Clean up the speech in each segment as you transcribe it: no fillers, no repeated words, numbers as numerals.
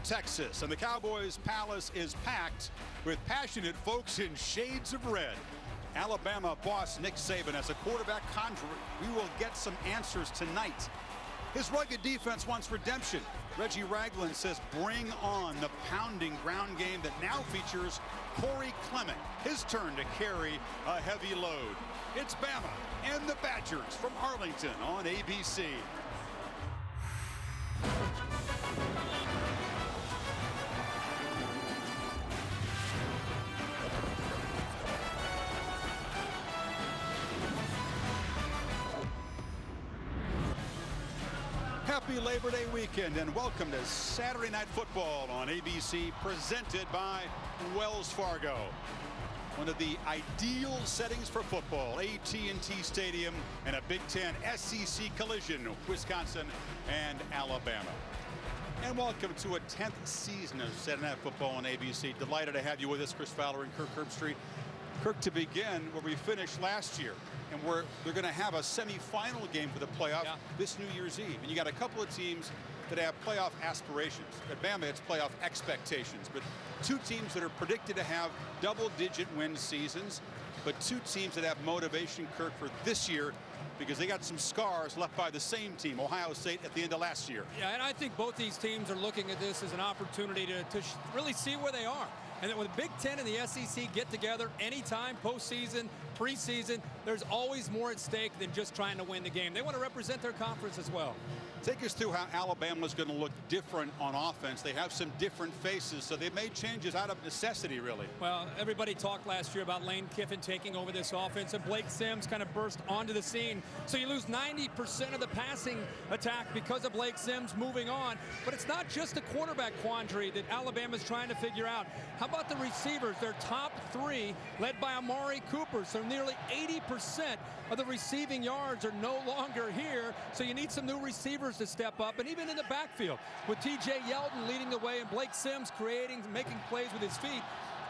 Texas, and the Cowboys' palace is packed with passionate folks in shades of red. Alabama boss Nick Saban has a quarterback conjurer. We will get some answers tonight. His rugged defense wants redemption. Reggie Ragland says bring on the pounding ground game that now features Corey Clement. His turn to carry a heavy load. It's Bama and the Badgers from Arlington on ABC. Happy Labor Day weekend and welcome to Saturday Night Football on ABC, presented by Wells Fargo. One of the ideal settings for football, AT&T Stadium, and a Big Ten SEC collision, Wisconsin and Alabama. And welcome to a 10th season of Saturday Night Football on ABC. Delighted to have you with us, Chris Fowler and Kirk Herbstreit. Kirk, to begin where we finished last year, and they're going to have a semifinal game for the playoff this New Year's Eve. And you got a couple of teams that have playoff aspirations. At Bama, it's playoff expectations. But two teams that are predicted to have double-digit win seasons, but two teams that have motivation, Kirk, for this year because they got some scars left by the same team, Ohio State, at the end of last year. Yeah, and I think both these teams are looking at this as an opportunity to really see where they are. And then when the Big Ten and the SEC get together anytime, postseason, preseason, there's always more at stake than just trying to win the game. They want to represent their conference as well. Take us through how Alabama's going to look different on offense. They have some different faces, so they made changes out of necessity, really. Well, everybody talked last year about Lane Kiffin taking over this offense, and Blake Sims kind of burst onto the scene. So you lose 90% of the passing attack because of Blake Sims moving on. But it's not just a quarterback quandary that Alabama's trying to figure out. How about the receivers? Their top three, led by Amari Cooper. So nearly 80% of the receiving yards are no longer here. So you need some new receivers to step up, and even in the backfield with TJ Yeldon leading the way and Blake Sims making plays with his feet.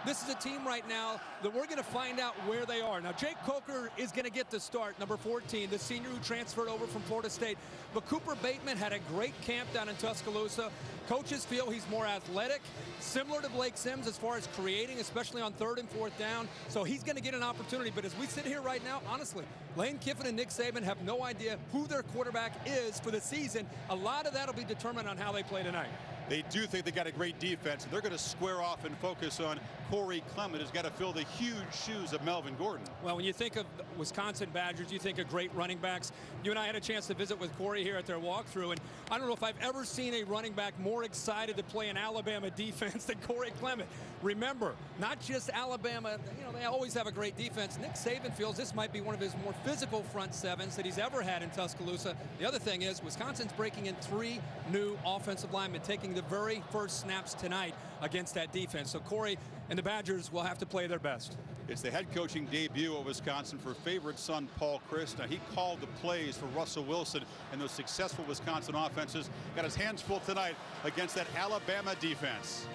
This is a team right now that we're going to find out where they are. Now, Jake Coker is going to get the start, number 14, the senior who transferred over from Florida State. But Cooper Bateman had a great camp down in Tuscaloosa. Coaches feel he's more athletic, similar to Blake Sims as far as creating, especially on 3rd and 4th down. So he's going to get an opportunity. But as we sit here right now, honestly, Lane Kiffin and Nick Saban have no idea who their quarterback is for the season. A lot of that will be determined on how they play tonight. They do think they got a great defense, and they're going to square off and focus on Corey Clement, who's got to fill the huge shoes of Melvin Gordon. Well, when you think of Wisconsin Badgers, you think of great running backs. You and I had a chance to visit with Corey here at their walkthrough, and I don't know if I've ever seen a running back more excited to play an Alabama defense than Corey Clement. Remember, not just Alabama, they always have a great defense. Nick Saban feels this might be one of his more physical front sevens that he's ever had in Tuscaloosa. The other thing is Wisconsin's breaking in 3 new offensive linemen, taking the very first snaps tonight against that defense. So Corey and the Badgers will have to play their best. It's the head coaching debut of Wisconsin for favorite son Paul Chryst. Now, he called the plays for Russell Wilson and those successful Wisconsin offenses. Got his hands full tonight against that Alabama defense.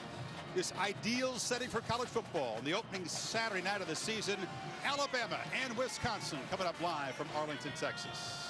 This ideal setting for college football on the opening Saturday night of the season. Alabama and Wisconsin coming up live from Arlington, Texas.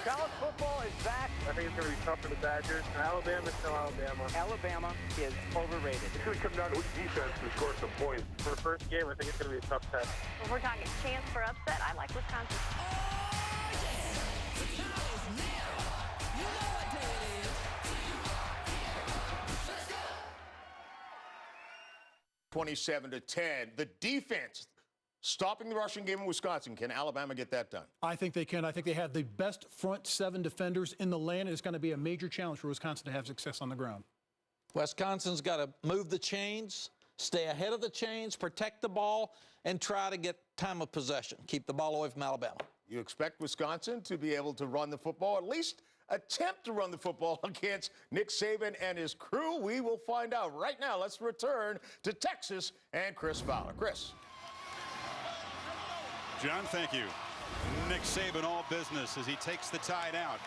College football is back. I think it's going to be tough for the Badgers. Alabama's still Alabama. Alabama is overrated. It's going to come down to which defense can score some points. For the first game, I think it's going to be a tough test. If we're talking chance for upset, I like Wisconsin. Oh, yeah! The time is now. You know what day it is. Let's go! 27-10. The defense stopping the rushing game in Wisconsin. Can Alabama get that done? I think they can. I think they have the best front 7 defenders in the land. It's going to be a major challenge for Wisconsin to have success on the ground. Wisconsin's got to move the chains, stay ahead of the chains, protect the ball, and try to get time of possession. Keep the ball away from Alabama. You expect Wisconsin to be able to run the football, at least attempt to run the football against Nick Saban and his crew? We will find out. Right now, let's return to Texas and Chris Fowler. Chris. John, thank you. Nick Saban all business as he takes the tide out.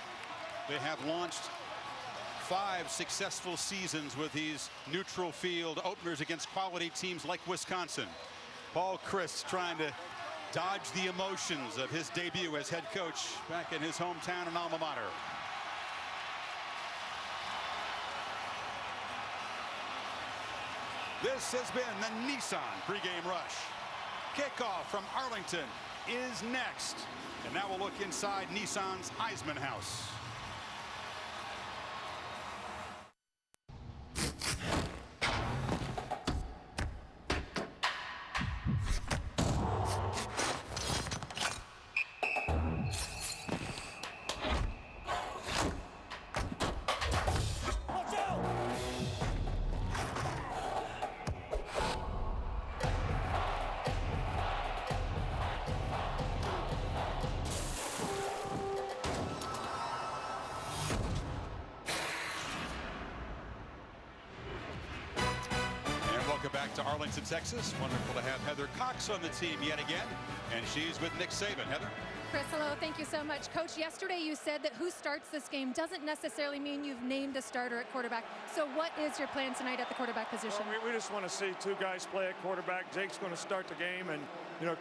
They have launched 5 successful seasons with these neutral field openers against quality teams like Wisconsin. Paul Chryst trying to dodge the emotions of his debut as head coach back in his hometown and alma mater. This has been the Nissan pregame rush. Kickoff from Arlington is next. And now we'll look inside Nissan's Heisman House. Back to Arlington, Texas. Wonderful to have Heather Cox on the team yet again, and she's with Nick Saban. Heather. Chris, hello. Thank you so much. Coach, yesterday you said that who starts this game doesn't necessarily mean you've named a starter at quarterback. So what is your plan tonight at the quarterback position? Well, we just want to see two guys play at quarterback. Jake's going to start the game, and,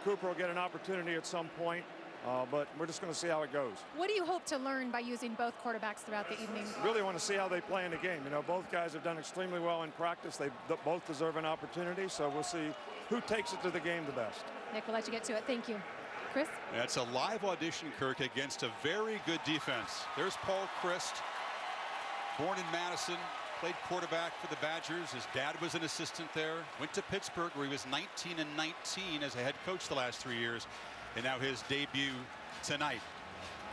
Cooper will get an opportunity at some point. But we're just going to see how it goes. What do you hope to learn by using both quarterbacks throughout the evening? Really want to see how they play in the game. Both guys have done extremely well in practice. They both deserve an opportunity, so we'll see who takes it to the game the best. Nick, we'll let you get to it. Thank you. Chris? That's a live audition, Kirk, against a very good defense. There's Paul Chryst, born in Madison, played quarterback for the Badgers. His dad was an assistant there, went to Pittsburgh where he was 19-19 as a head coach the last 3 years. And now his debut tonight.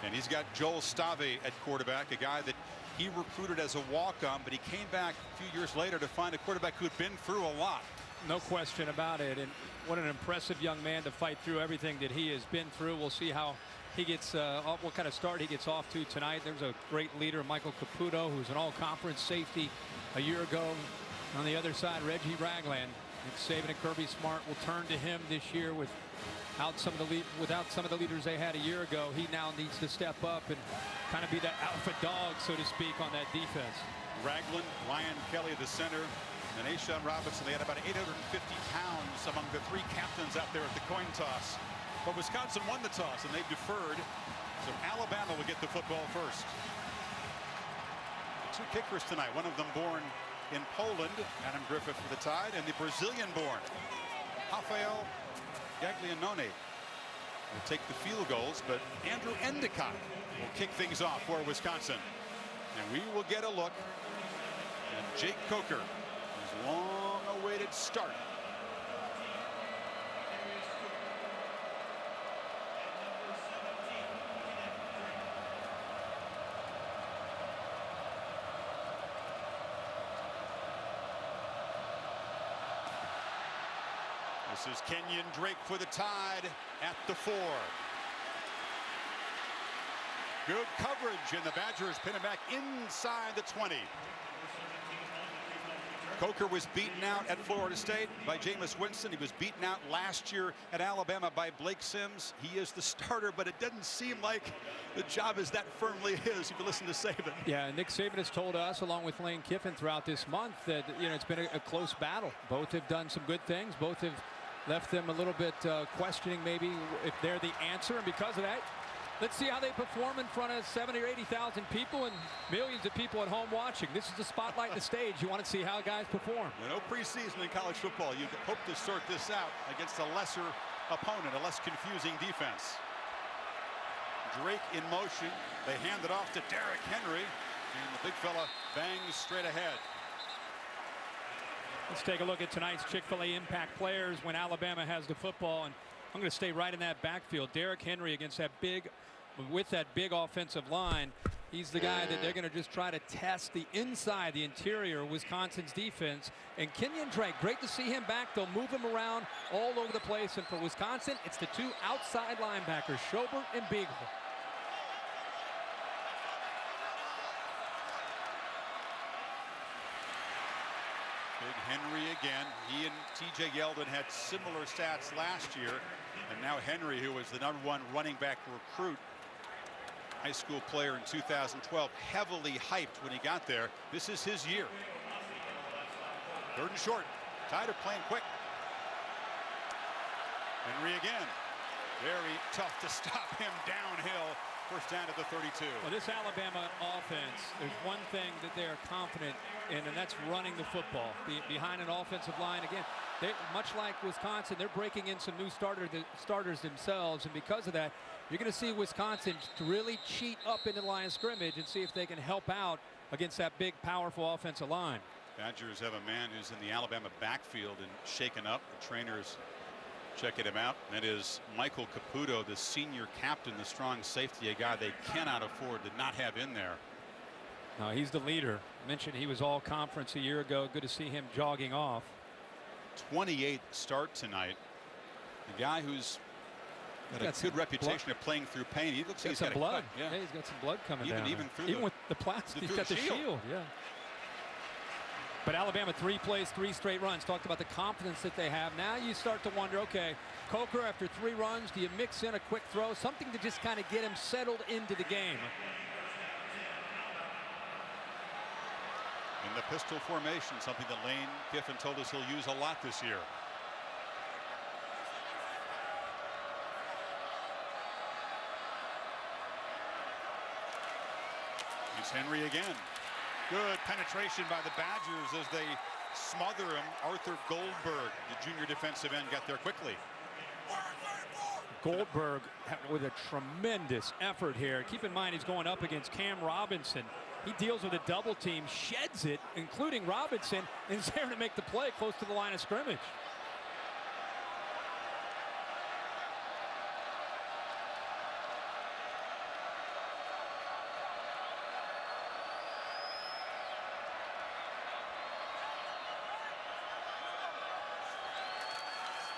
And he's got Joel Stave at quarterback, a guy that he recruited as a walk-on, but he came back a few years later to find a quarterback who had been through a lot. No question about it. And what an impressive young man to fight through everything that he has been through. We'll see how he gets, what kind of start he gets off to tonight. There's a great leader, Michael Caputo, who's an all-conference safety a year ago. On the other side, Reggie Ragland. Nick Saban and Kirby Smart will turn to him this year without some of the leaders they had a year ago. He now needs to step up and kind of be that alpha dog, so to speak, on that defense. Ragland, Ryan Kelly, the center, and Ashawn Robinson. They had about 850 pounds among the three captains out there at the coin toss. But Wisconsin won the toss, and they've deferred. So Alabama will get the football first. The two kickers tonight, one of them born in Poland, Adam Griffith for the Tide, and the Brazilian-born Rafael Gaglianone will take the field goals, but Andrew Endicott will kick things off for Wisconsin. And we will get a look at Jake Coker, his long-awaited start. This is Kenyon Drake for the Tide at the 4. Good coverage, and the Badgers pin him back inside the 20. Coker was beaten out at Florida State by Jameis Winston. He was beaten out last year at Alabama by Blake Sims. He is the starter, but it doesn't seem like the job is that firmly his if you listen to Saban. Yeah, Nick Saban has told us, along with Lane Kiffin throughout this month, that it's been a close battle. Both have done some good things. Both have left them a little bit questioning maybe if they're the answer, and because of that, let's see how they perform in front of 70,000 or 80,000 people and millions of people at home watching. This is the spotlight and the stage. You want to see how guys perform. No preseason in college football. You hope to sort this out against a lesser opponent, a less confusing defense. Drake in motion. They hand it off to Derrick Henry, and the big fella bangs straight ahead. Let's take a look at tonight's Chick-fil-A impact players when Alabama has the football, and I'm going to stay right in that backfield. Derrick Henry against that big offensive line. He's the guy that they're going to just try to test the inside, the interior of Wisconsin's defense. And Kenyon Drake, great to see him back. They'll move him around all over the place. And for Wisconsin, it's the two outside linebackers, Schobert and Beagle. Big Henry again. He and TJ Yeldon had similar stats last year. And now Henry, who was the #1 running back recruit, high school player in 2012, heavily hyped when he got there. This is his year. 3rd and short. Tide are playing quick. Henry again. Very tough to stop him downhill. First down at the 32. Well, this Alabama offense, there's one thing that they are confident in, and that's running the football. Behind an offensive line, again, much like Wisconsin, they're breaking in some new starters themselves, and because of that, you're going to see Wisconsin really cheat up into the line of scrimmage and see if they can help out against that big, powerful offensive line. Badgers have a man who's in the Alabama backfield and shaken up. The trainers checking him out. That is Michael Caputo, the senior captain, the strong safety, a guy they cannot afford to not have in there. No, he's the leader. Mentioned he was all conference a year ago. Good to see him jogging off. 28th start tonight. The guy who's got a good reputation of playing through pain. He looks like he's got blood. Yeah. He's got some blood coming down. Even with the plastic, he's got the shield. Yeah. But Alabama 3 plays, 3 straight runs. Talked about the confidence that they have. Now you start to wonder, okay, Coker after 3 runs, do you mix in a quick throw? Something to just kind of get him settled into the game. In the pistol formation, something that Lane Kiffin told us he'll use a lot this year. Here's Henry again. Good penetration by the Badgers as they smother him. Arthur Goldberg, the junior defensive end, got there quickly. Goldberg with a tremendous effort here. Keep in mind he's going up against Cam Robinson. He deals with a double team, sheds it, including Robinson, and is there to make the play close to the line of scrimmage.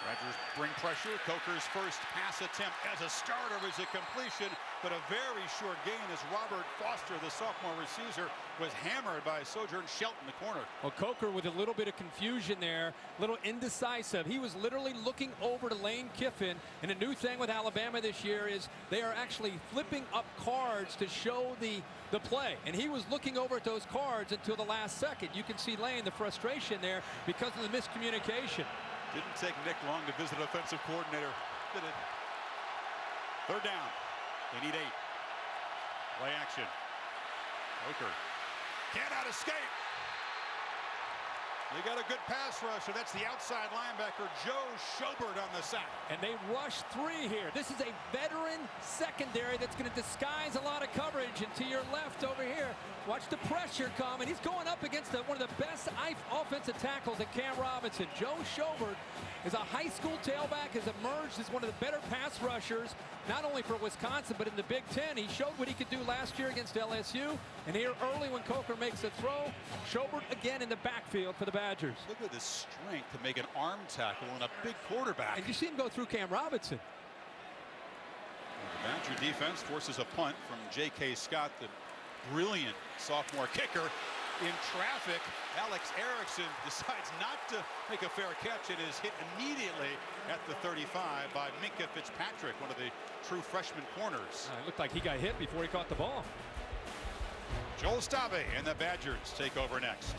Badgers bring pressure. Coker's first pass attempt as a starter was a completion, but a very short gain as Robert Foster, the sophomore receiver, was hammered by Sojourn Shelton in the corner. Well, Coker with a little bit of confusion there, a little indecisive. He was literally looking over to Lane Kiffin, and a new thing with Alabama this year is they are actually flipping up cards to show the play, and he was looking over at those cards until the last second. You can see Lane, the frustration there because of the miscommunication. Didn't take Nick long to visit offensive coordinator. Did it. Third down. They need 8. Play action. Coker cannot escape. They got a good pass rusher. That's the outside linebacker, Joe Schobert, on the sack. And they rush 3 here. This is a veteran secondary that's going to disguise a lot of coverage. And to your left over here, watch the pressure come. And he's going up against one of the best offensive tackles at Cam Robinson. Joe Schobert is a high school tailback, has emerged as one of the better pass rushers, not only for Wisconsin, but in the Big Ten. He showed what he could do last year against LSU. And here early when Coker makes a throw, Schobert again in the backfield for the Badgers. Look at the strength to make an arm tackle on a big quarterback. And you see him go through Cam Robinson. The Badger defense forces a punt from J.K. Scott, the brilliant sophomore kicker. In traffic, Alex Erickson decides not to make a fair catch and is hit immediately at the 35 by Minka Fitzpatrick, one of the true freshman corners. It looked like he got hit before he caught the ball. Joel Stave and the Badgers take over next.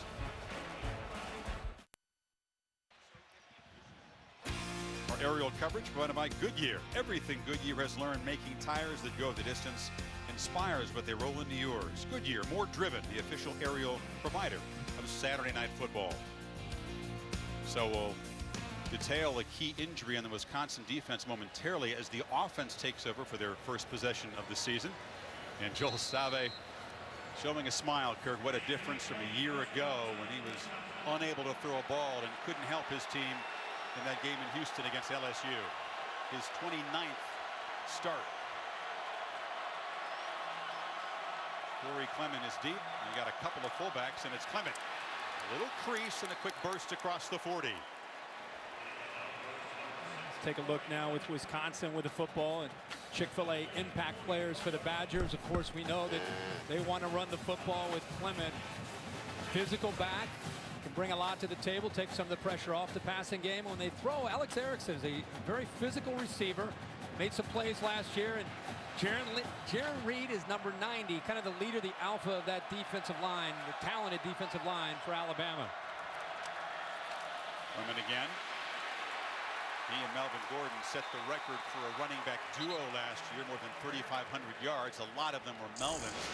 Our aerial coverage provided by Goodyear. Everything Goodyear has learned making tires that go the distance inspires what they roll into yours. Goodyear, more driven, the official aerial provider of Saturday Night Football. So we'll detail a key injury on the Wisconsin defense momentarily as the offense takes over for their first possession of the season. And Joel Stave showing a smile, Kirk. What a difference from a year ago when he was unable to throw a ball and couldn't help his team in that game in Houston against LSU. His 29th start. Corey Clement is deep. You got a couple of fullbacks, and it's Clement. A little crease and a quick burst across the 40. Let's take a look now with Wisconsin with the football and Chick-fil-A impact players for the Badgers. Of course, we know that they want to run the football with Clement. Physical back, can bring a lot to the table, take some of the pressure off the passing game. When they throw, Alex Erickson is a very physical receiver. Made some plays last year, and Jaron Reed is number 90, kind of the leader, the alpha of that defensive line, the talented defensive line for Alabama. Clement again. He and Melvin Gordon set the record for a running back duo last year, more than 3,500 yards. A lot of them were Melvin's.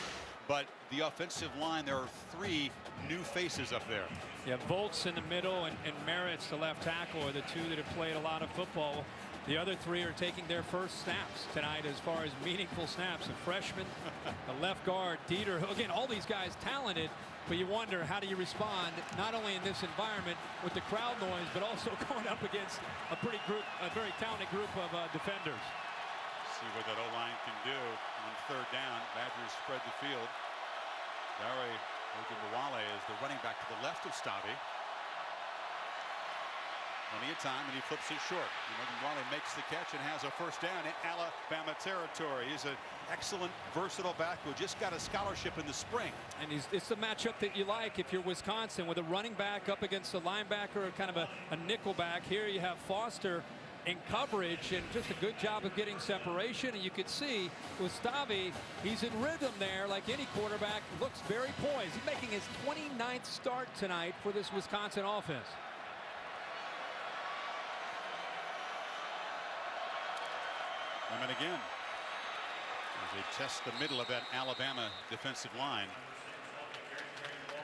But the offensive line, there are 3 new faces up there. Yeah, Volts in the middle and Merritt's the left tackle are the 2 that have played a lot of football. The other 3 are taking their first snaps tonight as far as meaningful snaps. A freshman, a left guard, Dieter. Again, all these guys talented, but you wonder how do you respond not only in this environment with the crowd noise, but also going up against a very talented group of defenders. See what that O-line can do on 3rd down. Badgers spread the field. Barry Ogunbowale is the running back to the left of Stavi. Plenty of time, and he flips it short. Ogunbowale makes the catch and has a first down in Alabama territory. He's an excellent, versatile back who just got a scholarship in the spring. And it's the matchup that you like if you're Wisconsin, with a running back up against a linebacker or kind of a nickel back. Here you have Foster in coverage and just a good job of getting separation. And you could see with Stavi, he's in rhythm there like any quarterback. Looks very poised. He's making his 29th start tonight for this Wisconsin offense. And again, as they test the middle of that Alabama defensive line.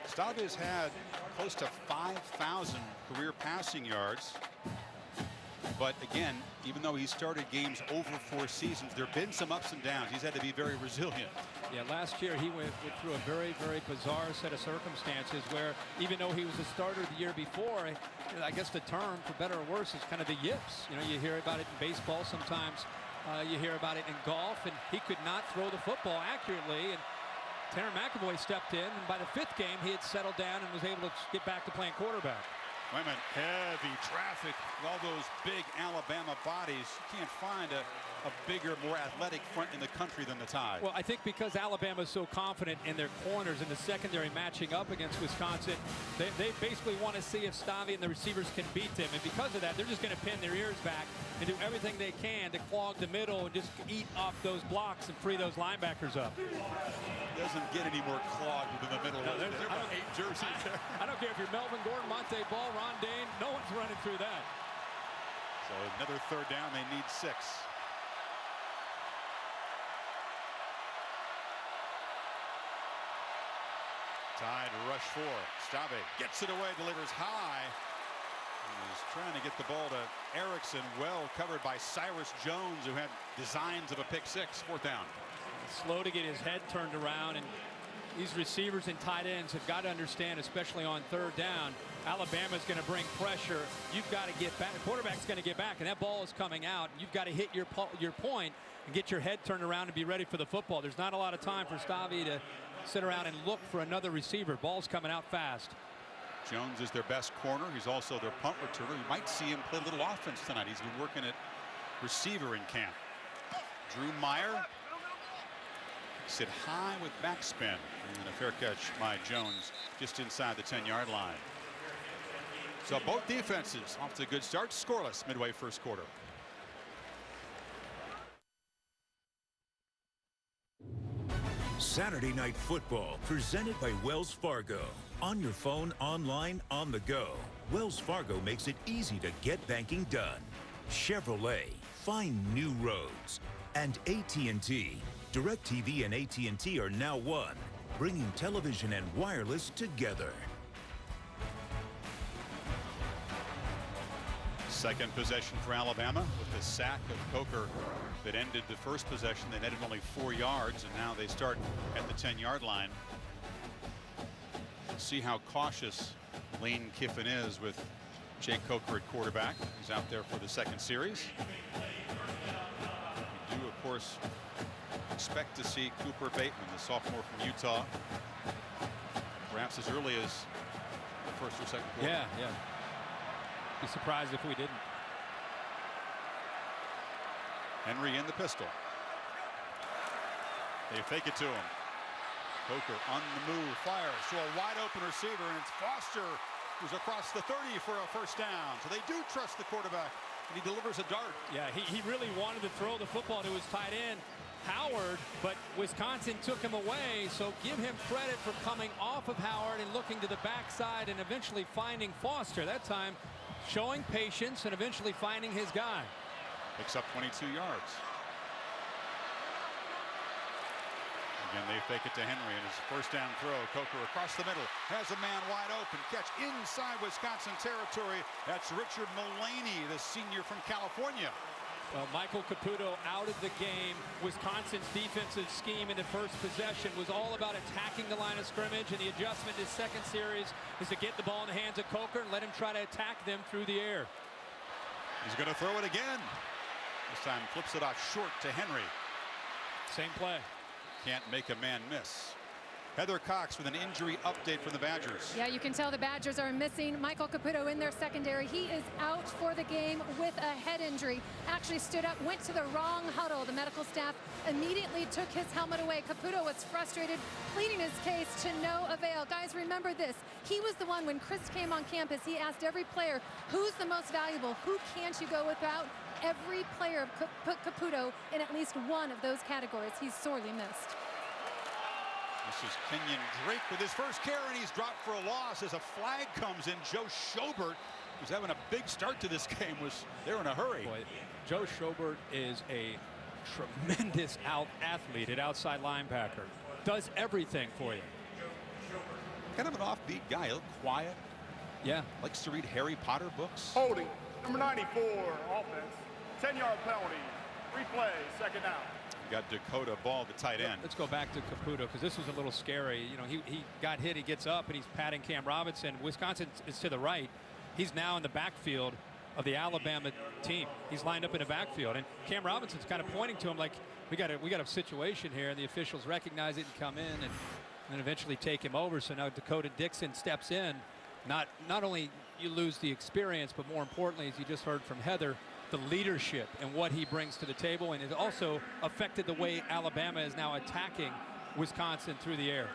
Stavi has had close to 5,000 career passing yards. But again, even though he started games over 4 seasons, there have been some ups and downs. He's had to be very resilient. Yeah, last year he went through a very, very bizarre set of circumstances where even though he was a starter the year before, I guess the term, for better or worse, is kind of the yips. You know, you hear about it in baseball sometimes. You hear about it in golf, and he could not throw the football accurately. And Tanner McAvoy stepped in, and by the 5th game, he had settled down and was able to get back to playing quarterback. Wait a minute, heavy traffic, all those big Alabama bodies. You can't find a bigger, more athletic front in the country than the Tide. Well, I think because Alabama is so confident in their corners in the secondary matching up against Wisconsin, they basically want to see if Stavi and the receivers can beat them. And because of that, they're just going to pin their ears back and do everything they can to clog the middle and just eat off those blocks and free those linebackers up. Doesn't get any more clogged within the middle. No, there are 8 jerseys there. I don't care if you're Melvin Gordon, Monte Ball, Ron Dane, no one's running through that. So another 3rd down, they need 6. Tide rush 4. Stavi gets it away, delivers high. He's trying to get the ball to Erickson, well covered by Cyrus Jones, who had designs of a pick 6. 4th down. Slow to get his head turned around, and these receivers and tight ends have got to understand, especially on 3rd down, Alabama's going to bring pressure. You've got to get back. The quarterback's going to get back, and that ball is coming out. You've got to hit your point and get your head turned around and be ready for the football. There's not a lot of time for Stavi to sit around and look for another receiver. Ball's coming out fast. Jones is their best corner. He's also their punt returner. You might see him play a little offense tonight. He's been working at receiver in camp. Drew Meyer sit high with backspin, and a fair catch by Jones just inside the 10-yard line. So both defenses off to a good start. Scoreless midway 1st quarter. Saturday Night Football presented by Wells Fargo. On your phone, online, on the go. Wells Fargo makes it easy to get banking done. Chevrolet, find new roads. And AT&T. DirecTV and AT&T are now one, bringing television and wireless together. 2nd possession for Alabama with the sack of Coker that ended the 1st possession. They netted only 4 yards, and now they start at the 10-yard line. See how cautious Lane Kiffin is with Jake Coker at quarterback. He's out there for the 2nd series. We do, of course, expect to see Cooper Bateman, the sophomore from Utah, perhaps as early as the 1st or 2nd quarter. Yeah. Be surprised if we didn't. Henry in the pistol. They fake it to him. Coker on the move, fires to a wide open receiver, and it's Foster who's across the 30 for a 1st down. So they do trust the quarterback, and he delivers a dart. Yeah, he really wanted to throw the football to his tight end, Howard, but Wisconsin took him away. So give him credit for coming off of Howard and looking to the backside and eventually finding Foster. That time showing patience and eventually finding his guy. Picks up 22 yards. Again, they fake it to Henry in his first down throw. Coker across the middle, has a man wide open. Catch inside Wisconsin territory. That's Richard Mullaney, the senior from California. Well, Michael Caputo out of the game. Wisconsin's defensive scheme in the first possession was all about attacking the line of scrimmage, and the adjustment this second series is to get the ball in the hands of Coker and let him try to attack them through the air. He's going to throw it again. This time flips it off short to Henry. Same play. Can't make a man miss. Heather Cox with an injury update from the Badgers. Yeah, you can tell the Badgers are missing Michael Caputo in their secondary. He is out for the game with a head injury. Actually stood up, went to the wrong huddle. The medical staff immediately took his helmet away. Caputo was frustrated, pleading his case to no avail. Guys, remember this. He was the one when Chris came on campus. He asked every player, who's the most valuable? Who can't you go without? Every player put Caputo in at least one of those categories. He's sorely missed. This is Kenyon Drake with his first carry, and he's dropped for a loss as a flag comes in. Joe Schobert, who's having a big start to this game, was there in a hurry. Boy, Joe Schobert is a tremendous athlete at outside linebacker. Does everything for you. Kind of an offbeat guy, a little quiet. Yeah. Likes to read Harry Potter books. Holding, number 94, offense. 10-yard penalty. Replay, second down. Got Dakota Ball, the tight end. Let's go back to Caputo because this was a little scary. You know, he got hit, he gets up, and he's patting Cam Robinson. Wisconsin is to the right. He's now in the backfield of the Alabama team. He's lined up in the backfield, and Cam Robinson's kind of pointing to him like, we got a situation here, and the officials recognize it and come in and then eventually take him over. So now Dakota Dixon steps in. Not only you lose the experience, but more importantly, as you just heard from Heather, the leadership and what he brings to the table, and it also affected the way Alabama is now attacking Wisconsin through the air.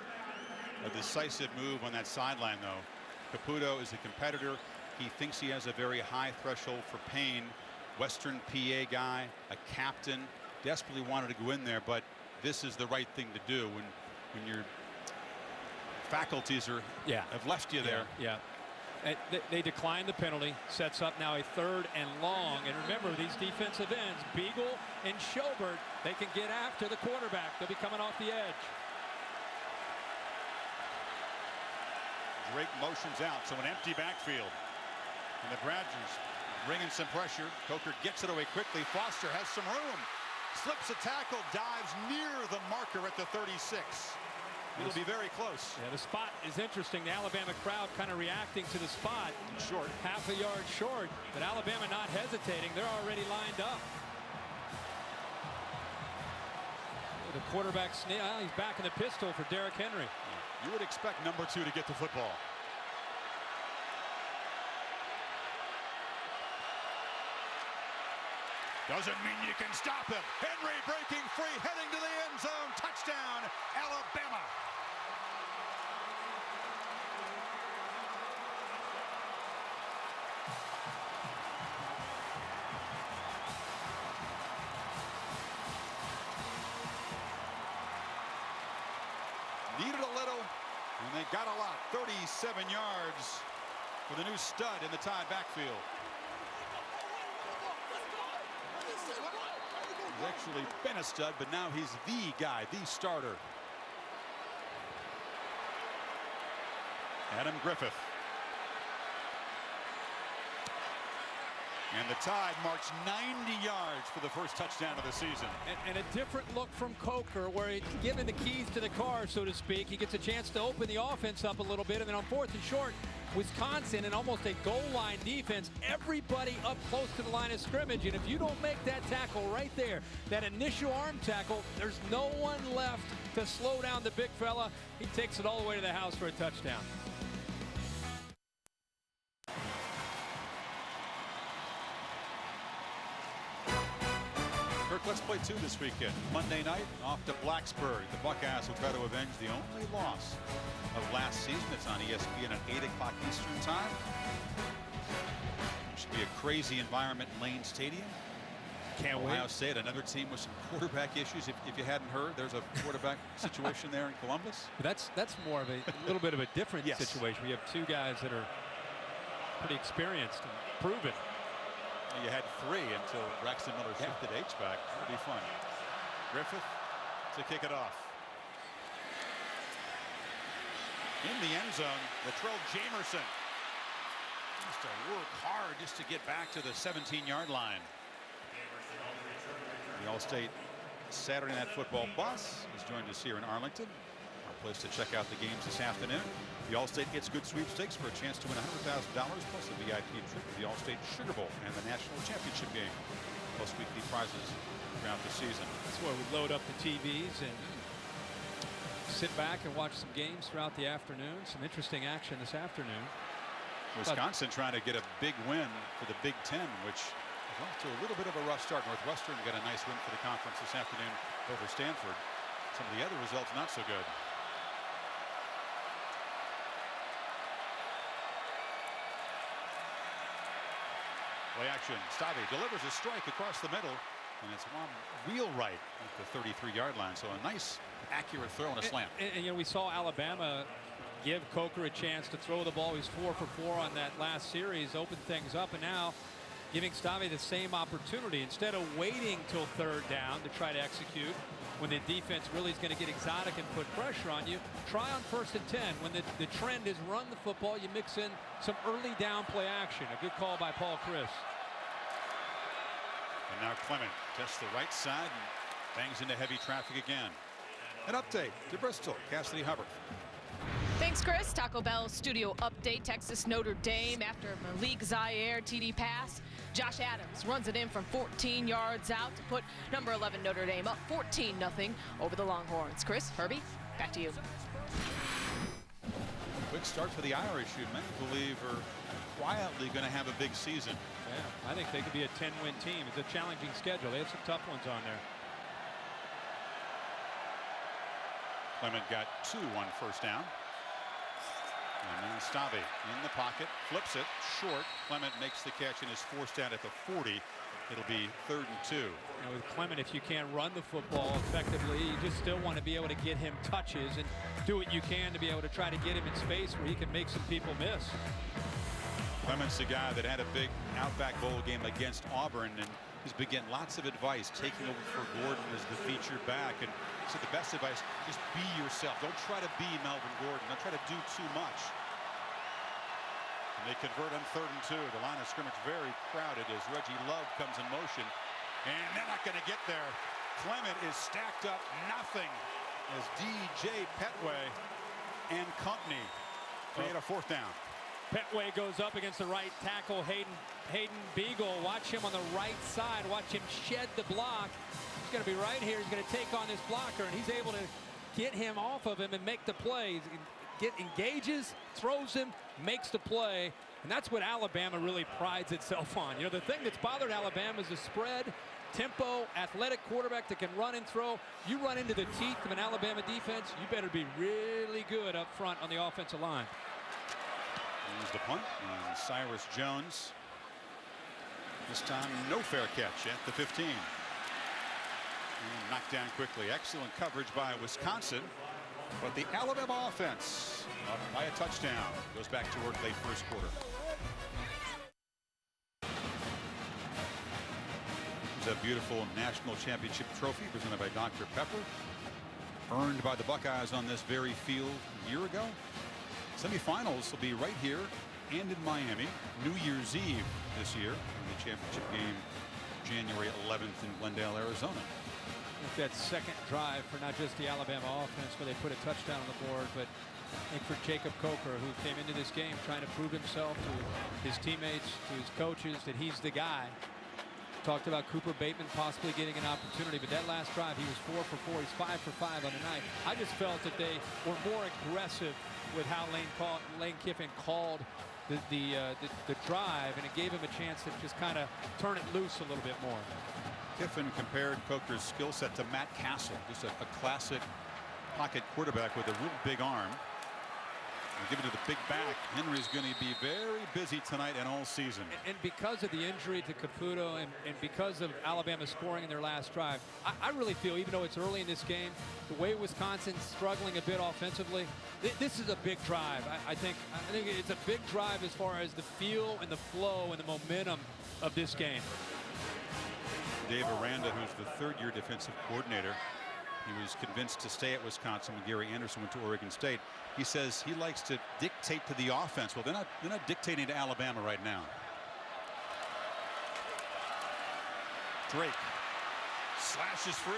A decisive move on that sideline, though. Caputo is a competitor. He thinks he has a very high threshold for pain. Western PA guy, a captain, desperately wanted to go in there, but this is the right thing to do when your faculties have left you there. Yeah. They decline the penalty, sets up now a 3rd and long. And remember, these defensive ends, Beagle and Schobert, they can get after the quarterback. They'll be coming off the edge. Drake motions out, so an empty backfield. And the Badgers bringing some pressure. Coker gets it away quickly. Foster has some room. Slips a tackle, dives near the marker at the 36. It'll be very close. Yeah, the spot is interesting. The Alabama crowd kind of reacting to the spot. Short. Half a yard short, but Alabama not hesitating. They're already lined up. The quarterback, he's back in the pistol for Derrick Henry. You would expect number 2 to get the football. Doesn't mean you can stop him. Henry breaking free, heading to the end zone. Touchdown, Alabama. Needed a little, and they got a lot. 37 yards for the new stud in the tied backfield. He's actually been a stud, but now he's the guy, the starter. Adam Griffith. And the Tide marks 90 yards for the first touchdown of the season. And a different look from Coker, where he's given the keys to the car, so to speak. He gets a chance to open the offense up a little bit, and then on 4th and short, Wisconsin in almost a goal line defense, everybody up close to the line of scrimmage, and if you don't make that tackle right there, that initial arm tackle, there's no one left to slow down the big fella. He takes it all the way to the house for a touchdown. Let's play 2 this weekend. Monday night, off to Blacksburg. The Buckeyes will try to avenge the only loss of last season. It's on ESPN at 8 o'clock Eastern time. It should be a crazy environment in Lane Stadium. Can't wait. Ohio State, another team with some quarterback issues. If you hadn't heard, there's a quarterback situation there in Columbus. That's more of a little bit of a different situation. We have 2 guys that are pretty experienced and proven. You had 3 until Braxton Miller shifted H-back. It'll be fun. Griffith to kick it off. In the end zone, Latrell Jamerson has to work hard just to get back to the 17-yard line. The All-State Saturday Night Football bus has joined us here in Arlington. Our place to check out the games this afternoon. The All-State It's Good sweepstakes for a chance to win $100,000 plus a VIP trip to the All-State Sugar Bowl and the National Championship game, plus weekly prizes throughout the season. That's why we load up the TVs and sit back and watch some games throughout the afternoon. Some interesting action this afternoon. Wisconsin trying to get a big win for the Big Ten, which is off to a little bit of a rough start. Northwestern got a nice win for the conference this afternoon over Stanford. Some of the other results not so good. Play action. Stave delivers a strike across the middle, and it's one wheelwright at the 33-yard line. So a nice, accurate throw and a slant. And you know, we saw Alabama give Coker a chance to throw the ball. He's 4 for 4 on that last series, opened things up, and now giving Stave the same opportunity. Instead of waiting till 3rd down to try to execute, when the defense really is going to get exotic and put pressure on you, try on 1st and 10. When the trend is run the football, you mix in some early down play action. A good call by Paul Chris. And now Clement tests the right side and bangs into heavy traffic again. An update to Bristol. Cassidy Hubbard. Thanks, Chris. Taco Bell studio update. Texas Notre Dame after Malik Zaire TD pass. Josh Adams runs it in from 14 yards out to put number 11 Notre Dame up 14-0 over the Longhorns. Chris, Herbie, back to you. Quick start for the Irish, who many believe are quietly going to have a big season. Yeah, I think they could be a 10-win team. It's a challenging schedule. They have some tough ones on there. Clement got 2 on 1st down. And then Stave in the pocket, flips it short. Clement makes the catch and is forced out at the 40. It'll be 3rd and 2. And with Clement, if you can't run the football effectively, you just still want to be able to get him touches and do what you can to be able to try to get him in space where he can make some people miss. Clement's the guy that had a big Outback Bowl game against Auburn, and he's been getting lots of advice, taking over for Gordon as the featured back. And so the best advice, just be yourself. Don't try to be Melvin Gordon. Don't try to do too much. And they convert on 3rd and 2. The line of scrimmage very crowded as Reggie Love comes in motion. And they're not going to get there. Clement is stacked up nothing as DJ Petway and company create a 4th down. Petway goes up against the right tackle, Hayden Beagle. Watch him on the right side. Watch him shed the block. He's going to be right here. He's going to take on this blocker, and he's able to get him off of him and make the play. Engages, throws him, makes the play, and that's what Alabama really prides itself on. You know, the thing that's bothered Alabama is the spread, tempo, athletic quarterback that can run and throw. You run into the teeth of an Alabama defense, you better be really good up front on the offensive line. Here's the punt, and Cyrus Jones. This time, no fair catch at the 15. And knocked down quickly. Excellent coverage by Wisconsin. But the Alabama offense up by a touchdown. Goes back to work late 1st quarter. It's a beautiful national championship trophy presented by Dr. Pepper. Earned by the Buckeyes on this very field a year ago. Semifinals will be right here and in Miami. New Year's Eve this year. And the championship game January 11th in Glendale, Arizona. That second drive for not just the Alabama offense where they put a touchdown on the board, but I think for Jacob Coker, who came into this game trying to prove himself to his teammates, to his coaches, that he's the guy. Talked about Cooper Bateman possibly getting an opportunity, but that last drive, he was 4 for 4. He's 5 for 5 on the night. I just felt that they were more aggressive with how Lane Kiffin called the drive, and it gave him a chance to just kind of turn it loose a little bit more. Kiffin compared Coker's skill set to Matt Castle, just a classic pocket quarterback with a real big arm. We'll give it to the big back. Henry's going to be very busy tonight and all season. And because of the injury to Caputo and because of Alabama scoring in their last drive, I really feel, even though it's early in this game, the way Wisconsin's struggling a bit offensively, this is a big drive. I think it's a big drive as far as the feel and the flow and the momentum of this game. Dave Aranda, who's the third-year defensive coordinator, he was convinced to stay at Wisconsin when Gary Anderson went to Oregon State. He says he likes to dictate to the offense. Well, they're not dictating to Alabama right now. Drake slashes free,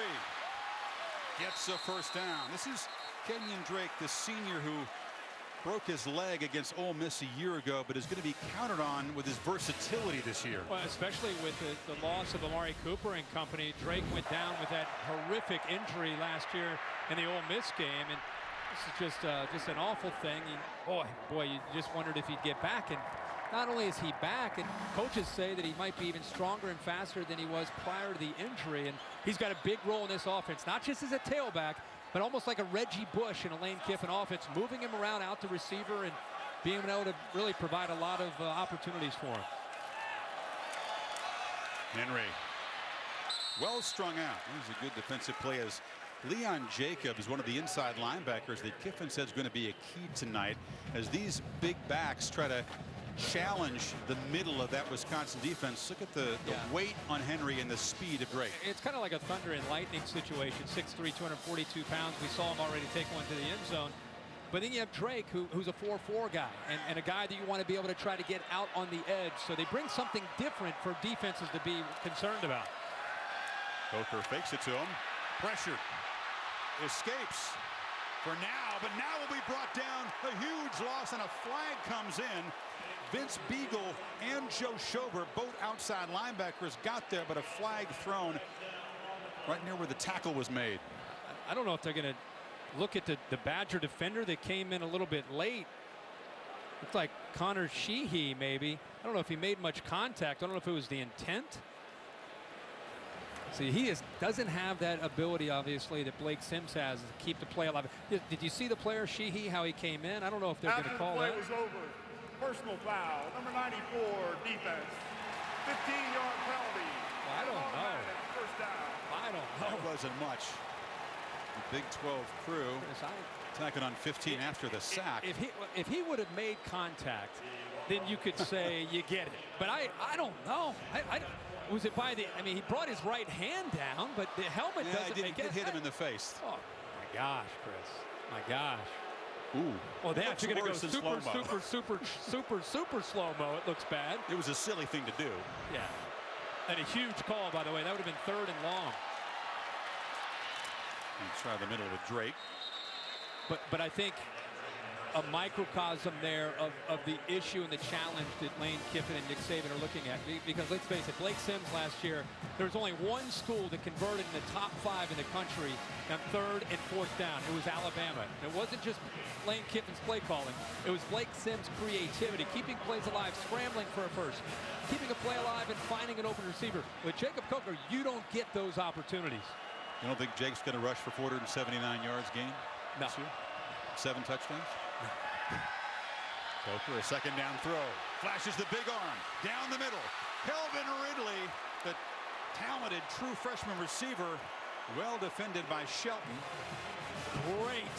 gets a first down. This is Kenyon Drake, the senior who broke his leg against Ole Miss a year ago, but is going to be counted on with his versatility this year. Well, especially with the loss of Amari Cooper and company. Drake went down with that horrific injury last year in the Ole Miss game, and this is just an awful thing. Boy, you just wondered if he'd get back. And not only is he back, and coaches say that he might be even stronger and faster than he was prior to the injury, and he's got a big role in this offense, not just as a tailback, but almost like a Reggie Bush in a Lane Kiffin offense, moving him around out to receiver and being able to really provide a lot of opportunities for him. Henry, well strung out. This is a good defensive play as Leon Jacobs, one of the inside linebackers that Kiffin says is going to be a key tonight as these big backs try to challenge the middle of that Wisconsin defense. Look at the weight on Henry and the speed of Drake. It's kind of like a thunder and lightning situation. 6'3", 242 pounds. We saw him already take one to the end zone. But then you have Drake, who's a 4-4 guy, and a guy that you want to be able to try to get out on the edge. So they bring something different for defenses to be concerned about. Coker fakes it to him. Pressure. Escapes for now, but now will be brought down. A huge loss, and a flag comes in. Vince Beagle and Joe Schober, both outside linebackers, got there, but a flag thrown right near where the tackle was made. I don't know if they're going to look at the Badger defender that came in a little bit late. Looks like Connor Sheehy, maybe. I don't know if he made much contact. I don't know if it was the intent. See, he doesn't have that ability, obviously, that Blake Sims has to keep the play alive. Did you see the player Sheehy, how he came in? I don't know if they're going to call that. After the play was over, personal foul, number 94, defense, 15-yard penalty. Well, I don't know. First down. I don't know. That wasn't much. The Big 12 crew tacking on 15 after the sack. If he would have made contact, then you could say you get it. But I don't know. Was it by the? I mean, he brought his right hand down, but the helmet doesn't make it. Hit him in the face. Oh my gosh, Chris! My gosh. Ooh. Well, they actually going to go super slow mo. It looks bad. It was a silly thing to do. Yeah. And a huge call, by the way. That would have been 3rd and long. And try the middle to Drake. But I think a microcosm there of the issue and the challenge that Lane Kiffin and Nick Saban are looking at. Because let's face it, Blake Sims last year, there was only one school that converted in the top 5 in the country on 3rd and 4th down. It was Alabama. And it wasn't just Lane Kiffin's play calling. It was Blake Sims' creativity, keeping plays alive, scrambling for a first, keeping a play alive, and finding an open receiver. With Jacob Coker, you don't get those opportunities. You don't think Jake's going to rush for 479 yards gain? No. This year? 7 touchdowns? Coker, a second down throw. Flashes the big arm. Down the middle. Kelvin Ridley, the talented true freshman receiver. Well defended by Shelton. Great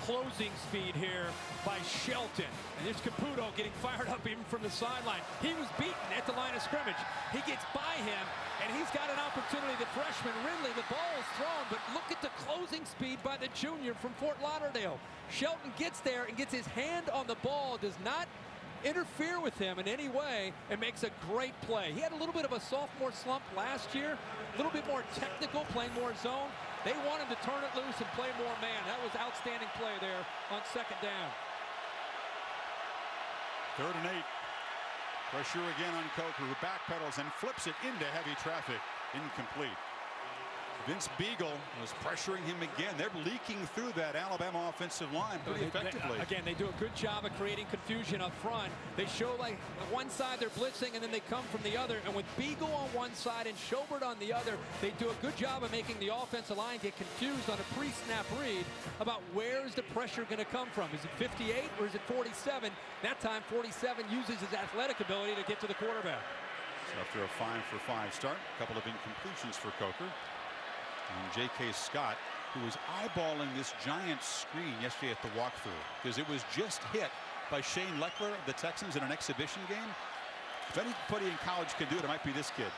closing speed here by Shelton. And there's Caputo getting fired up even from the sideline. He was beaten at the line of scrimmage. He gets by him, and he's got an opportunity. The freshman Ridley, the ball is thrown, but look at the closing speed by the junior from Fort Lauderdale. Shelton gets there and gets his hand on the ball, does not interfere with him in any way, and makes a great play. He had a little bit of a sophomore slump last year, a little bit more technical, playing more zone. They want him to turn it loose and play more man. That was outstanding play there on 2nd down. 3rd and 8. Pressure again on Coker, who backpedals and flips it into heavy traffic. Incomplete. Vince Beagle was pressuring him again. They're leaking through that Alabama offensive line pretty effectively. Again, they do a good job of creating confusion up front. They show like one side they're blitzing and then they come from the other. And with Beagle on one side and Schobert on the other, they do a good job of making the offensive line get confused on a pre-snap read about where is the pressure going to come from. Is it 58 or is it 47? That time 47 uses his athletic ability to get to the quarterback. So after a 5-for-5 start, a couple of incompletions for Coker. And J.K. Scott, who was eyeballing this giant screen yesterday at the walkthrough, because it was just hit by Shane Leckler of the Texans in an exhibition game. If anybody in college can do it, it might be this kid.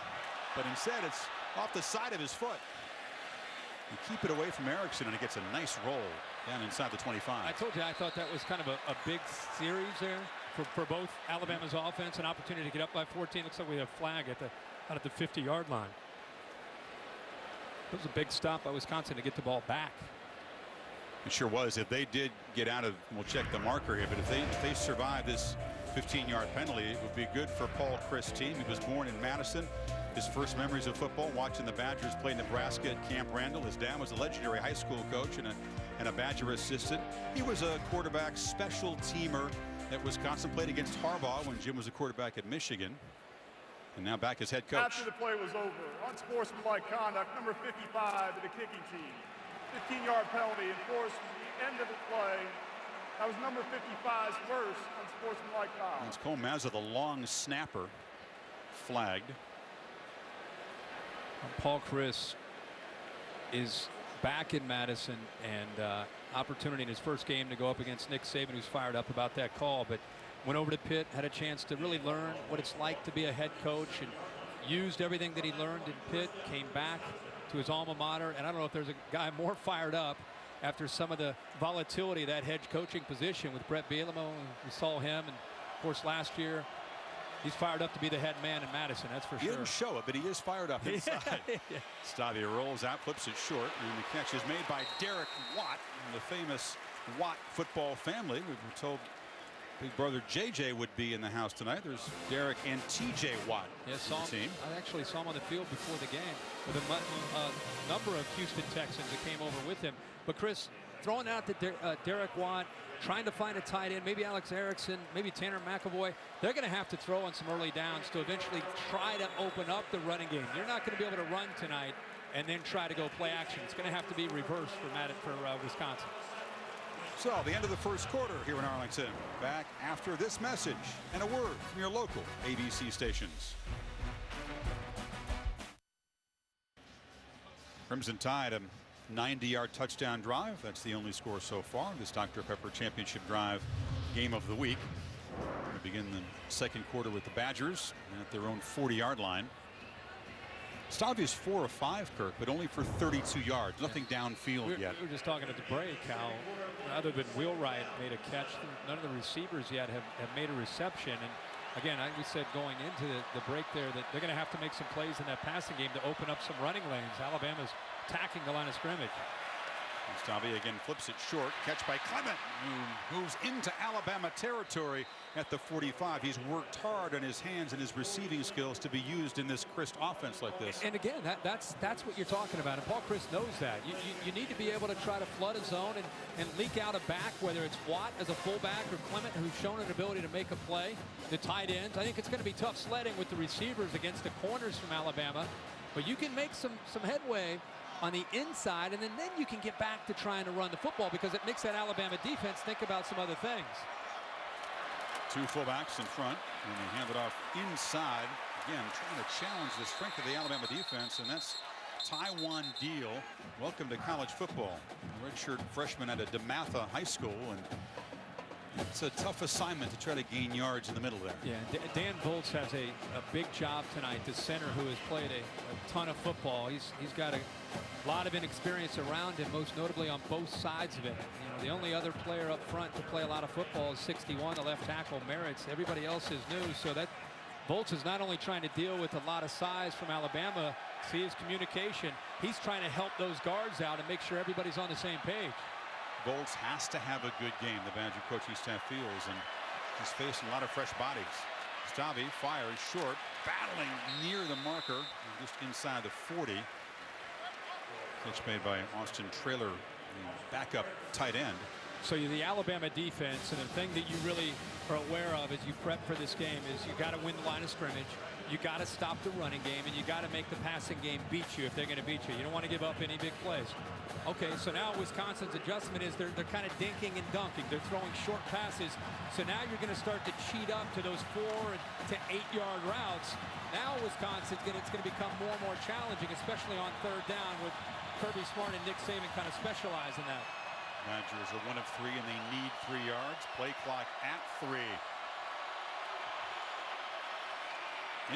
But instead, it's off the side of his foot. You keep it away from Erickson, and it gets a nice roll down inside the 25. I told you I thought that was kind of a big series there for both Alabama's offense. An opportunity to get up by 14. Looks like we have a flag out at the 50-yard line. It was a big stop by Wisconsin to get the ball back. It sure was. If they did get out of, we'll check the marker here, but if they survive this 15-yard penalty, it would be good for Paul Chryst' team. He was born in Madison. His first memories of football, watching the Badgers play Nebraska at Camp Randall. His dad was a legendary high school coach and a Badger assistant. He was a quarterback special teamer at Wisconsin, played against Harbaugh when Jim was a quarterback at Michigan. And now back as head coach. After the play was over, unsportsmanlike conduct, number 55 of the kicking team. 15-yard penalty enforced at the end of the play. That was number 55's first unsportsmanlike foul. It's Cole Mazza, the long snapper, flagged. Paul Chryst is back in Madison, and opportunity in his first game to go up against Nick Saban, who's fired up about that call, but went over to Pitt, had a chance to really learn what it's like to be a head coach, and used everything that he learned in Pitt, came back to his alma mater, and I don't know if there's a guy more fired up after some of the volatility of that head coaching position with Brett Bielema. We saw him, and of course last year he's fired up to be the head man in Madison, that's for sure. He didn't show it, but he is fired up inside. Stavia rolls out, flips it short, and the catch is made by Derek Watt, the famous Watt football family. We were told big brother JJ would be in the house tonight. There's Derek and TJ Watt. Yes, team. I actually saw him on the field before the game with a number of Houston Texans that came over with him. But Chris, throwing out to Derek Watt, trying to find a tight end, maybe Alex Erickson, maybe Tanner McAvoy. They're going to have to throw on some early downs to eventually try to open up the running game. You're not going to be able to run tonight and then try to go play action. It's going to have to be reversed for Wisconsin. So the end of the first quarter here in Arlington. Back after this message and a word from your local ABC stations. Crimson Tide, a 90-yard touchdown drive. That's the only score so far. This Dr. Pepper Championship Drive game of the week. We begin the second quarter with the Badgers at their own 40-yard line. Stavia's 4 of 5, Kirk, but only for 32 yards. Nothing downfield yet. We were just talking at the break how, other than Wheelwright made a catch, none of the receivers yet have made a reception. And again, we said going into the break there that they're going to have to make some plays in that passing game to open up some running lanes. Alabama's attacking the line of scrimmage. Stavia again flips it short. Catch by Clement, who moves into Alabama territory at the 45. He's worked hard on his hands and his receiving skills to be used in this Chryst offense like this. And again, that's what you're talking about. And Paul Chryst knows that. You need to be able to try to flood a zone and leak out a back, whether it's Watt as a fullback or Clement, who's shown an ability to make a play. The tight ends. I think it's going to be tough sledding with the receivers against the corners from Alabama. But you can make some headway on the inside, and then you can get back to trying to run the football because it makes that Alabama defense think about some other things. Two fullbacks in front, and they hand it off inside. Again, trying to challenge the strength of the Alabama defense, and that's Taiwan Deal. Welcome to college football. Redshirt freshman at a DeMatha High School, and it's a tough assignment to try to gain yards in the middle there. Yeah, Dan Volz has a big job tonight. The center who has played a ton of football. He's got a lot of inexperience around him, most notably on both sides of it. You know, the only other player up front to play a lot of football is 61, the left tackle, Merritt's. Everybody else is new, so that Volz is not only trying to deal with a lot of size from Alabama, see his communication, he's trying to help those guards out and make sure everybody's on the same page. Volz has to have a good game, the Badger coaching staff feels, and he's facing a lot of fresh bodies. Stavia fires short, battling near the marker, just inside the 40. Catch made by Austin Traylor, the backup tight end. So the Alabama defense, and the thing that you really are aware of as you prep for this game is you got to win the line of scrimmage. You got to stop the running game, and you got to make the passing game beat you if they're going to beat you. You don't want to give up any big plays. Okay, so now Wisconsin's adjustment is they're kind of dinking and dunking. They're throwing short passes. So now you're going to start to cheat up to those 4 to 8 yard routes. Now Wisconsin's it's going to become more and more challenging, especially on 3rd down with Kirby Smart and Nick Saban kind of specialize in that. Badgers are 1 of 3 and they need 3 yards. Play clock at 3.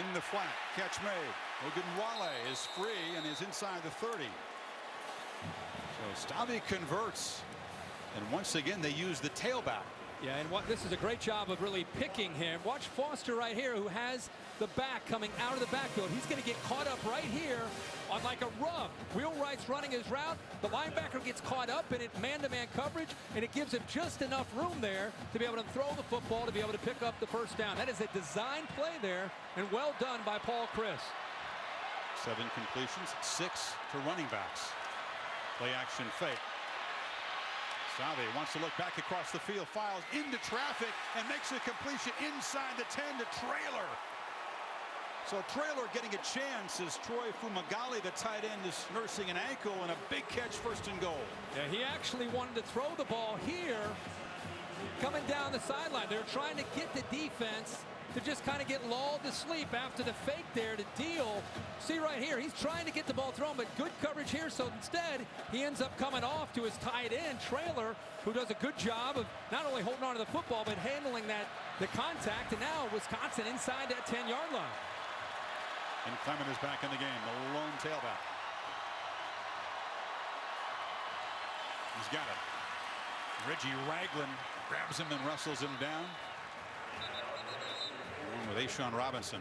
In the flat, catch made. Ogunwale is free and is inside the 30. So Stabby converts, and once again they use the tailback. Yeah, and this is a great job of really picking him. Watch Foster right here, who has the back coming out of the backfield. He's going to get caught up right here on like a rub. Wheelwright's running his route. The linebacker gets caught up in it, man-to-man coverage, and it gives him just enough room there to be able to throw the football, to be able to pick up the first down. That is a design play there, and well done by Paul Chris. 7 completions, 6 to running backs. Play action fake. Stabby wants to look back across the field, files into traffic, and makes a completion inside the 10 to Traylor. So Traylor getting a chance as Troy Fumagalli, the tight end, is nursing an ankle, and a big catch, 1st and goal. Yeah, he actually wanted to throw the ball here, coming down the sideline. They're trying to get the defense to just kind of get lulled to sleep after the fake there to deal. See right here, he's trying to get the ball thrown, but good coverage here. So instead, he ends up coming off to his tight end, Traylor, who does a good job of not only holding on to the football, but handling the contact. And now Wisconsin inside that 10-yard line. And Clement is back in the game, the lone tailback. He's got it. Reggie Ragland grabs him and wrestles him down. With Ashawn Robinson.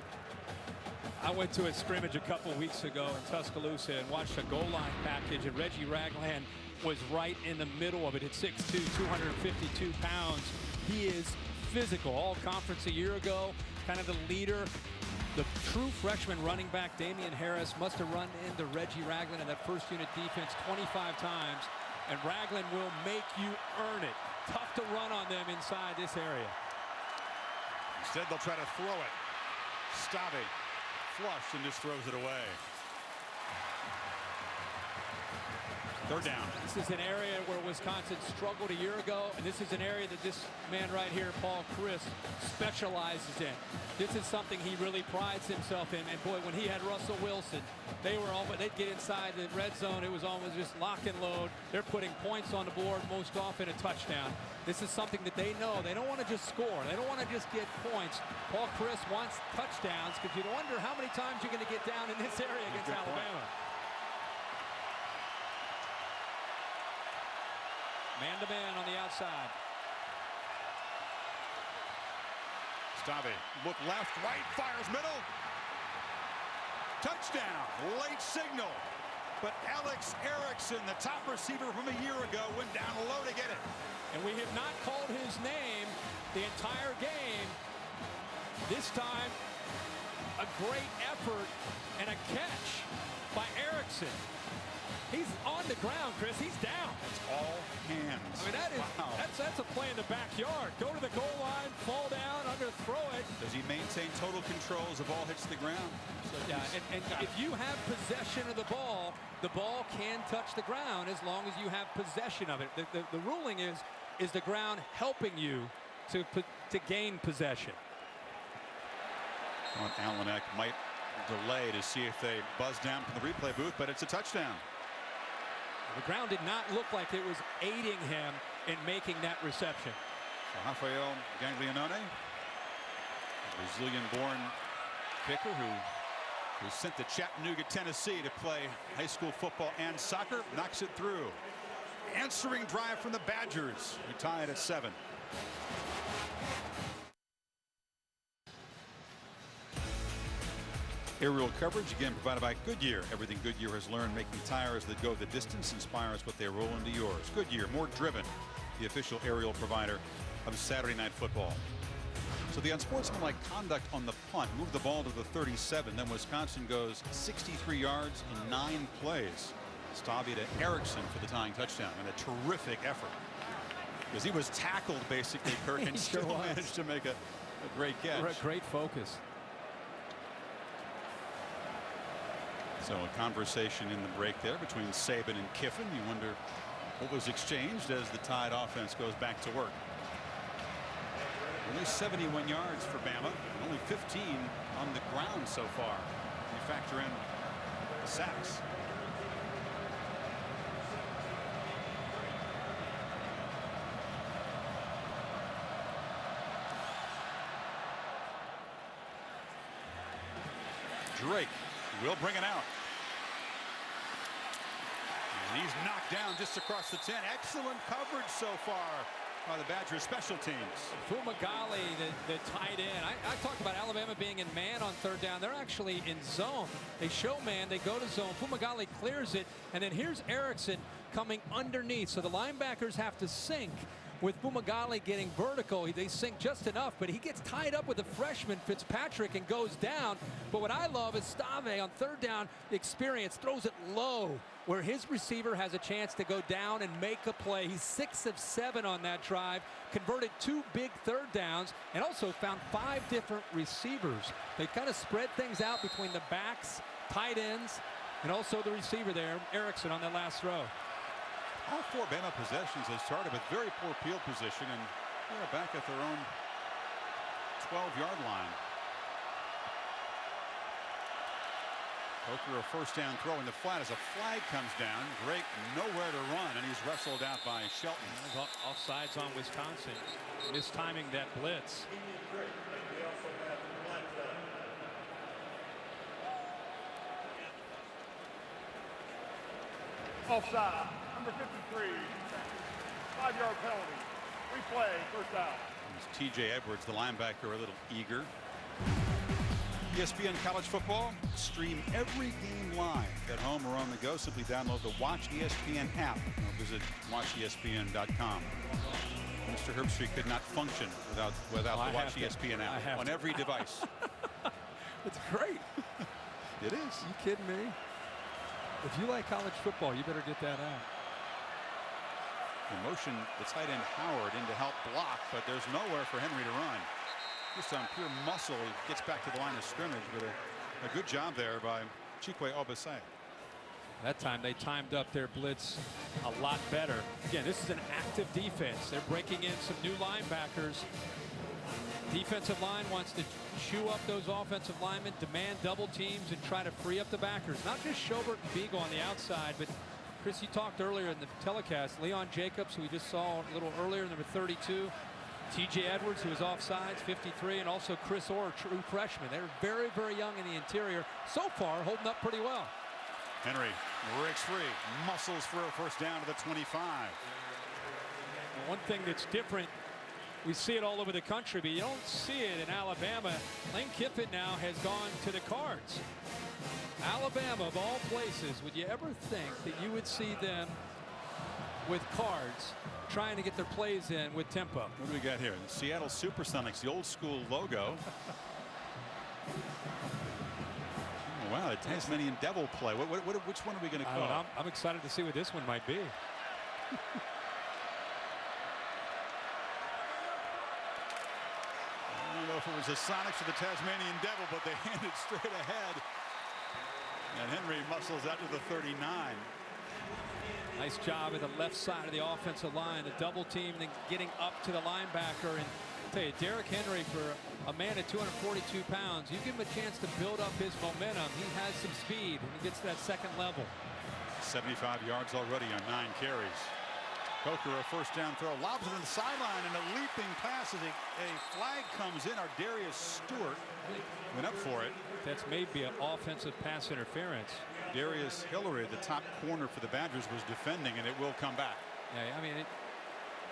I went to a scrimmage a couple weeks ago in Tuscaloosa and watched a goal line package, and Reggie Ragland was right in the middle of it at 6'2", 252 pounds. He is physical. All conference a year ago, kind of the leader. The true freshman running back, Damian Harris, must have run into Reggie Ragland in that first unit defense 25 times, and Ragland will make you earn it. Tough to run on them inside this area. Instead, they'll try to throw it. Stabby flush and just throws it away. 3rd down. This is an area where Wisconsin struggled a year ago, and this is an area that this man right here, Paul Chris, specializes in. This is something he really prides himself in. And boy, when he had Russell Wilson, they'd get inside the red zone. It was almost just lock and load. They're putting points on the board, most often a touchdown. This is something that they know. They don't want to just score. They don't want to just get points. Paul Chris wants touchdowns, because you wonder how many times you're going to get down in this area against Alabama. Man-to-man on the outside. Stabby, look left, right, fires middle. Touchdown, late signal. But Alex Erickson, the top receiver from a year ago, went down low to get it. And we have not called his name the entire game. This time, a great effort and a catch by Erickson. He's on the ground, Chris. He's down. It's all hands. I mean, that's a play in the backyard. Go to the goal line, fall down, underthrow it. Does he maintain total control as the ball hits the ground? So, yeah, and if you have possession of the ball can touch the ground as long as you have possession of it. The ruling is the ground helping you to gain possession? Allen Eck might delay to see if they buzz down from the replay booth, but it's a touchdown. The ground did not look like it was aiding him in making that reception. So Rafael Gaglianone, Brazilian-born kicker who sent to Chattanooga, Tennessee to play high school football and soccer, knocks it through. Answering drive from the Badgers, who tie it at 7. Aerial coverage again provided by Goodyear. Everything Goodyear has learned making tires that go the distance inspires what they roll into yours. Goodyear, more driven, the official aerial provider of Saturday Night Football. So the unsportsmanlike conduct on the punt moved the ball to the 37. Then Wisconsin goes 63 yards in 9 plays. Stavia to Erickson for the tying touchdown, and a terrific effort because he was tackled basically, Kirk, and still managed to make a great catch. Great focus. So a conversation in the break there between Saban and Kiffin. You wonder what was exchanged as the Tide offense goes back to work. Only 71 yards for Bama, and only 15 on the ground so far. You factor in the sacks. Drake will bring it out. And he's knocked down just across the 10. Excellent coverage so far by the Badgers special teams. Fumagalli, the tight end. I talked about Alabama being in man on third down. They're actually in zone. They show man, they go to zone. Fumagalli clears it, and then here's Erickson coming underneath. So the linebackers have to sink. With Fumagalli getting vertical, they sink just enough, but he gets tied up with the freshman Fitzpatrick and goes down. But what I love is Stave on third down experience, throws it low, where his receiver has a chance to go down and make a play. He's 6 of 7 on that drive, converted 2 big third downs, and also found 5 different receivers. They kind of spread things out between the backs, tight ends, and also the receiver there, Erickson, on that last throw. All 4 Bama possessions have started with very poor field position, and they're back at their own 12-yard line. Coker a first down throw in the flat as a flag comes down. Drake nowhere to run, and he's wrestled out by Shelton. Offsides on Wisconsin. Mistiming that blitz. Offside. Number 53. 5-yard penalty. Replay. First down. T.J. Edwards, the linebacker, a little eager. ESPN College Football. Stream every game live at home or on the go. Simply download the Watch ESPN app or visit watchespn.com. Mr. Herbstreit could not function without the Watch ESPN app on every device. It's great. It is. You kidding me? If you like college football, you better get that out. The motion, the tight end Howard in to help block, but there's nowhere for Henry to run. Just on pure muscle, he gets back to the line of scrimmage with a good job there by Chikwe Obasai. That time they timed up their blitz a lot better. Again, this is an active defense. They're breaking in some new linebackers. Defensive line wants to chew up those offensive linemen, demand double teams, and try to free up the backers. Not just Schobert and Beagle on the outside, but Chris, you talked earlier in the telecast, Leon Jacobs, who we just saw a little earlier, number 32. T.J. Edwards, who is offsides, 53, and also Chris Orr, true freshman. They're very, very young in the interior. So far, holding up pretty well. Henry breaks free, muscles for a first down to the 25. Well, one thing that's different, we see it all over the country, but you don't see it in Alabama. Lane Kiffin now has gone to the Cards. Alabama, of all places, would you ever think that you would see them with Cards trying to get their plays in with tempo? What do we got here? The Seattle Supersonics, the old school logo. Oh, wow, a Tasmanian Devil play. Which one are we going to call? I'm excited to see what this one might be. I don't know if it was the Sonics or the Tasmanian Devil, but they handed straight ahead. And Henry muscles out to the 39. Nice job at the left side of the offensive line, the double team, then getting up to the linebacker. And I'll tell you, Derrick Henry, for a man at 242 pounds, you give him a chance to build up his momentum. He has some speed when he gets to that second level. 75 yards already on 9 carries. Coker a first down throw, lobs it to the sideline, and a leaping pass as a flag comes in. Darius Stewart went up for it. That's maybe an offensive pass interference. Darius Hillary, the top corner for the Badgers, was defending, and it will come back. Yeah, I mean,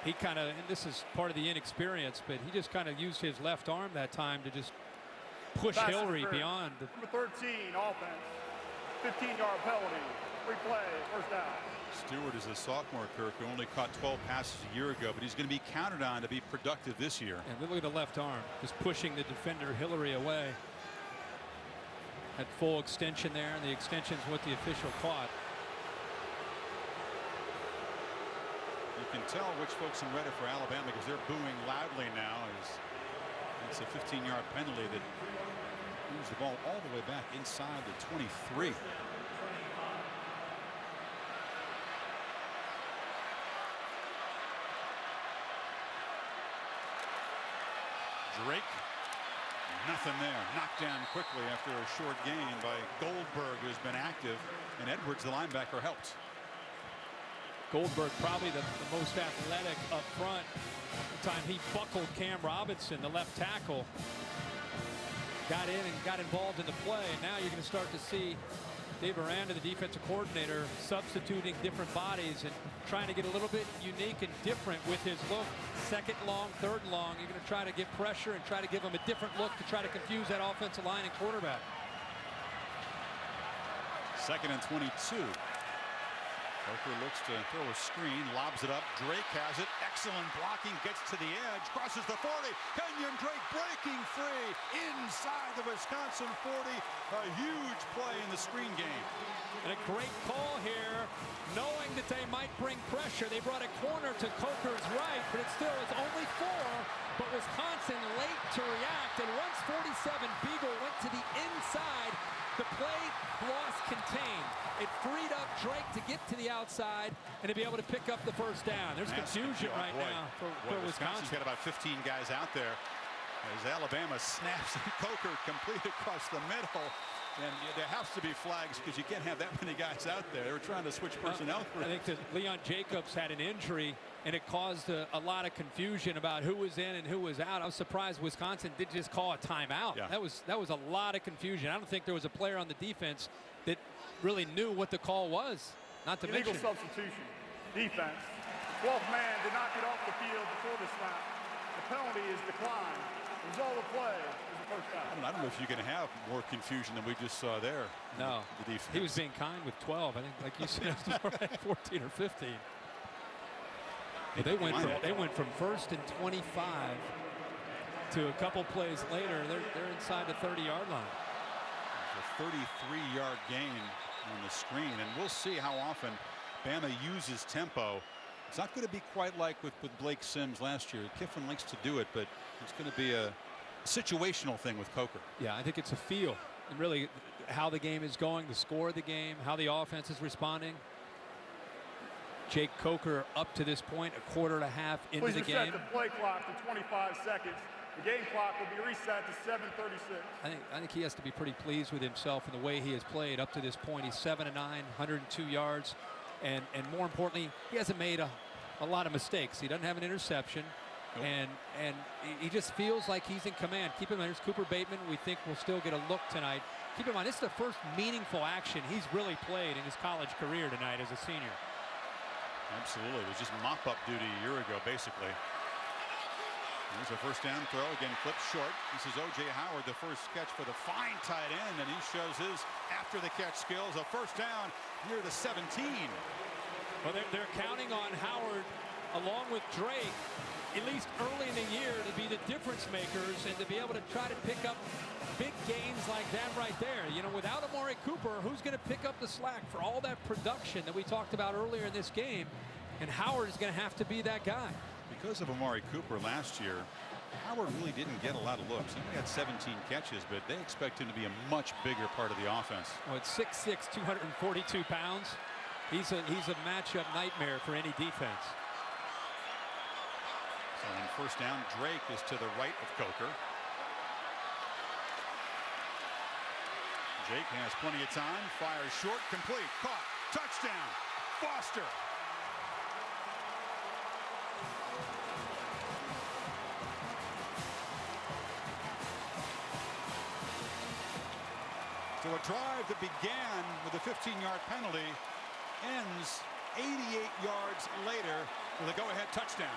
he kind of, and this is part of the inexperience, but he just kind of used his left arm that time to just push Hillary beyond. Number 13, offense. 15-yard penalty. Replay, first down. Stewart is a sophomore, Kirk, who only caught 12 passes a year ago, but he's going to be counted on to be productive this year. And look at the left arm, just pushing the defender Hillary away. At full extension there, and the extension's what the official caught. You can tell which folks in red are for Alabama because they're booing loudly now. It's a 15-yard penalty that moves the ball all the way back inside the 23. Drake, nothing there. Knocked down quickly after a short gain by Goldberg, who's been active, and Edwards, the linebacker, helped. Goldberg probably the most athletic up front. The time he buckled Cam Robinson, the left tackle, got in and got involved in the play. And now you're going to start to see Dave Aranda, the defensive coordinator, substituting different bodies and trying to get a little bit unique and different with his look. Second long, third long, you're going to try to get pressure and try to give him a different look to try to confuse that offensive line and quarterback. 2nd and 22. Coker looks to throw a screen, lobs it up. Drake has it. Excellent blocking, gets to the edge, crosses the 40. Kenyon Drake breaking free inside the Wisconsin 40. A huge play in the screen game. And a great call here, knowing that they might bring pressure. They brought a corner to Coker's right, but it still is only 4. But Wisconsin late to react, and once 47, Beagle went to the inside. The play loss contained. It freed up Drake to get to the outside and to be able to pick up the first down. There's confusion right now for Wisconsin. Wisconsin's got about 15 guys out there as Alabama snaps and Coker complete across the middle. And there has to be flags because you can't have that many guys out there. They were trying to switch personnel. I think that Leon Jacobs had an injury, and it caused a lot of confusion about who was in and who was out. I was surprised Wisconsin did just call a timeout. Yeah. That was a lot of confusion. I don't think there was a player on the defense that really knew what the call was. Not to Illegal mention substitution. Defense. 12th man did not get off the field before the snap. The penalty is declined. The result of play is the first down. I don't know if you can have more confusion than we just saw there. no. The defense. He was being kind with 12. I think, like you said, it was more like 14 or 15. But they went from 1st and 25 to a couple plays later. They're inside the 30-yard line. A 33-yard gain on the screen, and we'll see how often Bama uses tempo. It's not going to be quite like with Blake Sims last year. Kiffin likes to do it, but it's going to be a situational thing with Coker. Yeah, I think it's a feel, and really how the game is going, the score of the game, how the offense is responding. Jake Coker up to this point, a quarter and a half into the game. Please reset the play clock to 25 seconds. The game clock will be reset to 7:36. I think he has to be pretty pleased with himself and the way he has played up to this point. He's 7-9, 102 yards, and more importantly, he hasn't made a lot of mistakes. He doesn't have an interception, nope. and he just feels like he's in command. Keep in mind, there's Cooper Bateman. We think will still get a look tonight. Keep in mind, this is the first meaningful action he's really played in his college career tonight as a senior. Absolutely. It was just mop-up duty a year ago, basically. Here's a first down throw, again flipped short. This is O.J. Howard, the first catch for the fine tight end, and he shows his after-the-catch skills. A first down near the 17. Well, they're counting on Howard, along with Drake, at least early in the year, to be the difference makers and to be able to try to pick up big gains like that right there. You know, without Amari Cooper, who's going to pick up the slack for all that production that we talked about earlier in this game? And Howard is going to have to be that guy. Because of Amari Cooper last year, Howard really didn't get a lot of looks. He only had 17 catches, but they expect him to be a much bigger part of the offense. Well, at 6'6", 242 pounds, he's a matchup nightmare for any defense. So on first down, Drake is to the right of Coker. Jake has plenty of time, fires short, complete, caught, touchdown, Foster. So a drive that began with a 15-yard penalty ends 88 yards later with a go-ahead touchdown.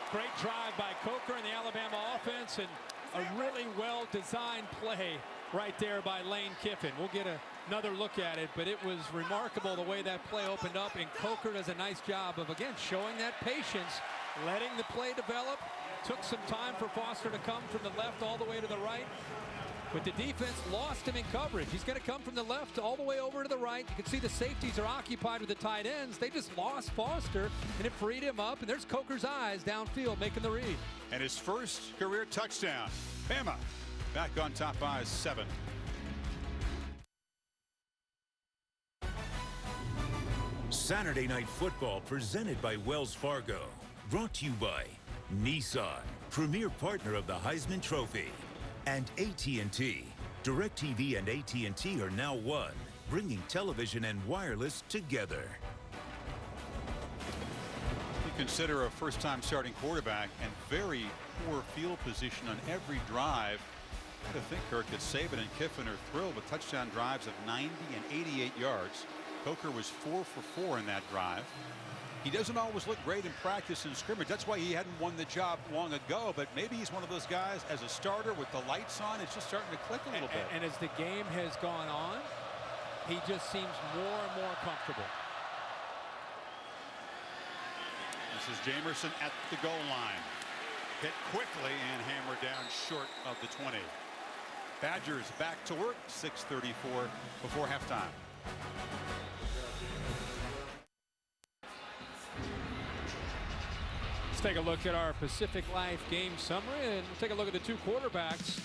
Great drive by Coker and the Alabama offense, and a really well-designed play right there by Lane Kiffin. We'll get another look at it, but it was remarkable the way that play opened up, and Coker does a nice job of, again, showing that patience, letting the play develop. Took some time for Foster to come from the left all the way to the right. But the defense lost him in coverage. He's going to come from the left all the way over to the right. You can see the safeties are occupied with the tight ends. They just lost Foster, and it freed him up. And there's Coker's eyes downfield making the read. And his first career touchdown. Bama back on top by 7. Saturday Night Football presented by Wells Fargo. Brought to you by Nissan, premier partner of the Heisman Trophy. And AT&T. DirecTV and AT&T are now one, bringing television and wireless together. You consider a first-time starting quarterback and very poor field position on every drive. I got to think, Kirk, that Saban and Kiffin are thrilled with touchdown drives of 90 and 88 yards. Coker was 4 for 4 in that drive. He doesn't always look great in practice and scrimmage. That's why he hadn't won the job long ago. But maybe he's one of those guys as a starter with the lights on. It's just starting to click a little bit. And as the game has gone on, he just seems more and more comfortable. This is Jamerson at the goal line. Hit quickly and hammered down short of the 20. Badgers back to work. 6:34 before halftime. Let's take a look at our Pacific Life game summary, and we'll take a look at the two quarterbacks.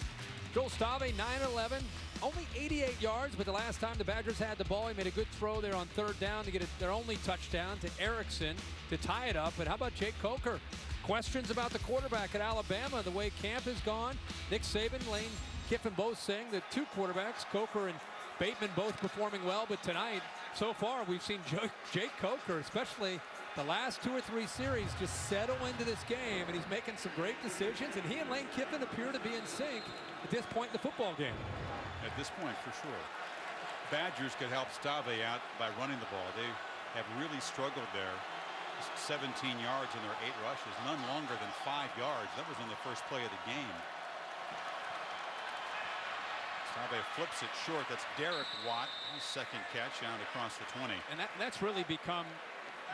Joel Stave, 9-11, only 88 yards, but the last time the Badgers had the ball, he made a good throw there on 3rd down to get their only touchdown to Erickson to tie it up. But how about Jake Coker? Questions about the quarterback at Alabama, the way camp has gone. Nick Saban, Lane Kiffin both saying that two quarterbacks, Coker and Bateman, both performing well, but tonight, so far, we've seen Jake Coker, especially the last 2 or 3 series, just settle into this game, and he's making some great decisions, and he and Lane Kiffin appear to be in sync at this point in the football game. At this point, for sure. Badgers could help Stave out by running the ball. They have really struggled there. Just 17 yards in their 8 rushes, none longer than 5 yards. That was on the first play of the game. Stave flips it short. That's Derek Watt. His second catch out across the 20. And that's really become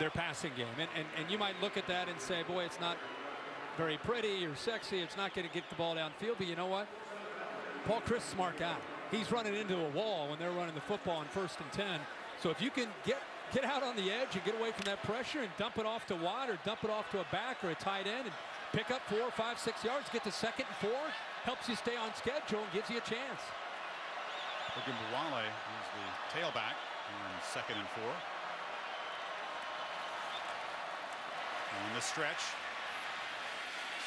their passing game. And you might look at that and say, boy, it's not very pretty or sexy. It's not going to get the ball downfield. But you know what? Paul Chryst, smart guy. He's running into a wall when they're running the football on 1st and 10. So if you can get out on the edge and get away from that pressure and dump it off to Watt or dump it off to a back or a tight end and pick up 4, 5, 6 yards, get to 2nd and 4, helps you stay on schedule and gives you a chance. Ogunbowale is the tailback on 2nd and 4. On the stretch.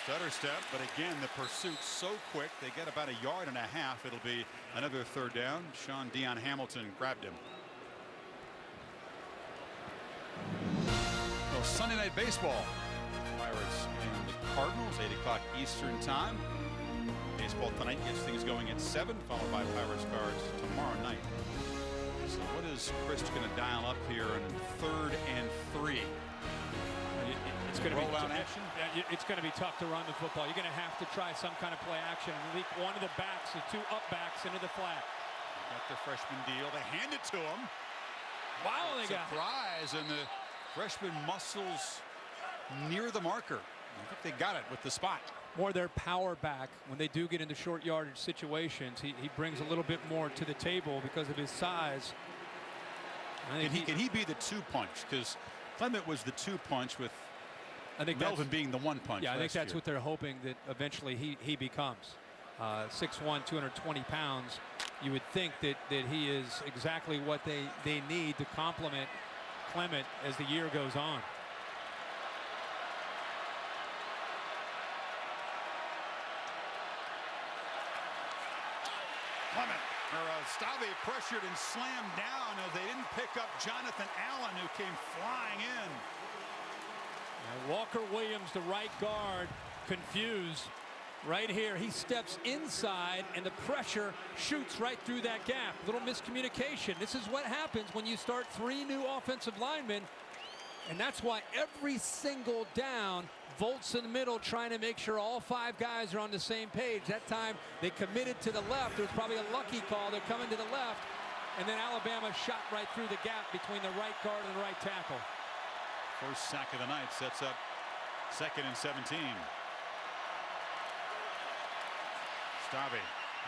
Stutter step, but again, the pursuit's so quick, they get about 1.5 yards. It'll be another 3rd down. Sean Dion Hamilton grabbed him. Well, Sunday Night Baseball. Pirates and the Cardinals, 8 o'clock Eastern time. Baseball tonight gets things going at 7, followed by Pirates Cards tomorrow night. So what is Chryst going to dial up here in 3rd and 3? It's going to roll out action. It's going to be tough to run the football. You're going to have to try some kind of play action and leak one of the backs, the 2 up backs into the flat. Got the freshman deal. They hand it to him. Wow, they got surprise, and the freshman muscles near the marker. I think they got it with the spot. More their power back when they do get into short yardage situations. He brings a little bit more to the table because of his size. Can he be the 2-punch? Because Clement was the 2-punch with Melvin being the 1-punch. Yeah, I think that's what they're hoping that eventually he becomes. 6'1", 220 pounds. You would think that he is exactly what they need to complement Clement as the year goes on. Clement, Stave pressured and slammed down as they didn't pick up Jonathan Allen, who came flying in. Now Walker Williams, the right guard, confused. Right here, he steps inside, and the pressure shoots right through that gap. Little miscommunication. This is what happens when you start 3 new offensive linemen, and that's why every single down, Volt's in the middle trying to make sure all 5 guys are on the same page. That time, they committed to the left. There was probably a lucky call. They're coming to the left, and then Alabama shot right through the gap between the right guard and the right tackle. First sack of the night sets up 2nd and 17. Stave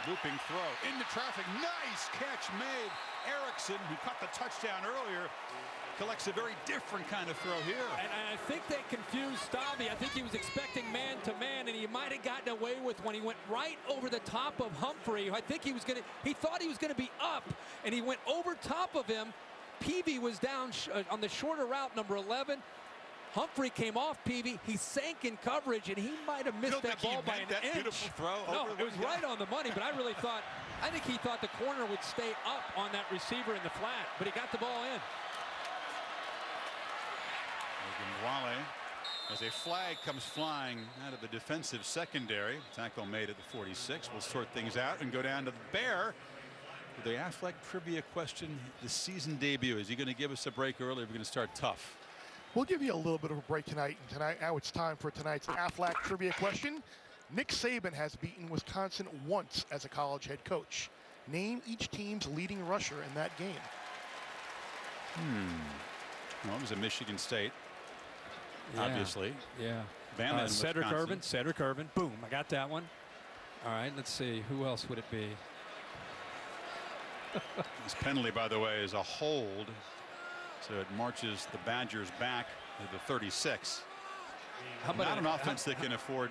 Looping throw into traffic. Nice catch made. Erickson, who caught the touchdown earlier, collects a very different kind of throw here. And I think they confused Stabby. I think he was expecting man-to-man, and he might have gotten away with when he went right over the top of Humphrey. I think he thought he was going to be up, and he went over top of him. Peavy was down on the shorter route, number 11. Humphrey came off Peavy. He sank in coverage, and he might have missed that ball by an inch. Beautiful throw. No, it was right on the money, but I think he thought the corner would stay up on that receiver in the flat, but he got the ball in. Wale, as a flag comes flying out of the defensive secondary. Tackle made at the 46. We'll sort things out and go down to the Bear. The Affleck trivia question, the season debut. Is he going to give us a break early? We're going to start tough. We'll give you a little bit of a break tonight. And now it's time for tonight's Affleck trivia question. Nick Saban has beaten Wisconsin once as a college head coach. Name each team's leading rusher in that game. Well, it was a Michigan State. Yeah. Obviously. Yeah. Bama and Cedric Wisconsin. Irvin. Cedric Irvin. Boom. I got that one. All right. Let's see. Who else would it be? This penalty, by the way, is a hold. So it marches the Badgers back to the 36. How about Not an offense that can afford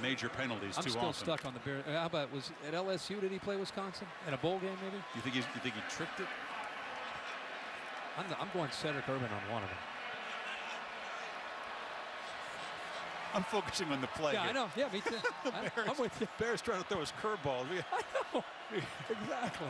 major penalties I'm too still often. stuck on the Bears. How about, was at LSU, did he play Wisconsin? In a bowl game, maybe? You think he tricked it? I'm going Cedric Irvin on one of them. I'm focusing on the play. Yeah, here. I know. Yeah, me too. I'm with you. Bears trying to throw his curveball. I know. Exactly.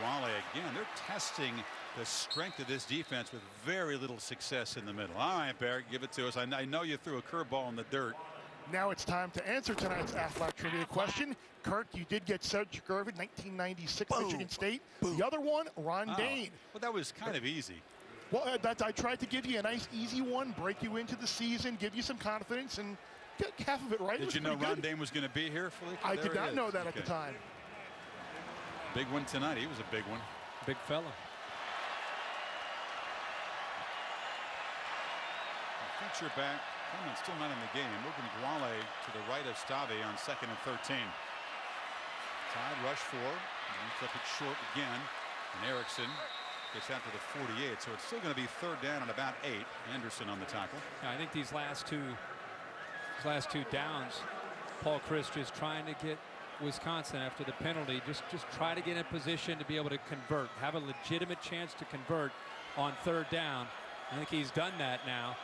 Wale again. They're testing the strength of this defense with very little success in the middle. All right, Barrett, give it to us. I know you threw a curveball in the dirt. Now it's time to answer tonight's Affleck trivia question. Kirk, you did get Cedric Irvin, 1996 Michigan State. The other one, Ron Dane. Well, that was kind of easy. Well, I tried to give you a nice, easy one, break you into the season, give you some confidence, and get half of it right. Did you know Ron Dane was going to be here, Felipe? I did not know that at the time. Big one tonight. He was a big one. Big fella. Feature back. Coleman still not in the game. Moving Wale to the right of Stave on 2nd and 13. Tide rush 4. Flip it short again. And Erickson gets out to the 48. So it's still going to be 3rd down and about 8. Anderson on the tackle. Yeah, I think these last two downs, Paul Chryst just trying to get Wisconsin after the penalty, just try to get in position to be able to convert, have a legitimate chance to convert on 3rd down. I think he's done that now.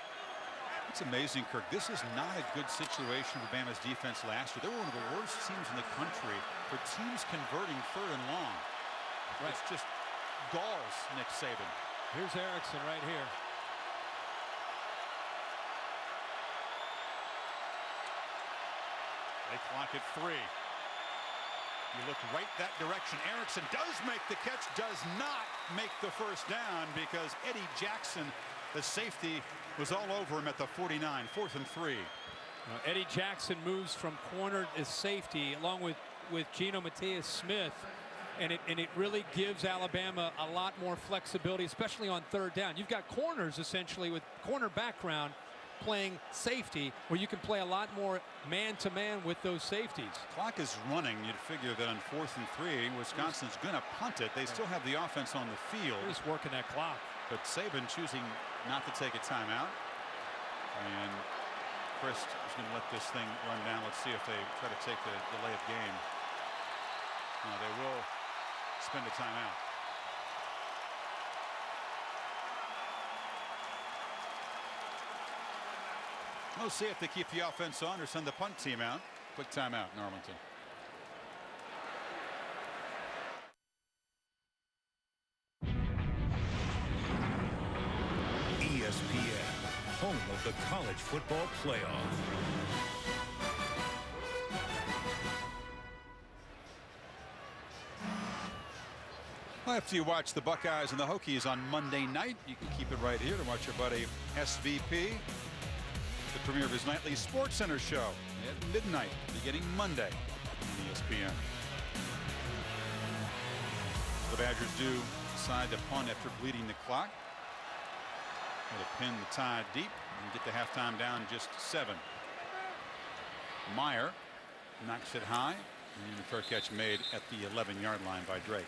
It's amazing, Kirk. This is not a good situation for Bama's defense last year. They were one of the worst teams in the country for teams converting 3rd and long. Right. It's just galls Nick Saban. Here's Erickson right here. They clock at 3. You look right that direction. Erickson does make the catch, does not make the 1st down because Eddie Jackson, the safety, was all over him at the 49. 4th and 3. Eddie Jackson moves from corner to safety along with Geno Mateus-Smith, and it really gives Alabama a lot more flexibility, especially on 3rd down. You've got corners essentially with corner background playing safety, where you can play a lot more man-to-man with those safeties. Clock is running. You'd figure that on 4th and 3, Wisconsin's going to punt it. They still have the offense on the field. They're just working that clock. But Saban choosing not to take a timeout. And Chryst is going to let this thing run down. Let's see if they try to take the delay of game. No, they will spend a timeout. We'll see if they keep the offense on or send the punt team out. Quick timeout in Arlington. ESPN, home of the college football playoff. After you watch the Buckeyes and the Hokies on Monday night, you can keep it right here to watch your buddy SVP, the premiere of his nightly Sports Center show at midnight, beginning Monday on ESPN. The Badgers do decide to punt after bleeding the clock. to pin the Tide deep and get the halftime down just 7. Meyer knocks it high, and the fair catch made at the 11-yard line by Drake.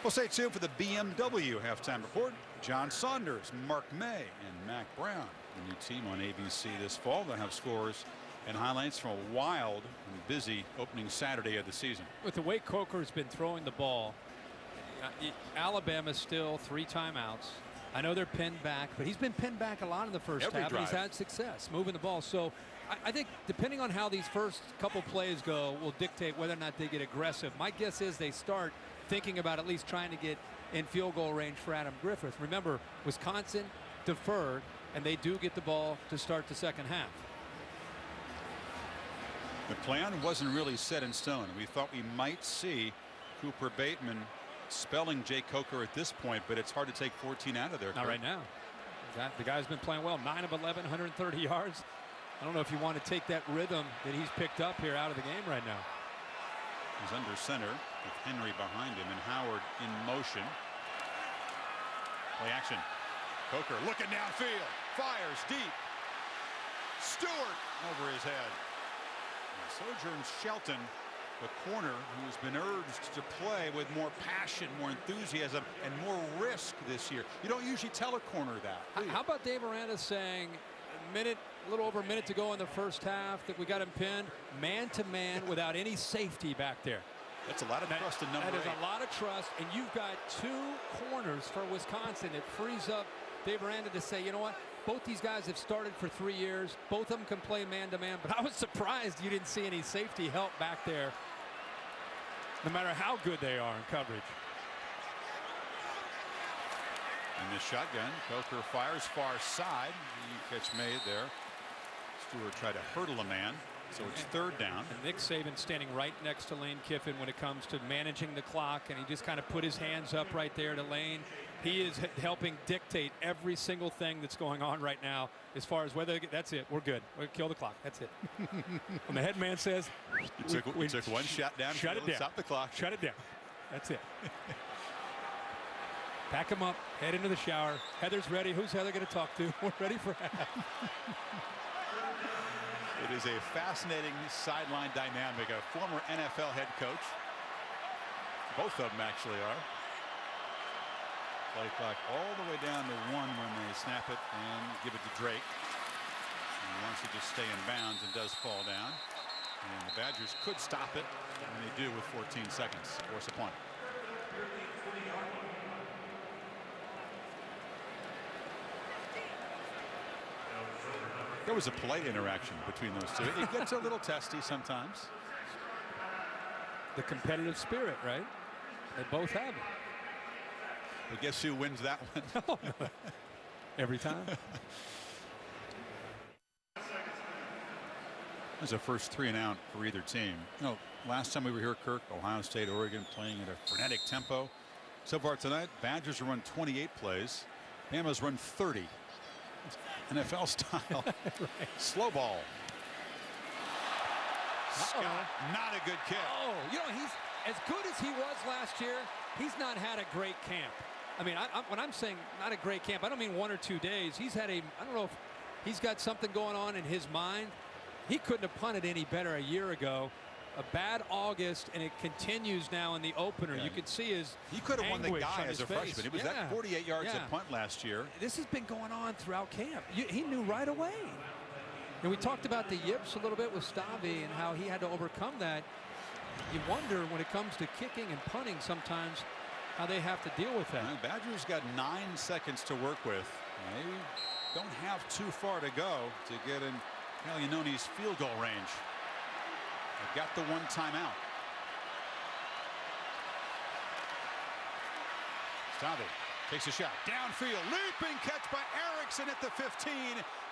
We'll stay tuned for the BMW halftime report. John Saunders, Mark May, and Mac Brown, the new team on ABC this fall. They'll have scores and highlights from a wild and busy opening Saturday of the season. With the way Coker's been throwing the ball, Alabama's still 3 timeouts. I know they're pinned back, but he's been pinned back a lot in the first half, and he's had success moving the ball. So I think depending on how these first couple plays go will dictate whether or not they get aggressive. My guess is they start thinking about at least trying to get in field goal range for Adam Griffith. Remember, Wisconsin deferred, and they do get the ball to start the second half. The plan wasn't really set in stone. We thought we might see Cooper Bateman spelling Jay Coker at this point, but it's hard to take 14 out of there. Not right now. The guy's been playing well. 9 of 11, 130 yards. I don't know if you want to take that rhythm that he's picked up here out of the game right now. He's under center with Henry behind him and Howard in motion. Play action. Coker looking downfield. Fires deep. Stewart over his head. Sojourn Shelton, the corner who's been urged to play with more passion, more enthusiasm, and more risk this year. You don't usually tell a corner that. How about Dave Aranda saying a little over a minute to go in the first half that we got him pinned man-to-man without any safety back there? That's a lot of trust in number 8. That is a lot of trust, and you've got 2 corners for Wisconsin. It frees up Dave Aranda to say, you know what? Both these guys have started for 3 years. Both of them can play man-to-man, but I was surprised you didn't see any safety help back there, no matter how good they are in coverage. In this shotgun, Coker fires far side. The catch made there. Stewart tried to hurdle a man, so it's 3rd down. And Nick Saban standing right next to Lane Kiffin when it comes to managing the clock, and he just kind of put his hands up right there to Lane. He is helping dictate every single thing that's going on right now as far as whether that's it. We're good. We'll kill the clock. That's it. When the head man says we took one shot down. Shut it down. Stop the clock. Shut it down. That's it. Pack him up. Head into the shower. Heather's ready. Who's Heather going to talk to? We're ready for half. It is a fascinating sideline dynamic. A former NFL head coach. Both of them actually are. Play clock all the way down to 1 when they snap it and give it to Drake. And he wants to just stay in bounds and does fall down. And the Badgers could stop it, and they do with 14 seconds. Force a punt. There was a polite interaction between those two. It gets a little testy sometimes. The competitive spirit, right? They both have it. But guess who wins that one? Every time. There's a first 3 and out for either team. You know, last time we were here, Kirk, Ohio State, Oregon playing at a frenetic tempo. So far tonight, Badgers have run 28 plays. Bama's run 30. NFL style. Right. Slow ball. Scott, not a good kick. Oh, you know, he's as good as he was last year. He's not had a great camp. I mean, when I'm saying not a great camp, I don't mean 1 or 2 days. He's had I don't know if he's got something going on in his mind. He couldn't have punted any better a year ago. A bad August, and it continues now in the opener. Yeah. You could see his He could have won the guy as a freshman. It was yeah. that 48 yards yeah. at punt last year. This has been going on throughout camp. He knew right away. And we talked about the yips a little bit with Stavi and how he had to overcome that. You wonder when it comes to kicking and punting sometimes how they have to deal with that. Well, Badgers got 9 seconds to work with. They don't have too far to go to get in Calianone's field goal range. They've got the 1 timeout. Stavi takes a shot downfield, leaping catch by Erickson at the 15.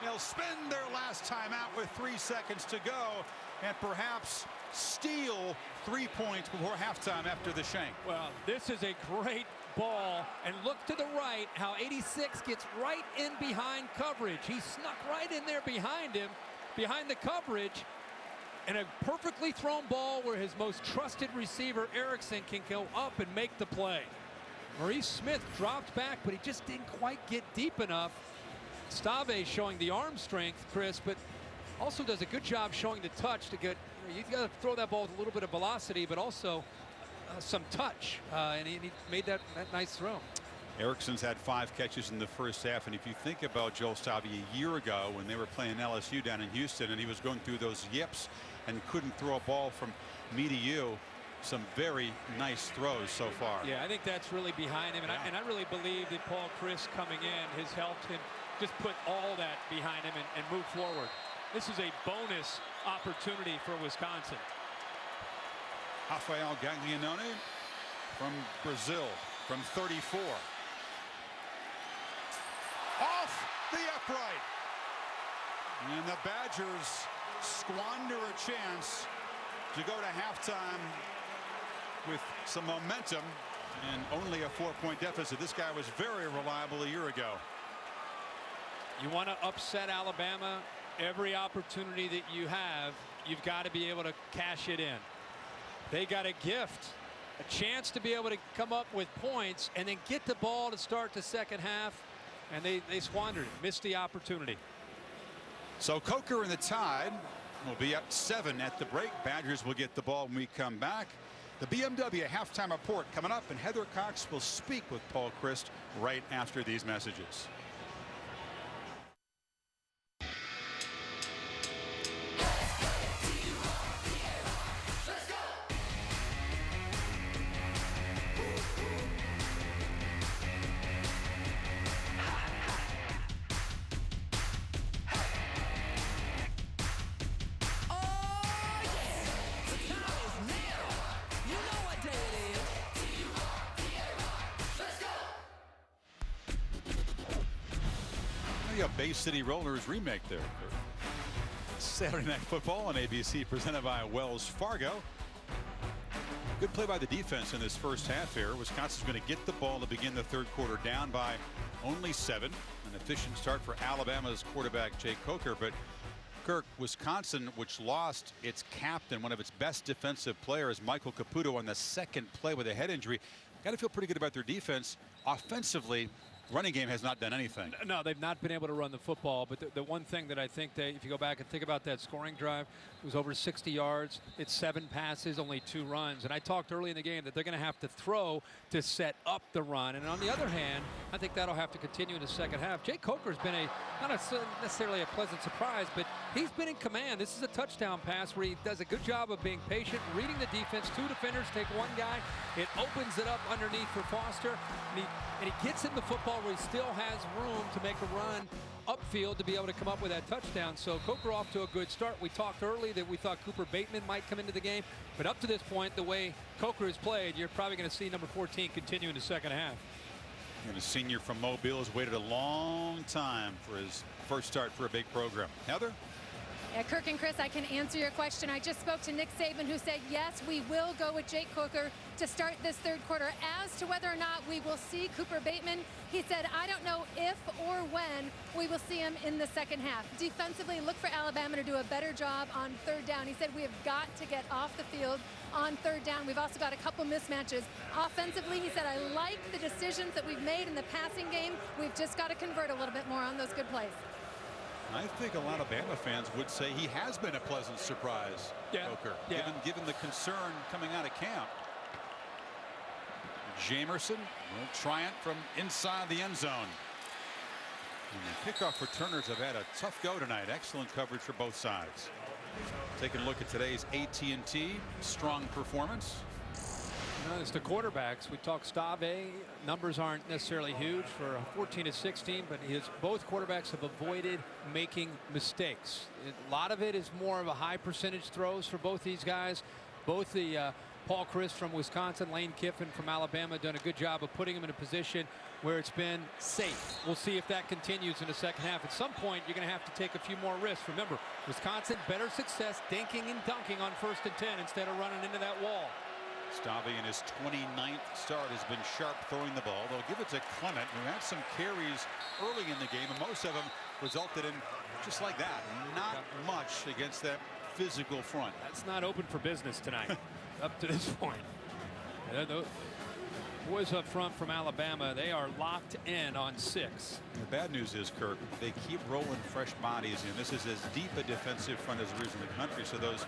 They'll spend their last timeout with 3 seconds to go and perhaps steal 3 points before halftime after the shank. Well, this is a great ball, and look to the right how 86 gets right in behind coverage. He snuck right in there behind him, behind the coverage, and a perfectly thrown ball where his most trusted receiver Erickson can go up and make the play. Maurice Smith dropped back, but he just didn't quite get deep enough. Stave showing the arm strength, Chris, but also does a good job showing the touch to get, you got to throw that ball with a little bit of velocity, but also some touch, and he made that nice throw. Erickson's had 5 catches in the first half, and if you think about Joel Stave a year ago when they were playing LSU down in Houston and he was going through those yips and couldn't throw a ball from me to you, some very nice throws so far. Yeah, I think that's really behind him, and I really believe that Paul Chryst coming in has helped him just put all that behind him and move forward. This is a bonus opportunity for Wisconsin. Rafael Gaglianone from Brazil from 34. Off the upright. And the Badgers squander a chance to go to halftime with some momentum and only a 4-point deficit. This guy was very reliable a year ago. You want to upset Alabama, every opportunity that you have, you've got to be able to cash it in. They got a gift, a chance to be able to come up with points and then get the ball to start the second half, and they squandered it, missed the opportunity. So Coker and the Tide will be up 7 at the break. Badgers will get the ball when we come back. The BMW halftime report coming up, and Heather Cox will speak with Paul Chryst right after these messages. A Bay City Rollers remake there. Saturday Night Football on ABC, presented by Wells Fargo. Good play by the defense in this first half here. Wisconsin's going to get the ball to begin the third quarter down by only 7. An efficient start for Alabama's quarterback Jake Coker, but Kirk, Wisconsin, which lost its captain, one of its best defensive players, Michael Caputo, on the second play with a head injury, got to feel pretty good about their defense. Offensively, running game has not done anything. No, they've not been able to run the football, but the one thing that I think if you go back and think about that scoring drive, it was over 60 yards. It's 7 passes, only 2 runs. And I talked early in the game that they're going to have to throw to set up the run. And on the other hand, I think that'll have to continue in the second half. Jake Coker's been not necessarily a pleasant surprise, but he's been in command. This is a touchdown pass where he does a good job of being patient, reading the defense. 2 defenders take 1 guy. It opens it up underneath for Foster, and he gets in the football where he still has room to make a run upfield to be able to come up with that touchdown. So Coker off to a good start. We talked early that we thought Cooper Bateman might come into the game, but up to this point, the way Coker has played, you're probably going to see number 14 continue in the second half. And a senior from Mobile has waited a long time for his first start for a big program. Heather? Yeah, Kirk and Chris, I can answer your question. I just spoke to Nick Saban, who said, yes, we will go with Jake Coker to start this third quarter. As to whether or not we will see Cooper Bateman, he said, I don't know if or when we will see him in the second half. Defensively, look for Alabama to do a better job on third down. He said, we have got to get off the field on third down. We've also got a couple mismatches. Offensively, he said, I like the decisions that we've made in the passing game. We've just got to convert a little bit more on those good plays. I think a lot of Bama fans would say he has been a pleasant surprise, Coker, given the concern coming out of camp. Jamerson will try it from inside the end zone. And the kickoff returners have had a tough go tonight. Excellent coverage for both sides. Taking a look at today's AT&T strong performance. It's the quarterbacks. We talked Stave. Numbers aren't necessarily huge for 14 to 16, but both quarterbacks have avoided making mistakes. A lot of it is more of a high percentage throws for both these guys. Both the Paul Chryst from Wisconsin, Lane Kiffin from Alabama done a good job of putting him in a position where it's been safe. We'll see if that continues in the second half. At some point, you're going to have to take a few more risks. Remember, Wisconsin, better success dinking and dunking on 1st and 10 instead of running into that wall. Stave in his 29th start has been sharp throwing the ball. They'll give it to Clement, who had some carries early in the game, and most of them resulted in just like that. Not much against that physical front. That's not open for business tonight up to this point. Boys up front from Alabama, they are locked in on 6. The bad news is, Kirk, they keep rolling fresh bodies in. This is as deep a defensive front as there is in the country, so those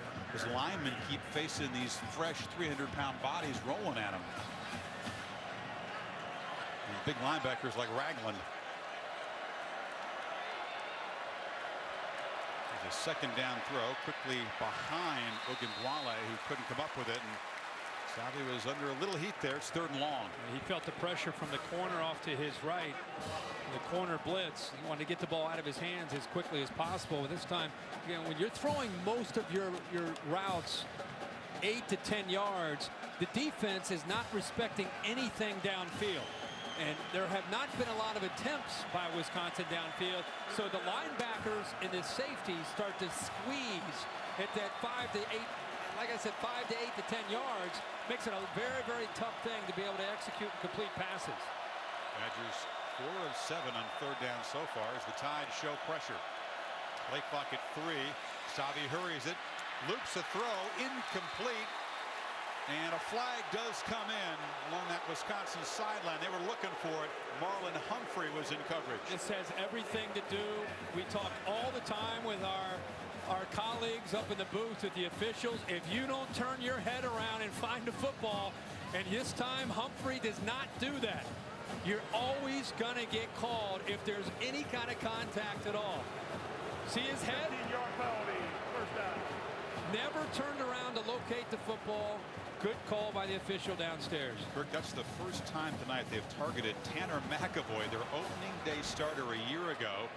linemen keep facing these fresh 300-pound bodies rolling at them. And big linebackers like Ragland. There's a second down throw quickly behind Ogunbowale, who couldn't come up with it. And Savvy was under a little heat there. It's 3rd and long. He felt the pressure from the corner off to his right. The corner blitz. He wanted to get the ball out of his hands as quickly as possible. But this time, you know, when you're throwing most of your routes 8 to 10 yards, the defense is not respecting anything downfield. And there have not been a lot of attempts by Wisconsin downfield. So the linebackers and the safeties start to squeeze at that 5 to 8. Like I said, 5 to 8 to 10 yards makes it a very, very tough thing to be able to execute and complete passes. Badgers 4 of 7 on 3rd down so far as the Tide show pressure. Play clock at 3. Savvy hurries it, loops a throw, incomplete. And a flag does come in along that Wisconsin sideline. They were looking for it. Marlon Humphrey was in coverage. This has everything to do. We talk all the time with our colleagues up in the booth with the officials. If you don't turn your head around and find the football, and this time Humphrey does not do that, you're always going to get called if there's any kind of contact at all. See his head? 15-yard penalty, 1st down. Never turned around to locate the football. Good call by the official downstairs. Kirk, that's the first time tonight they've targeted Tanner McAvoy, their opening day starter a year ago,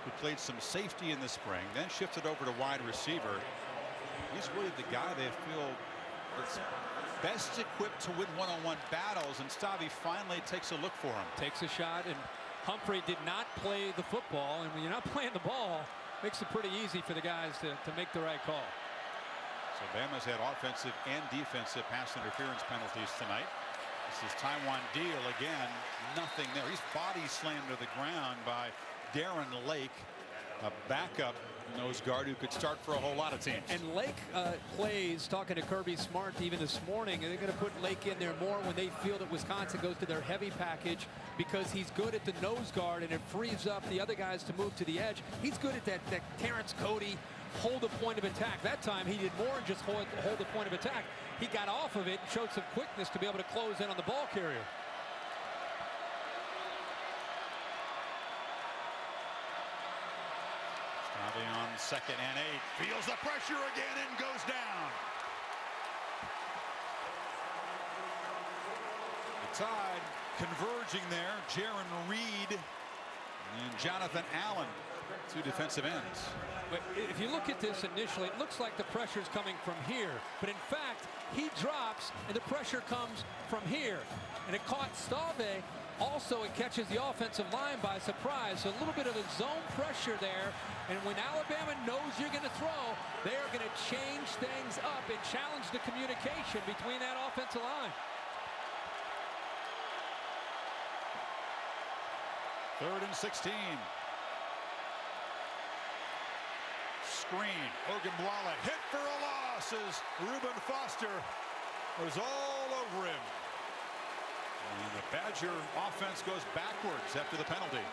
who played some safety in the spring, then shifted over to wide receiver. He's really the guy they feel that's best equipped to win one-on-one battles, and Stavy finally takes a look for him. Takes a shot, and Humphrey did not play the football, and when you're not playing the ball, makes it pretty easy for the guys to make the right call. So Bama's had offensive and defensive pass interference penalties tonight. This is Taiwan Deal again. Nothing there. He's body slammed to the ground by Darren Lake, a backup nose guard who could start for a whole lot of teams. And Lake plays, talking to Kirby Smart even this morning, and they're going to put Lake in there more when they feel that Wisconsin goes to their heavy package, because he's good at the nose guard and it frees up the other guys to move to the edge. He's good at that Terrence Cody hold the point of attack. That time he did more than just hold the point of attack. He got off of it and showed some quickness to be able to close in on the ball carrier. Stavy on 2nd and 8. Feels the pressure again and goes down. The Tide converging there. Jaron Reed and Jonathan Allen, 2 defensive ends. But if you look at this initially, it looks like the pressure is coming from here. But in fact, he drops and the pressure comes from here. And it caught Stave. Also, it catches the offensive line by surprise. So a little bit of a zone pressure there. And when Alabama knows you're going to throw, they are going to change things up and challenge the communication between that offensive line. 3rd and 16. Screen. Ogunbowale hit for a loss as Reuben Foster was all over him. And the Badger offense goes backwards after the penalty.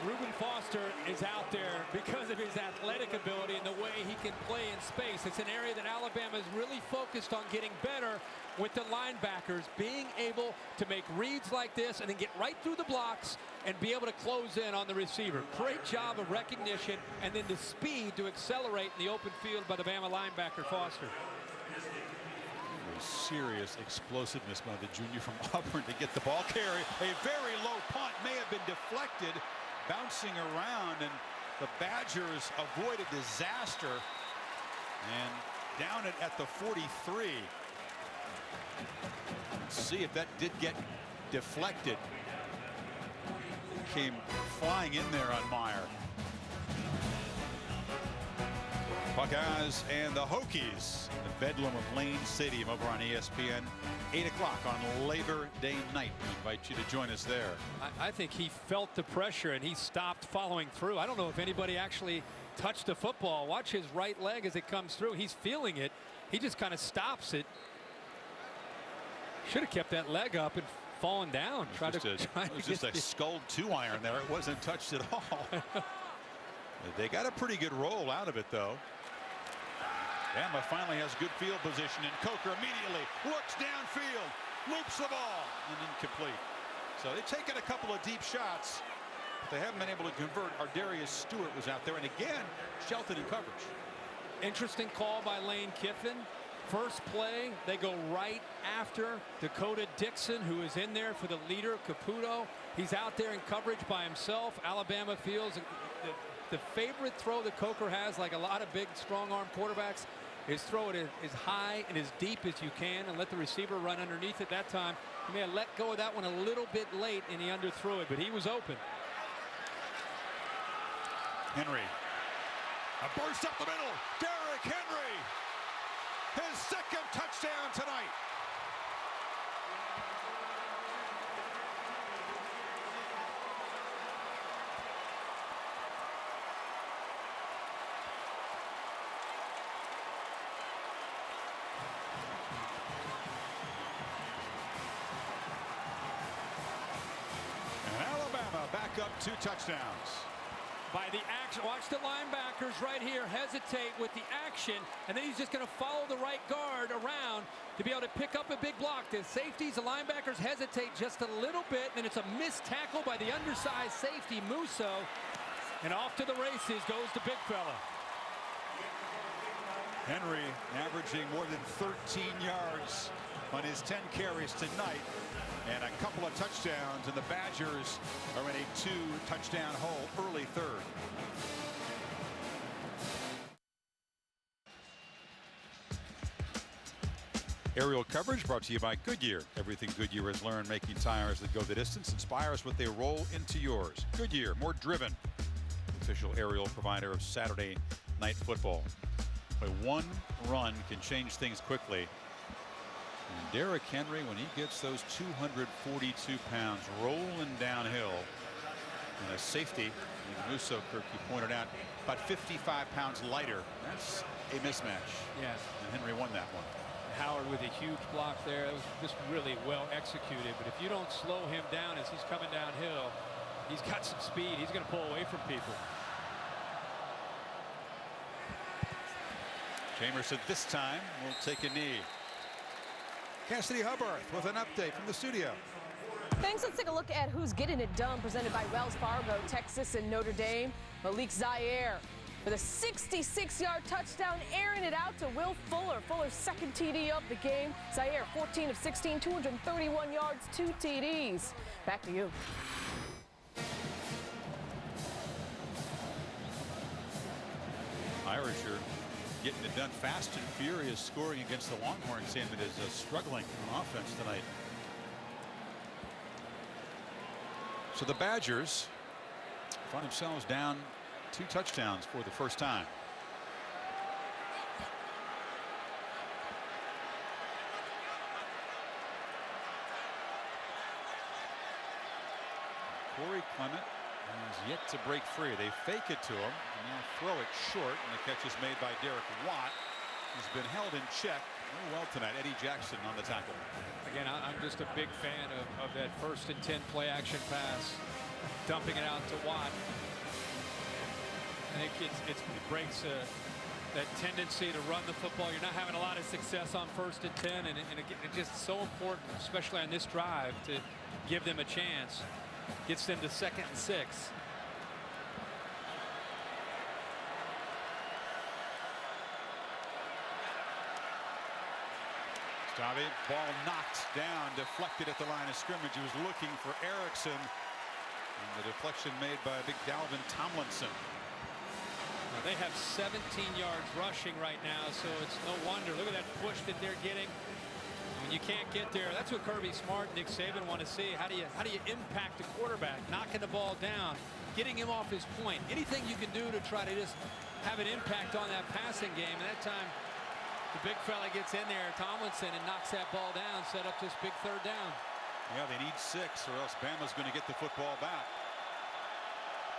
Reuben Foster is out there because of his athletic ability and the way he can play in space. It's an area that Alabama is really focused on getting better with the linebackers, being able to make reads like this and then get right through the blocks and be able to close in on the receiver. Great job of recognition and then the speed to accelerate in the open field by the Bama linebacker Foster. Serious explosiveness by the junior from Auburn to get the ball carry. A very low punt may have been deflected, bouncing around, and the Badgers avoid a disaster and down it at the 43. Let's see if that did get deflected. Came flying in there on Meyer. Buckeyes and the Hokies, the Bedlam of Lane Stadium over on ESPN. 8 o'clock on Labor Day night. We invite you to join us there. I think he felt the pressure and he stopped following through. I don't know if anybody actually touched the football. Watch his right leg as it comes through. He's feeling it. He just kind of stops it. Should have kept that leg up and fallen down. It was just a skull 2-iron there. It wasn't touched at all. They got a pretty good roll out of it, though. Bama finally has good field position, and Coker immediately looks downfield, loops the ball, and incomplete. So they've taken a couple of deep shots, but they haven't been able to convert. Ardarius Stewart was out there, and again, Shelton in coverage. Interesting call by Lane Kiffin. First play, they go right after Dakota Dixon, who is in there for the leader, Caputo. He's out there in coverage by himself. Alabama feels the favorite throw that Coker has, like a lot of big, strong-arm quarterbacks, is throw it as high and as deep as you can and let the receiver run underneath it. That time, he may have let go of that one a little bit late, and he underthrew it, but he was open. Henry. A burst up the middle. Derrick Henry. His second touchdown tonight. And Alabama back up 2 touchdowns. By the action, watch the linebackers right here hesitate with the action, and then he's just going to follow the right guard around to be able to pick up a big block. The safeties, the linebackers hesitate just a little bit, and it's a missed tackle by the undersized safety, Musso, and off to the races goes the big fella. Henry averaging more than 13 yards on his 10 carries tonight, and a couple of touchdowns, and the Badgers are in a 2-touchdown hole early third. Aerial coverage brought to you by Goodyear. Everything Goodyear has learned making tires that go the distance inspires what they roll into yours. Goodyear, more driven. Official aerial provider of Saturday Night Football. But one run can change things quickly. And Derrick Henry, when he gets those 242 pounds rolling downhill, and a safety, Musso, Kirk, you pointed out, about 55 pounds lighter. That's a mismatch. Yeah. And Henry won that one. Howard with a huge block there. It was just really well executed. But if you don't slow him down as he's coming downhill, he's got some speed. He's going to pull away from people. Jamerson this time will take a knee. Cassidy Hubbard with an update from the studio. Thanks. Let's take a look at who's getting it done, presented by Wells Fargo, Texas, and Notre Dame. Malik Zaire with a 66-yard touchdown, airing it out to Will Fuller. Fuller's second TD of the game. Zaire, 14 of 16, 231 yards, 2 TDs. Back to you. Irish are getting it done fast and furious, scoring against the Longhorns. Team that is struggling on offense tonight. So the Badgers find themselves down 2 touchdowns for the first time. Corey Clement has yet to break free. They fake it to him and now throw it short, and the catch is made by Derek Watt. He's been held in check very well tonight. Eddie Jackson on the tackle. Again, I'm just a big fan of that 1st and 10 play action pass, dumping it out to Watt. I think it breaks that tendency to run the football. You're not having a lot of success on 1st and 10, and it's just so important, especially on this drive, to give them a chance. Gets them to 2nd and 6. Stave, ball knocked down, deflected at the line of scrimmage. He was looking for Erickson, and the deflection made by big Dalvin Tomlinson. Now they have 17 yards rushing right now, so it's no wonder. Look at that push that they're getting. When you can't get there, that's what Kirby Smart and Nick Saban want to see. How do you impact a quarterback? Knocking the ball down, getting him off his point. Anything you can do to try to just have an impact on that passing game. And that time, the big fella gets in there, Tomlinson, and knocks that ball down, set up this big 3rd down. Yeah, they need 6, or else Bama's going to get the football back.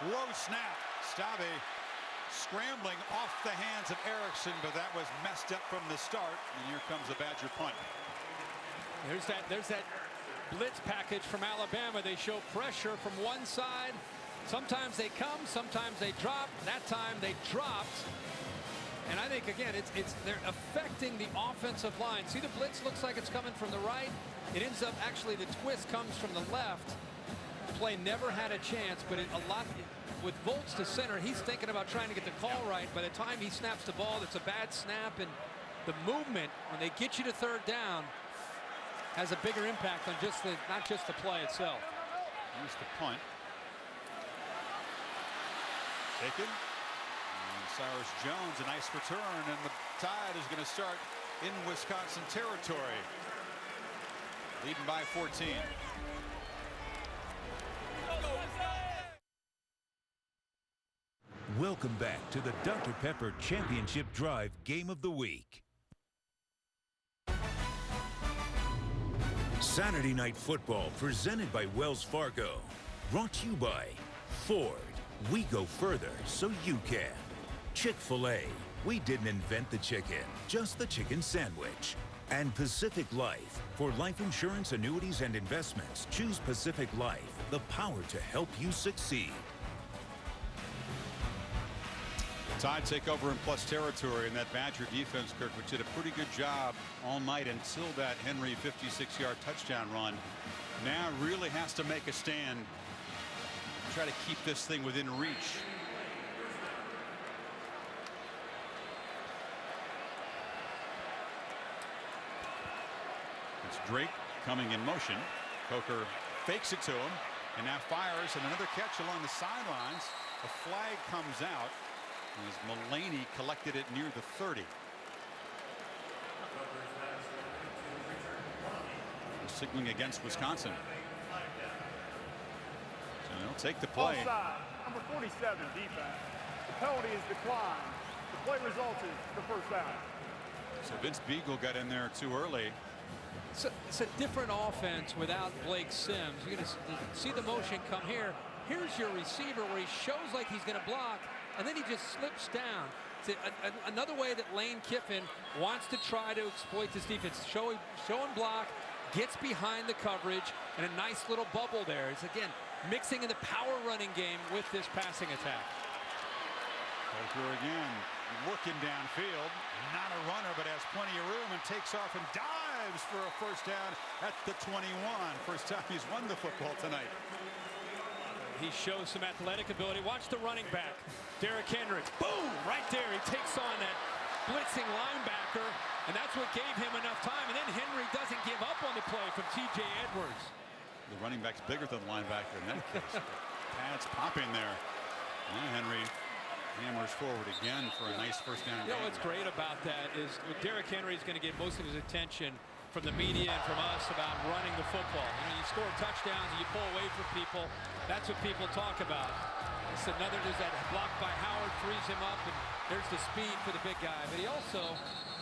Low snap. Stave scrambling off the hands of Erickson, but that was messed up from the start. And here comes the Badger punt. There's that blitz package from Alabama. They show pressure from one side. Sometimes they come, sometimes they drop. That time they dropped. And I think, again, they're affecting the offensive line. See, the blitz looks like it's coming from the right. It ends up actually the twist comes from the left. Play never had a chance, but with Volts to center, he's thinking about trying to get the call right. By the time he snaps the ball, it's a bad snap, and the movement, when they get you to third down, has a bigger impact on not just the play itself. Here's the punt. Taken. And Cyrus Jones, a nice return, and the Tide is going to start in Wisconsin territory. Leading by 14. Welcome back to the Dr. Pepper Championship Drive Game of the Week. Saturday Night Football presented by Wells Fargo. Brought to you by Ford. We go further so you can. Chick-fil-A. We didn't invent the chicken, just the chicken sandwich. And Pacific Life. For life insurance, annuities, and investments, choose Pacific Life, the power to help you succeed. Tide take over in plus territory in that Badger defense, Kirk, which did a pretty good job all night until that Henry 56-yard touchdown run. Now really has to make a stand, try to keep this thing within reach. It's Drake coming in motion. Coker fakes it to him and now fires, and another catch along the sidelines. A flag comes out as Mullaney collected it near the 30. Signaling against Wisconsin. So they'll take the play. Offside, number 47, defense. The penalty is declined. The play resulted the first down. So Vince Beagle got in there too early. It's a different offense without Blake Sims. You're going to see the motion come here. Here's your receiver where he shows like he's going to block, and then he just slips down. It's another way that Lane Kiffin wants to try to exploit this defense. Show and block, gets behind the coverage, and a nice little bubble there. It's, again, mixing in the power running game with this passing attack. Coker again looking downfield. Not a runner, but has plenty of room and takes off and dives for a first down at the 21. First time he's run the football tonight. He shows some athletic ability. Watch the running back, Derrick Henry. Boom! Right there. He takes on that blitzing linebacker, and that's what gave him enough time. And then Henry doesn't give up on the play from T.J. Edwards. The running back's bigger than the linebacker in that case. Pads popping there. Now Henry hammers forward again for a nice first down. You know what's great about that is Derrick Henry is going to get most of his attention from the media and from us about running the football. You know, you score touchdowns and you pull away from people. That's what people talk about. It's another, there's that block by Howard, frees him up, and there's the speed for the big guy. But he also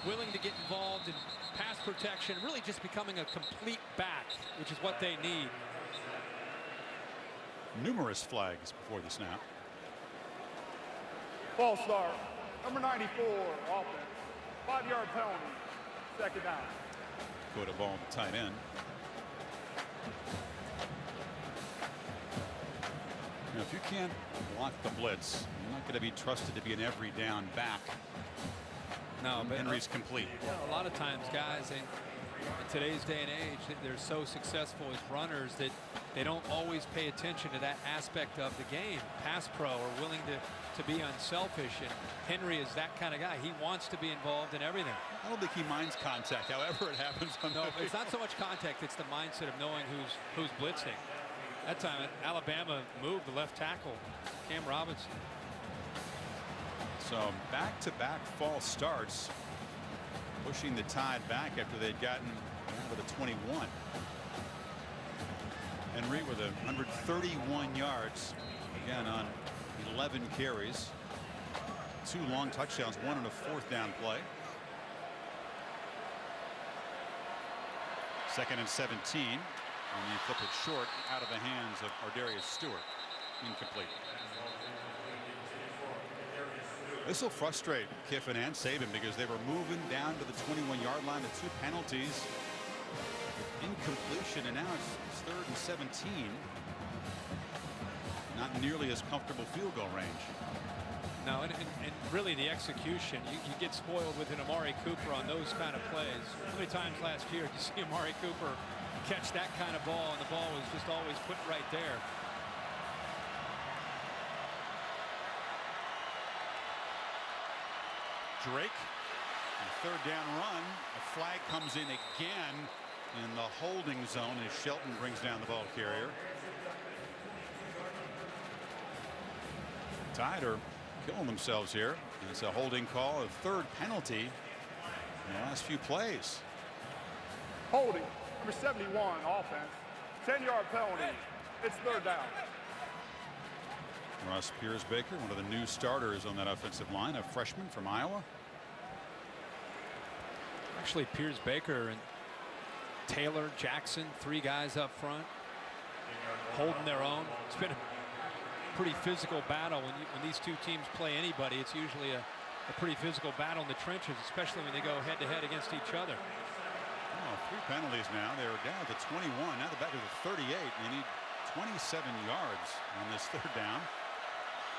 willing to get involved in pass protection, really just becoming a complete back, which is what they need. Numerous flags before the snap. False start, number 94, offense. 5-yard penalty, second down. Put a ball on the tight end. Now, if you can't block the blitz, you're not going to be trusted to be an every down back. No, but Henry's complete. You know, a lot of times, guys, in today's day and age, they're so successful as runners that they don't always pay attention to that aspect of the game. Pass pro are willing to be unselfish, and Henry is that kind of guy. He wants to be involved in everything. I don't think he minds contact, however it happens. No, it's not so much contact, it's the mindset of knowing who's blitzing. That time, Alabama moved the left tackle, Cam Robinson. So back-to-back false starts, pushing the Tide back after they'd gotten down to the 21. Henry with 131 yards, again on 11 carries, 2 long touchdowns, 1 on a fourth down play. 2nd and 17, and you flip it short out of the hands of Ardarius Stewart. Incomplete. This will frustrate Kiffin and Saban because they were moving down to the 21-yard line. The 2 penalties incompletion, and now it's 3rd and 17. Not nearly as comfortable field goal range. No, and really the execution, you get spoiled with an Amari Cooper on those kind of plays. How many times last year did you see Amari Cooper catch that kind of ball, and the ball was just always put right there? Drake, a 3rd down run. A flag comes in again in the holding zone as Shelton brings down the ball carrier. Tide are killing themselves here. It's a holding call, a 3rd penalty in the last few plays. Holding, number 71, offense. 10-yard penalty. It's 3rd down. Ross Pierce-Baker, one of the new starters on that offensive line, a freshman from Iowa. Actually, Pierce-Baker and Taylor, Jackson, 3 guys up front, holding their own. It's been a pretty physical battle. When these two teams play anybody, it's usually a pretty physical battle in the trenches, especially when they go head-to-head against each other. Oh, 3 penalties now. They were down to 21. Now they're back to the 38. They need 27 yards on this 3rd down.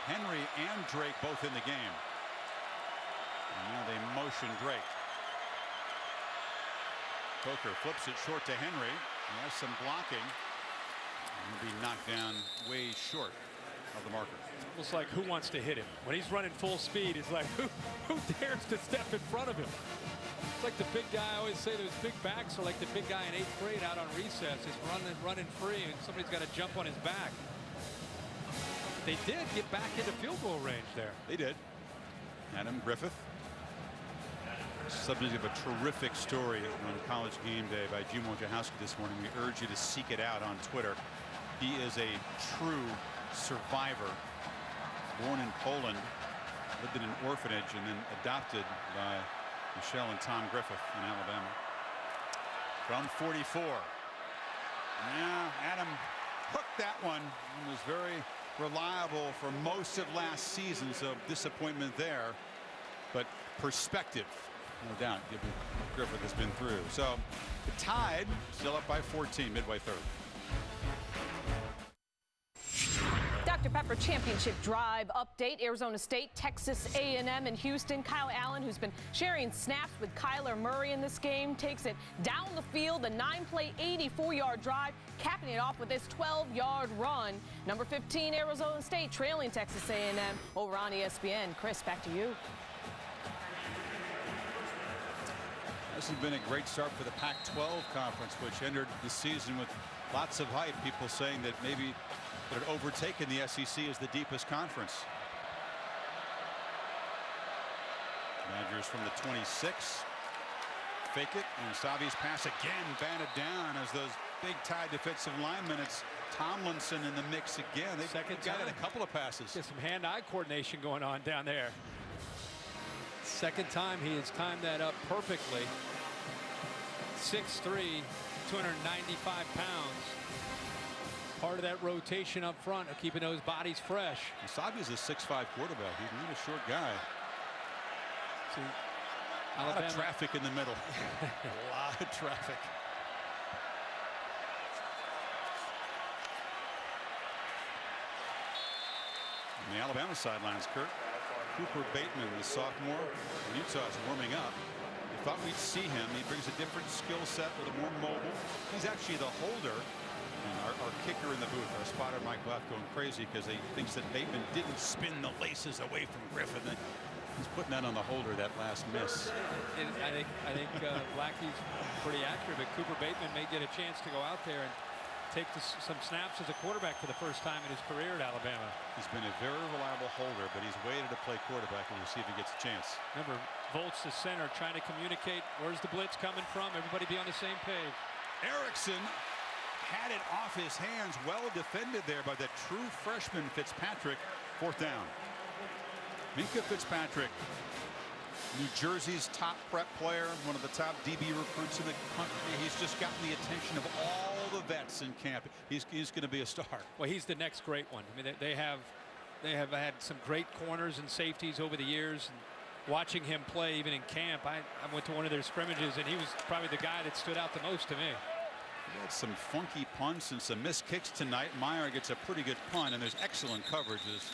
Henry and Drake both in the game. And now they motion Drake. Coker flips it short to Henry. He has some blocking. He'll be knocked down way short of the marker. Almost like who wants to hit him? When he's running full speed, it's like who dares to step in front of him? It's like the big guy. I always say those big backs are like the big guy in 8th grade out on recess. He's running free, and somebody's got to jump on his back. They did get back into field goal range there. They did. Adam Griffith, subject of a terrific story on College Game Day by Jim Wojciechowski this morning. We urge you to seek it out on Twitter. He is a true survivor. Born in Poland, lived in an orphanage, and then adopted by Michelle and Tom Griffith in Alabama. From 44. Yeah, Adam hooked that one. He was very reliable for most of last season, so disappointment there. But perspective, no doubt, given what Griffith has been through. So the Tide still up by 14 midway through. Dr. Pepper Championship Drive update. Arizona State, Texas A&M, and Houston. Kyle Allen, who's been sharing snaps with Kyler Murray in this game, takes it down the field. A 9-play, 84-yard drive, capping it off with this 12-yard run. Number 15, Arizona State, trailing Texas A&M over on ESPN. Chris, back to you. This has been a great start for the Pac-12 conference, which entered the season with lots of hype. People saying that maybe it had overtaken the SEC as the deepest conference. Badgers from the 26. Fake it, and Savi's pass again batted down as those big Tide defensive linemen. It's Tomlinson in the mix again. They've got it a couple of passes. Get some hand-eye coordination going on down there. Second time he has timed that up perfectly. 6'3", 295 pounds. Part of that rotation up front of keeping those bodies fresh. Savi's a 6'5" quarterback. He's not a short guy. See, a lot of traffic in the middle. A lot of traffic. On the Alabama sidelines, Kurt, Cooper Bateman, the sophomore from Utah, is warming up. We thought we'd see him. He brings a different skill set, a little more mobile. He's actually the holder. And our kicker in the booth, our spotter Mike Black, going crazy because he thinks that Bateman didn't spin the laces away from Griffin. He's putting that on the holder, that last miss. And I think Blackie's pretty accurate, but Cooper Bateman may get a chance to go out there and take some snaps as a quarterback for the first time in his career at Alabama. He's been a very reliable holder, but he's waited to play quarterback, and we'll see if he gets a chance. Remember, Volts, the center, trying to communicate where's the blitz coming from. Everybody be on the same page. Erickson had it off his hands. Well defended there by the true freshman Fitzpatrick. 4th down. Minkah Fitzpatrick, New Jersey's top prep player, one of the top DB recruits in the country. He's just gotten the attention of all the vets in camp. He's going to be a star. Well, he's the next great one. I mean, they have had some great corners and safeties over the years. And watching him play even in camp, I went to one of their scrimmages, and he was probably the guy that stood out the most to me. He had some funky punts and some missed kicks tonight. Meyer gets a pretty good punt, and there's excellent coverage as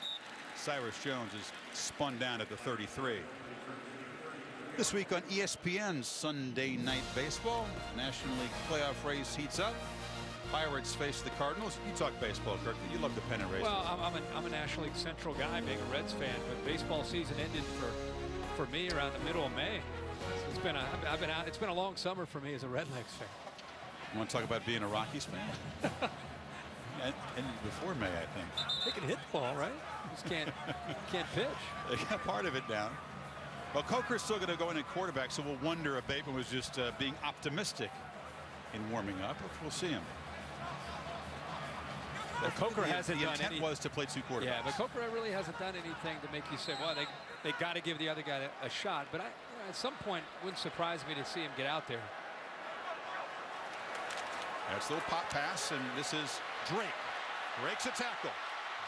Cyrus Jones is spun down at the 33. This week on ESPN's Sunday Night Baseball, National League playoff race heats up. Pirates face the Cardinals. You talk baseball, Kirk. You love the pennant race. Well, I'm a National League Central guy, being a Reds fan, but baseball season ended for me around the middle of May. It's been a long summer for me as a Red Legs fan. You want to talk about being a Rockies fan? and before May, I think. They can hit the ball, right? Just can't pitch. They got part of it down. Well, Coker's still going to go in at quarterback, so we'll wonder if Bateman was just being optimistic in warming up. We'll see him. But Coker hasn't the done intent anything. was to play two quarterbacks. Yeah, but Coker really hasn't done anything to make you say, well, they got to give the other guy a shot. But at some point, it wouldn't surprise me to see him get out there. That's a little pop pass, and this is Drake. Breaks a tackle,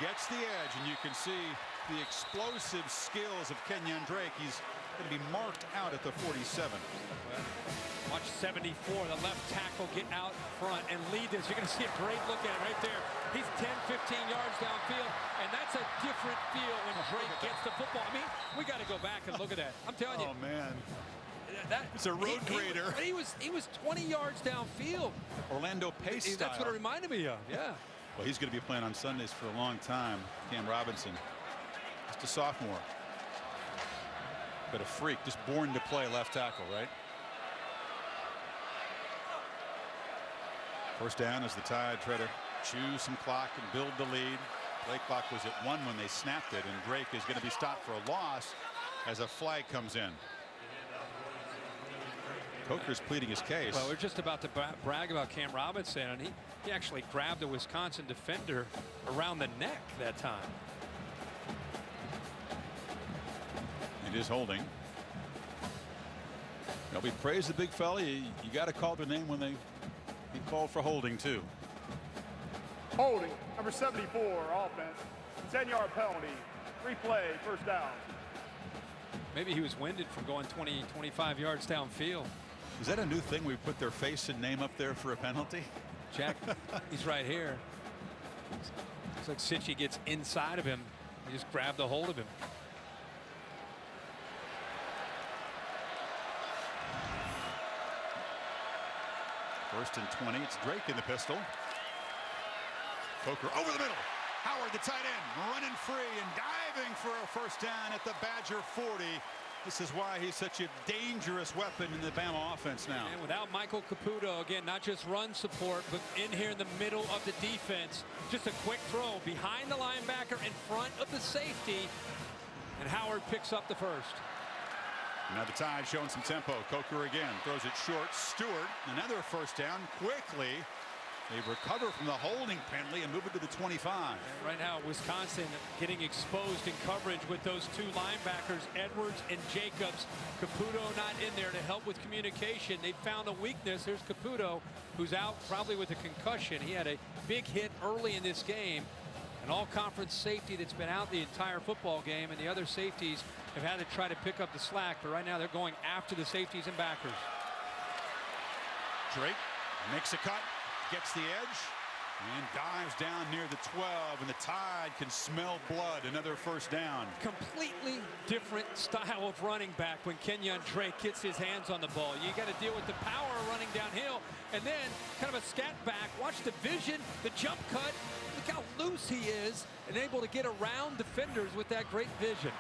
gets the edge, and you can see the explosive skills of Kenyon Drake. He's going to be marked out at the 47. Watch 74, the left tackle, get out front and lead this. You're going to see a great look at it right there. He's 10, 15 yards downfield, and that's a different feel when Drake gets the football. I mean, we got to go back and look at that. I'm telling you. Oh, man. It's a road grader. He was 20 yards downfield. Orlando Pace style. That's what it reminded me of, yeah. Well, he's going to be playing on Sundays for a long time. Cam Robinson, just a sophomore. But a freak, just born to play left tackle, right? First down as the Tide try to choose some clock and build the lead. Play clock was at 1 when they snapped it, and Drake is going to be stopped for a loss as a flag comes in. Coker's pleading his case. Well, we're just about to brag about Cam Robinson, and he actually grabbed a Wisconsin defender around the neck that time. It is holding. We praise the big fella. You got to call their name when he called for holding too. Holding, number 74, offense. 10-yard penalty. Replay, first down. Maybe he was winded from going 20, 25 yards downfield. Is that a new thing? We put their face and name up there for a penalty? Jack, he's right here. Looks like Sitchy gets inside of him. He just grabbed a hold of him. First and 20. It's Drake in the pistol. Coker over the middle. Howard, the tight end, running free and diving for a first down at the Badger 40. This is why he's such a dangerous weapon in the Bama offense now. And without Michael Caputo, again, not just run support, but in here in the middle of the defense. Just a quick throw behind the linebacker in front of the safety. And Howard picks up the first. Now the Tide showing some tempo. Coker again throws it short. Stewart, another first down quickly. They recover from the holding penalty and move it to the 25. And right now, Wisconsin getting exposed in coverage with those two linebackers, Edwards and Jacobs. Caputo not in there to help with communication. They found a weakness. Here's Caputo, who's out probably with a concussion. He had a big hit early in this game. An all-conference safety that's been out the entire football game, and the other safeties have had to try to pick up the slack. But right now, they're going after the safeties and backers. Drake makes a cut. Gets the edge and dives down near the 12, and the Tide can smell blood. Another first down. Completely different style of running back when Kenyon Drake gets his hands on the ball. You got to deal with the power running downhill, and then kind of a scat back. Watch the vision, the jump cut. Look how loose he is and able to get around defenders with that great vision.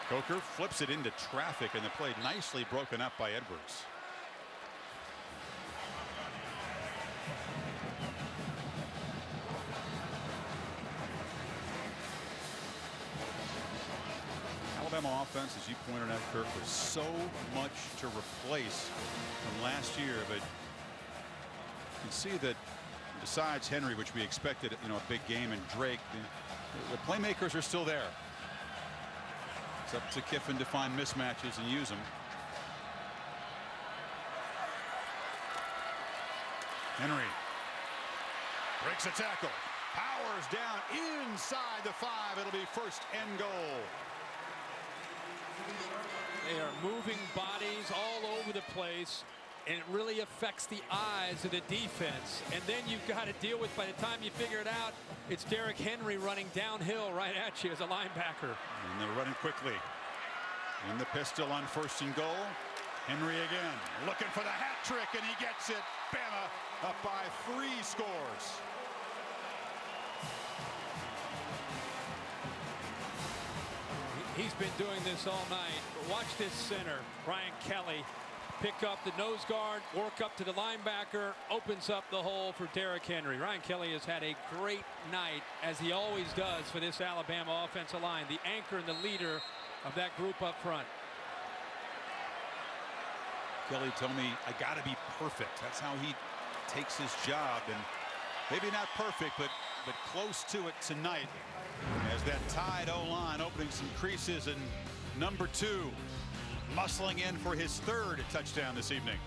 Coker flips it into traffic, and the play nicely broken up by Edwards. Alabama offense, as you pointed out, Kirk, was so much to replace from last year, but you can see that besides Henry, which we expected, a big game, and Drake, the playmakers are still there. It's up to Kiffin to find mismatches and use them. Henry breaks a tackle, powers down inside the 5. It'll be first and goal. They are moving bodies all over the place. and it really affects the eyes of the defense. And then you've got to deal with, by the time you figure it out, it's Derrick Henry running downhill right at you as a linebacker. And they're running quickly. In the pistol on 1st and goal. Henry again, looking for the hat trick, and he gets it. Bama up by 3 scores. He's been doing this all night. But watch this center, Brian Kelly, pick up the nose guard, work up to the linebacker, opens up the hole for Derrick Henry. Ryan Kelly has had a great night, as he always does, for this Alabama offensive line, the anchor and the leader of that group up front. Kelly told me, I got to be perfect. That's how he takes his job, and maybe not perfect, but close to it tonight. As that tied O-line opening some creases, and number 2 muscling in for his 3rd touchdown this evening.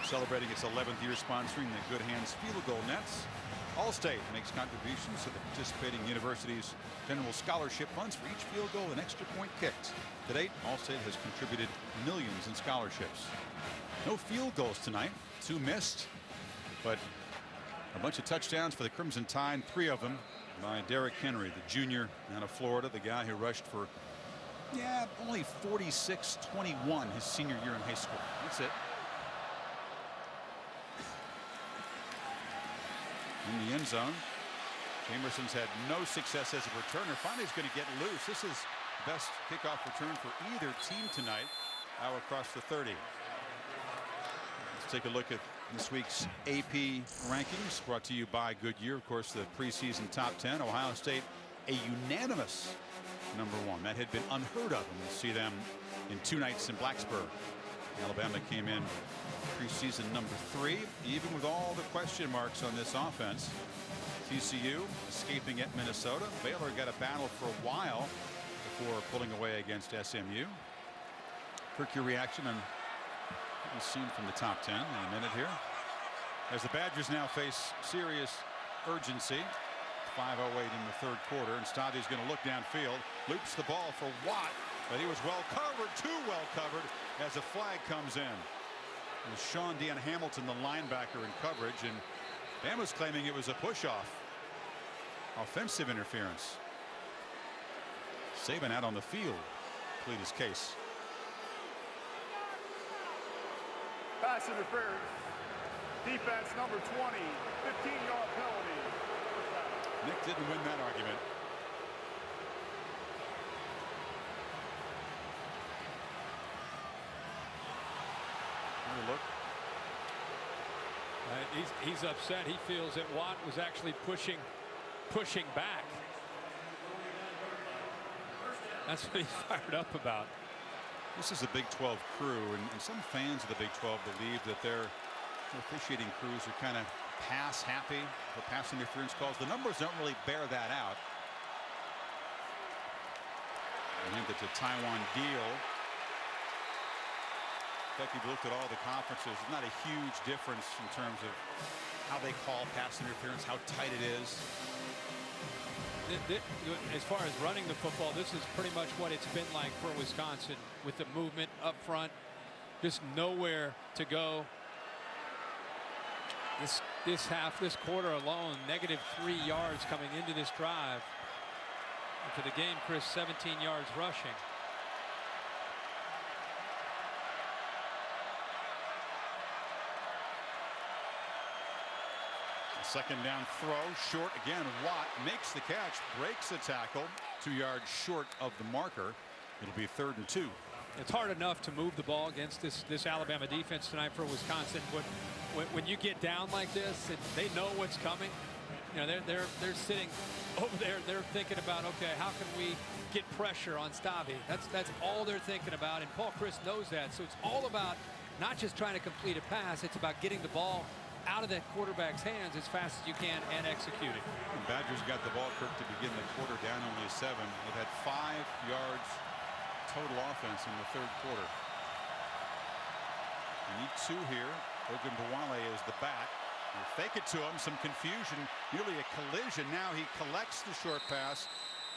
Celebrating its 11th year sponsoring the Good Hands Field Goal Nets, Allstate makes contributions to the participating universities' general scholarship funds for each field goal and extra point kicked. To date, Allstate has contributed millions in scholarships. No field goals tonight, 2 missed, but a bunch of touchdowns for the Crimson Tide, 3 of them by Derrick Henry, the junior out of Florida, the guy who rushed for, only 46-21 his senior year in high school. That's it. In the end zone, Jamerson's had no success as a returner. Finally, he's going to get loose. This is the best kickoff return for either team tonight. Now across the 30. Let's take a look at this week's AP rankings, brought to you by Goodyear. Of course, the preseason top 10. Ohio State, a unanimous number 1. That had been unheard of. And we'll see them in 2 nights in Blacksburg. Alabama came in preseason number 3, even with all the question marks on this offense. TCU escaping at Minnesota. Baylor got a battle for a while before pulling away against SMU. Quick your reaction on what we've seen from the top 10 in a minute here, as the Badgers now face serious urgency. 5:08 in the 3rd quarter, and Stavi's going to look downfield, loops the ball for Watt, but he was well covered, too well covered, as a flag comes in. It was Sean Dean Hamilton, the linebacker, in coverage, and Bama's claiming it was a push-off. Offensive interference. Saban out on the field to plead his case. Pass interference. Defense number 20, 15-yard penalty. Nick didn't win that argument. Look. He's upset. He feels that Watt was actually pushing back. That's what he's fired up about. This is a Big 12 crew, and some fans of the Big 12 believe that their officiating crews are kind of pass happy for pass interference calls. The numbers don't really bear that out. I think that the Taiwan deal. In fact, you've looked at all the conferences. There's not a huge difference in terms of how they call pass interference, how tight it is. As far as running the football, this is pretty much what it's been like for Wisconsin, with the movement up front, just nowhere to go. This quarter alone, -3 yards coming into this drive. And for the game, Chris, 17 yards rushing. Second down throw, short again. Watt makes the catch, breaks the tackle, 2 yards short of the marker. It'll be 3rd and 2. It's hard enough to move the ball against this Alabama defense tonight for Wisconsin, but when you get down like this, they know what's coming. You know, they're sitting over there. They're thinking about, okay, how can we get pressure on Stavi? That's all they're thinking about, and Paul Chryst knows that. So it's all about not just trying to complete a pass. It's about getting the ball out of that quarterback's hands as fast as you can and execute it. The Badgers got the ball, Kirk, to begin the quarter, down only 7. They've had 5 yards total offense in the 3rd quarter. You need 2 here. Ogunbowale is the back. You fake it to him, some confusion, nearly a collision. Now he collects the short pass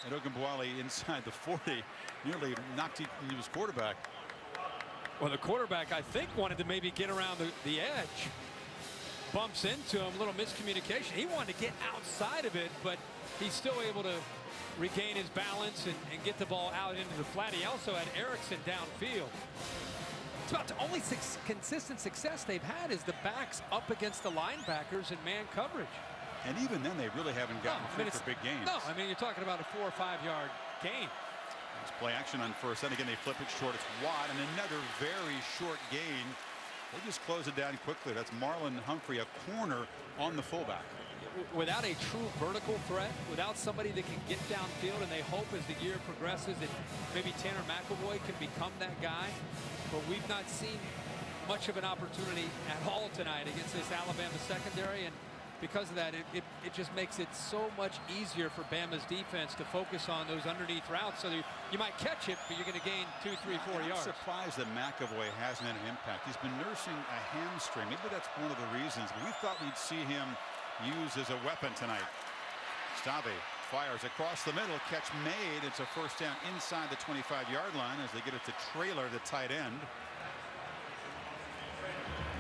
And Ogunbowale inside the 40 nearly knocked his quarterback. Well, the quarterback, I think, wanted to maybe get around the edge. Bumps into him, little miscommunication. He wanted to get outside of it, but he's still able to regain his balance and get the ball out into the flat. He also had Erickson downfield. It's about the only consistent success they've had is the backs up against the linebackers in man coverage. And even then, they really haven't gotten through for big gains. No, I mean, you're talking about a 4 or 5 yard gain. It's play action on first. Then again, they flip it short. It's Watt, and another very short gain. They just close it down quickly. That's Marlon Humphrey, a corner on the fullback. Without a true vertical threat, without somebody that can get downfield, and they hope as the year progresses that maybe Tanner McElroy can become that guy. But we've not seen much of an opportunity at all tonight against this Alabama secondary, and because of that, it just makes it so much easier for Bama's defense to focus on those underneath routes. So you might catch it, but you're going to gain 2, 3, 4 yards. I'm surprised that McEvoy hasn't had an impact. He's been nursing a hamstring. Maybe that's one of the reasons. But we thought we'd see him used as a weapon tonight. Stave fires across the middle. Catch made. It's a first down inside the 25-yard line as they get it to Traylor, the tight end.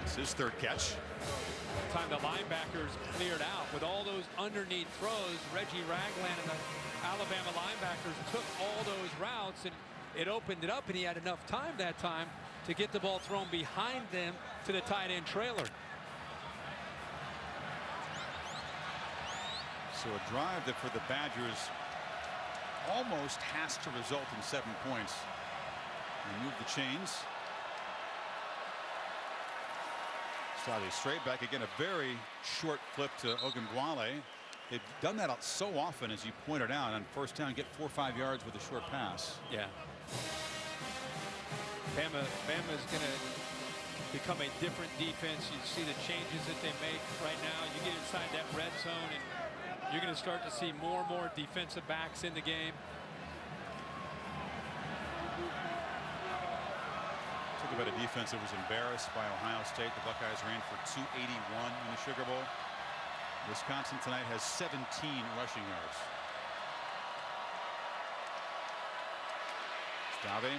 It's his third catch. Time the linebackers cleared out with all those underneath throws. Reggie Ragland and the Alabama linebackers took all those routes, and it opened it up, and he had enough time that time to get the ball thrown behind them to the tight end Traylor. So a drive that for the Badgers almost has to result in 7 points. They move the chains. Stave straight back again. A very short flip to Ogunbowale. They've done that so often, as you pointed out, on first down, get 4 or 5 yards with a short pass. Yeah. Bama's going to become a different defense. You see the changes that they make right now. You get inside that red zone, and you're going to start to see more and more defensive backs in the game. Talk about a defense that was embarrassed by Ohio State. The Buckeyes ran for 281 in the Sugar Bowl. Wisconsin tonight has 17 rushing yards. Stave.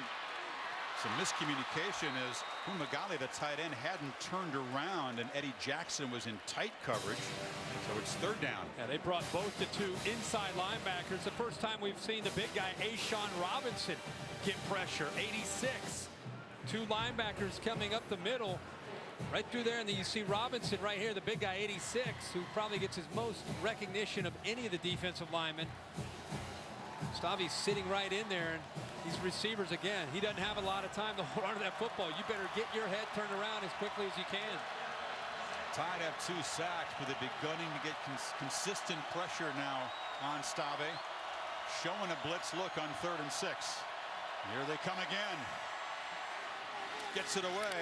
Some miscommunication as Fumagalli, the tight end, hadn't turned around, and Eddie Jackson was in tight coverage. So it's third down. Yeah, they brought both the 2 inside linebackers. The first time we've seen the big guy, Ashawn Robinson, get pressure. 86. 2 linebackers coming up the middle. Right through there, and then you see Robinson right here, the big guy, 86, who probably gets his most recognition of any of the defensive linemen. Stavi's sitting right in there, and these receivers, again, he doesn't have a lot of time to hold on to that football. You better get your head turned around as quickly as you can. Tide have 2 sacks, but they're beginning to get consistent pressure now on Stave. Showing a blitz look on 3rd and 6. Here they come again. Gets it away.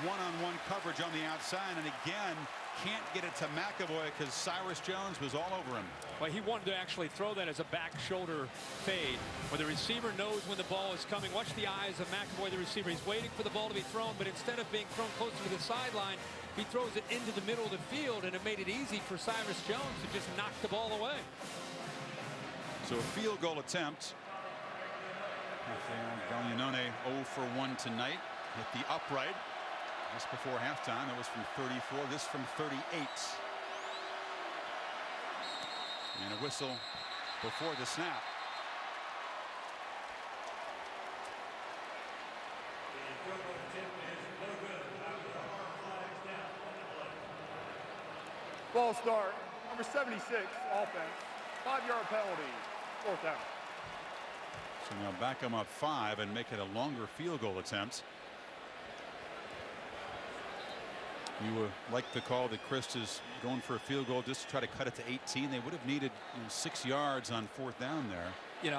One-on-one coverage on the outside, and again can't get it to McEvoy because Cyrus Jones was all over him. Well, he wanted to actually throw that as a back shoulder fade, where the receiver knows when the ball is coming. Watch the eyes of McEvoy, the receiver. He's waiting for the ball to be thrown, but instead of being thrown closer to the sideline, he throws it into the middle of the field, and it made it easy for Cyrus Jones to just knock the ball away. So a field goal attempt. Gallinone 0 for 1 tonight. Hit the upright just before halftime. That was from 34. This from 38. And a whistle before the snap. Ball start. Number 76, offense. 5-yard penalty. 4th down. So now back them up 5 and make it a longer field goal attempt. You like the call that Chris is going for a field goal just to try to cut it to 18. They would have needed 6 yards on 4th down there. You know,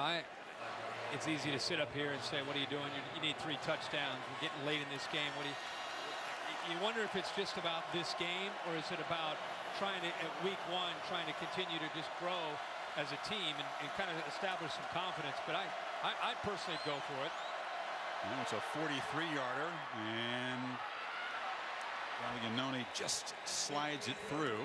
it's easy to sit up here and say, what are you doing? You need 3 touchdowns. We're getting late in this game. You wonder if it's just about this game, or is it about trying to, at week 1, trying to continue to just grow as a team and kind of establish some confidence. But I personally go for it. Now it's a 43-yarder, and Gallinone just slides it through.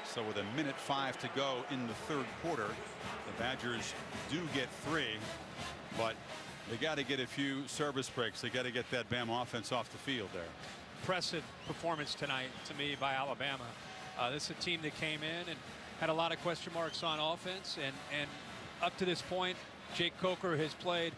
So with 1:05 to go in the 3rd quarter, the The Badgers do get 3, but they got to get a few service breaks. They got to get that Bama offense off the field there. Impressive performance tonight to me by Alabama. This is a team that came in and had a lot of question marks on offense, and up to this point, Jake Coker has played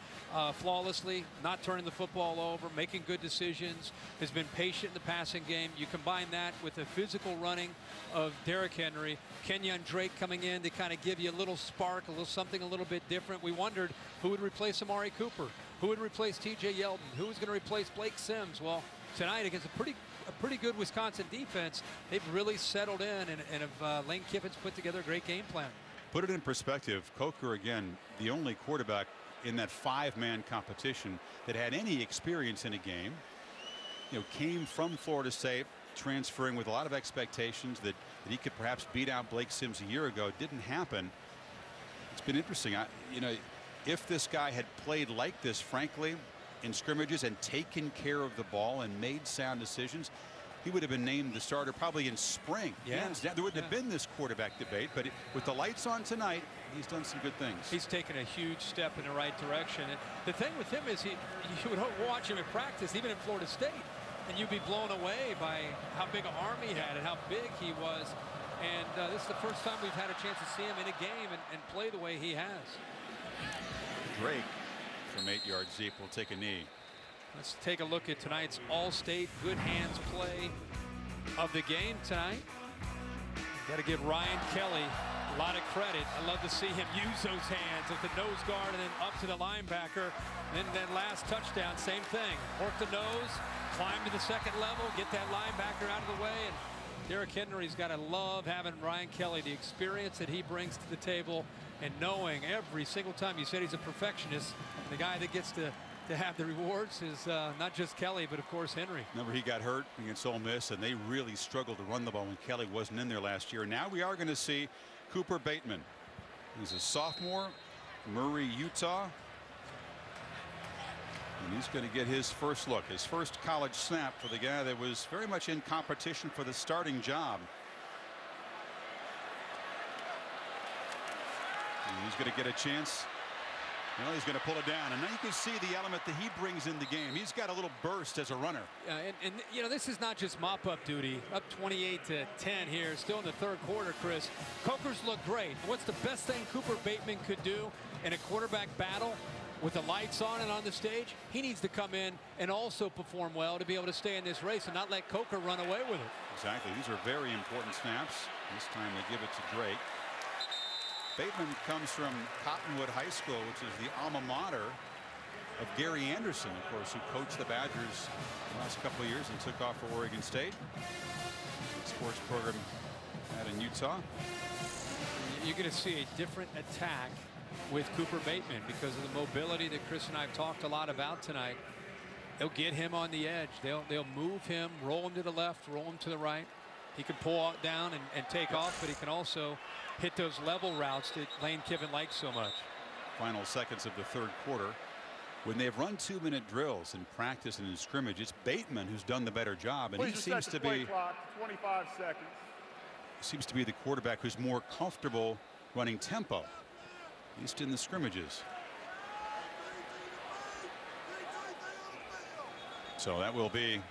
flawlessly, not turning the football over, making good decisions, has been patient in the passing game. You combine that with the physical running of Derrick Henry, Kenyon Drake coming in to kind of give you a little spark, something a little bit different. We wondered who would replace Amari Cooper, who would replace T.J. Yeldon, who was going to replace Blake Sims. Well, tonight against a pretty good Wisconsin defense, they've really settled in, and have Lane Kiffin's put together a great game plan. Put it in perspective, Coker, again, the only quarterback in that 5-man competition that had any experience in a game. You know, came from Florida State, transferring with a lot of expectations that he could perhaps beat out Blake Sims a year ago. It didn't happen. It's been interesting. You know, if this guy had played like this, frankly, in scrimmages and taken care of the ball and made sound decisions, he would have been named the starter probably in spring. Yeah. There wouldn't have been this quarterback debate, but with the lights on tonight, he's done some good things. He's taken a huge step in the right direction. And the thing with him is you would watch him in practice, even in Florida State, and you'd be blown away by how big an arm he had and how big he was. And this is the first time we've had a chance to see him in a game and play the way he has. Drake from 8 yards deep will take a knee. Let's take a look at tonight's All-State good hands play of the game tonight. Got to give Ryan Kelly a lot of credit. I love to see him use those hands at the nose guard and then up to the linebacker. Then that last touchdown, same thing. Work the nose, climb to the second level, get that linebacker out of the way. And Derrick Henry's got to love having Ryan Kelly, the experience that he brings to the table, and knowing every single time. You said he's a perfectionist. The guy that gets to have the rewards is not just Kelly, but of course Henry. Remember, he got hurt against Ole Miss, and they really struggled to run the ball when Kelly wasn't in there last year. Now we are going to see Cooper Bateman. He's a sophomore, Murray, Utah. And he's going to get his first look, his first college snap for the guy that was very much in competition for the starting job. And he's going to get a chance. You know, he's going to pull it down, and now you can see the element that he brings in the game. He's got a little burst as a runner. And you know, this is not just mop-up duty. Up 28-10 here, still in the third quarter, Chris. Coker's look great. What's the best thing Cooper Bateman could do in a quarterback battle with the lights on and on the stage? He needs to come in and also perform well to be able to stay in this race and not let Coker run away with it. Exactly. These are very important snaps. This time they give it to Drake. Bateman comes from Cottonwood High School, which is the alma mater of Gary Anderson, of course, who coached the Badgers the last couple of years and took off for Oregon State. Sports program out in Utah. You're going to see a different attack with Cooper Bateman because of the mobility that Chris and I have talked a lot about tonight. They'll get him on the edge. They'll move him, roll him to the left, roll him to the right. He can pull out down and take off, but he can also hit those level routes that Lane Kiffin likes so much. Final seconds of the third quarter. When they've run 2-minute drills in practice and in scrimmage, it's Bateman who's done the better job, and he seems to be 25 seconds. Seems to be the quarterback who's more comfortable running tempo, at least in the scrimmages. So that will be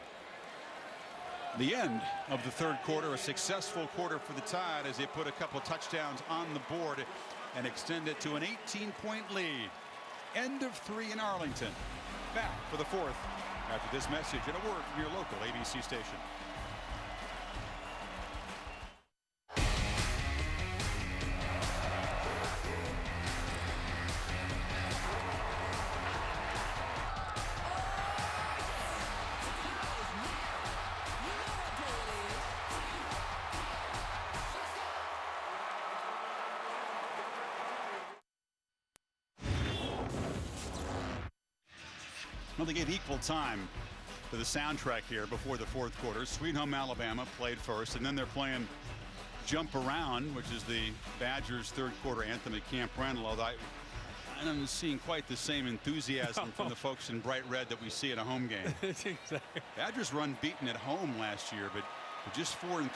the end of the third quarter. A successful quarter for the Tide as they put a couple touchdowns on the board and extend it to an 18-point lead. End of 3 in Arlington. Back for the fourth after this message and a word from your local ABC station. Well, they gave equal time to the soundtrack here before the fourth quarter. Sweet Home Alabama played first, and then they're playing Jump Around, which is the Badgers' third quarter anthem at Camp Randall. Although I'm seeing quite the same enthusiasm from the folks in bright red that we see at a home game. Exactly. Badgers run beaten at home last year, but just 4-3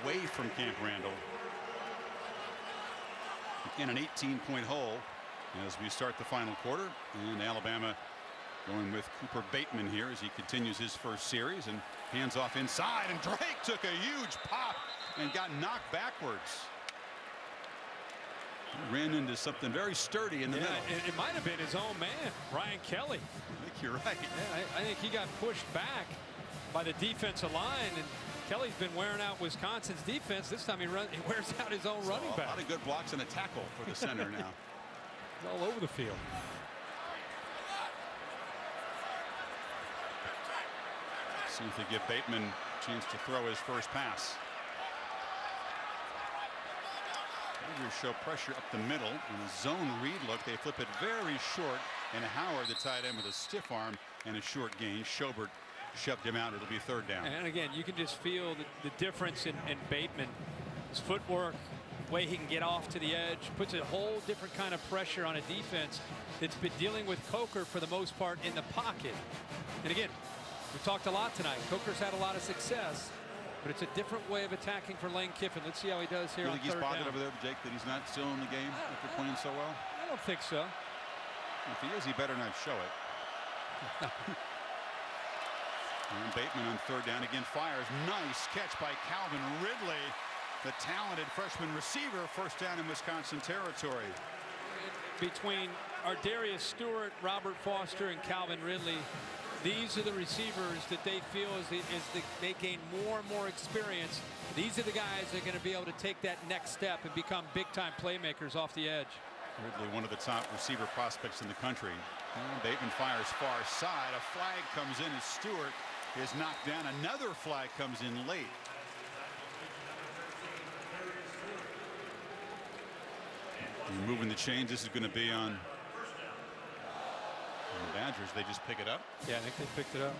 away from Camp Randall. in an 18-point hole as we start the final quarter. And Alabama going with Cooper Bateman here as he continues his first series and hands off inside. And Drake took a huge pop and got knocked backwards. He ran into something very sturdy in the middle. It might have been his own man, Ryan Kelly. I think you're right. Yeah, I think he got pushed back by the defensive line, and Kelly's been wearing out Wisconsin's defense. This time he wears out his own running back. A lot of good blocks and a tackle for the center now. He's all over the field. See if they give Bateman a chance to throw his first pass. Tigers show pressure up the middle in a zone read look. They flip it very short, and Howard, the tight end, with a stiff arm and a short gain. Schobert shoved him out. It'll be third down. And again, you can just feel the difference in Bateman. His footwork, way he can get off to the edge, puts a whole different kind of pressure on a defense that's been dealing with Coker for the most part in the pocket. And again, we talked a lot tonight. Coker's had a lot of success, but it's a different way of attacking for Lane Kiffin. Let's see how he does here You on think he's third bothered down. over there, Jake, that he's not still in the game after playing so well? I don't think so. If he is, he better not show it. And Bateman on third down again fires. Nice catch by Calvin Ridley, the talented freshman receiver. First down in Wisconsin territory. Between Ardarius Stewart, Robert Foster, and Calvin Ridley, these are the receivers that they feel as they gain more and more experience. These are the guys that are going to be able to take that next step and become big-time playmakers off the edge. Ridley, one of the top receiver prospects in the country. And Bateman fires far side. A flag comes in as Stewart is knocked down. Another flag comes in late. Moving the chains. This is going to be on the Badgers. They just pick it up. Yeah, I think they picked it up.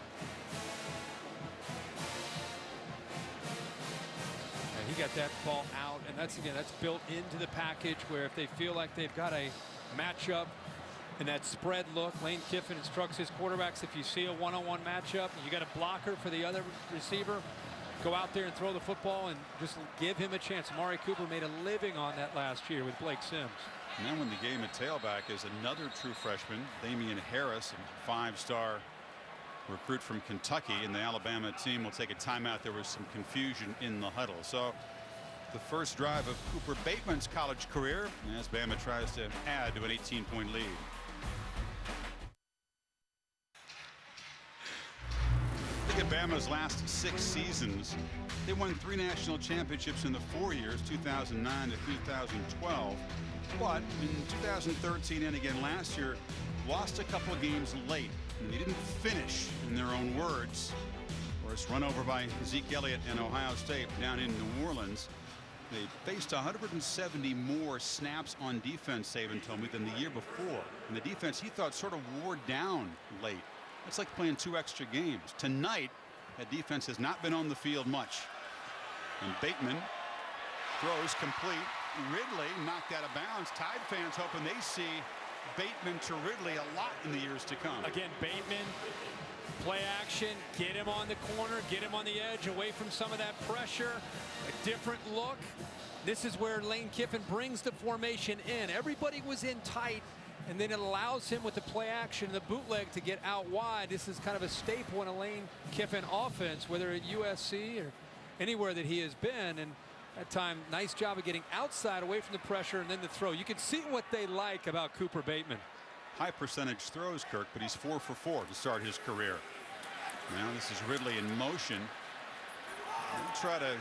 And he got that ball out, and that's built into the package where if they feel like they've got a matchup and that spread look, Lane Kiffin instructs his quarterbacks, if you see a one-on-one matchup, you got a blocker for the other receiver, go out there and throw the football and just give him a chance. Amari Cooper made a living on that last year with Blake Sims. And then when the game at tailback is another true freshman, Damian Harris, a five-star recruit from Kentucky, and the Alabama team will take a timeout. There was some confusion in the huddle. So the first drive of Cooper Bateman's college career as Bama tries to add to an 18-point lead. Look at Bama's last 6 seasons. They won 3 national championships in the 4 years, 2009 to 2012. But in 2013 and again last year, lost a couple of games late. And they didn't finish, in their own words. Of course, run over by Zeke Elliott and Ohio State down in New Orleans. They faced 170 more snaps on defense, Saban told me, than the year before. And the defense, he thought, sort of wore down late. It's like playing 2 extra games. Tonight, that defense has not been on the field much. And Bateman throws complete. Ridley knocked out of bounds. Tide fans hoping they see Bateman to Ridley a lot in the years to come. Again, Bateman, play action, get him on the corner, get him on the edge, away from some of that pressure, a different look. This is where Lane Kiffin brings the formation in. Everybody was in tight, and then it allows him with the play action, the bootleg, to get out wide. This is kind of a staple in a Lane Kiffin offense, whether at USC or anywhere that he has been. And that time, nice job of getting outside, away from the pressure, and then the throw. You can see what they like about Cooper Bateman. High percentage throws, Kirk, but he's 4 for 4 to start his career. Now this is Ridley in motion. We'll try to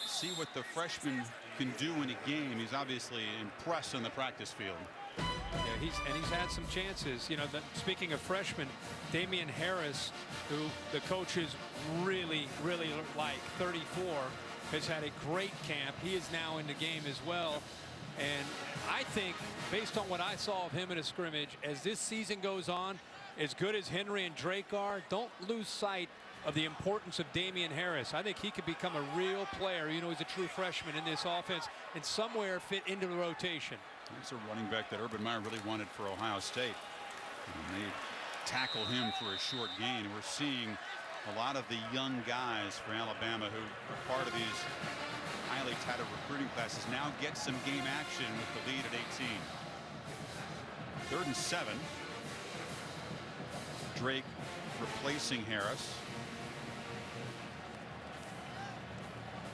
see what the freshman can do in a game. He's obviously impressed on the practice field. Yeah, he's had some chances. You know, speaking of freshmen, Damian Harris, who the coaches really like, 34, has had a great camp. He is now in the game as well. And I think, based on what I saw of him in a scrimmage, as this season goes on, as good as Henry and Drake are, don't lose sight of the importance of Damian Harris. I think he could become a real player. You know, he's a true freshman in this offense and somewhere fit into the rotation. He's a running back that Urban Meyer really wanted for Ohio State. And they tackle him for a short gain. We're seeing a lot of the young guys for Alabama who are part of these highly touted recruiting classes now get some game action with the lead at 18. 3rd and 7. Drake replacing Harris.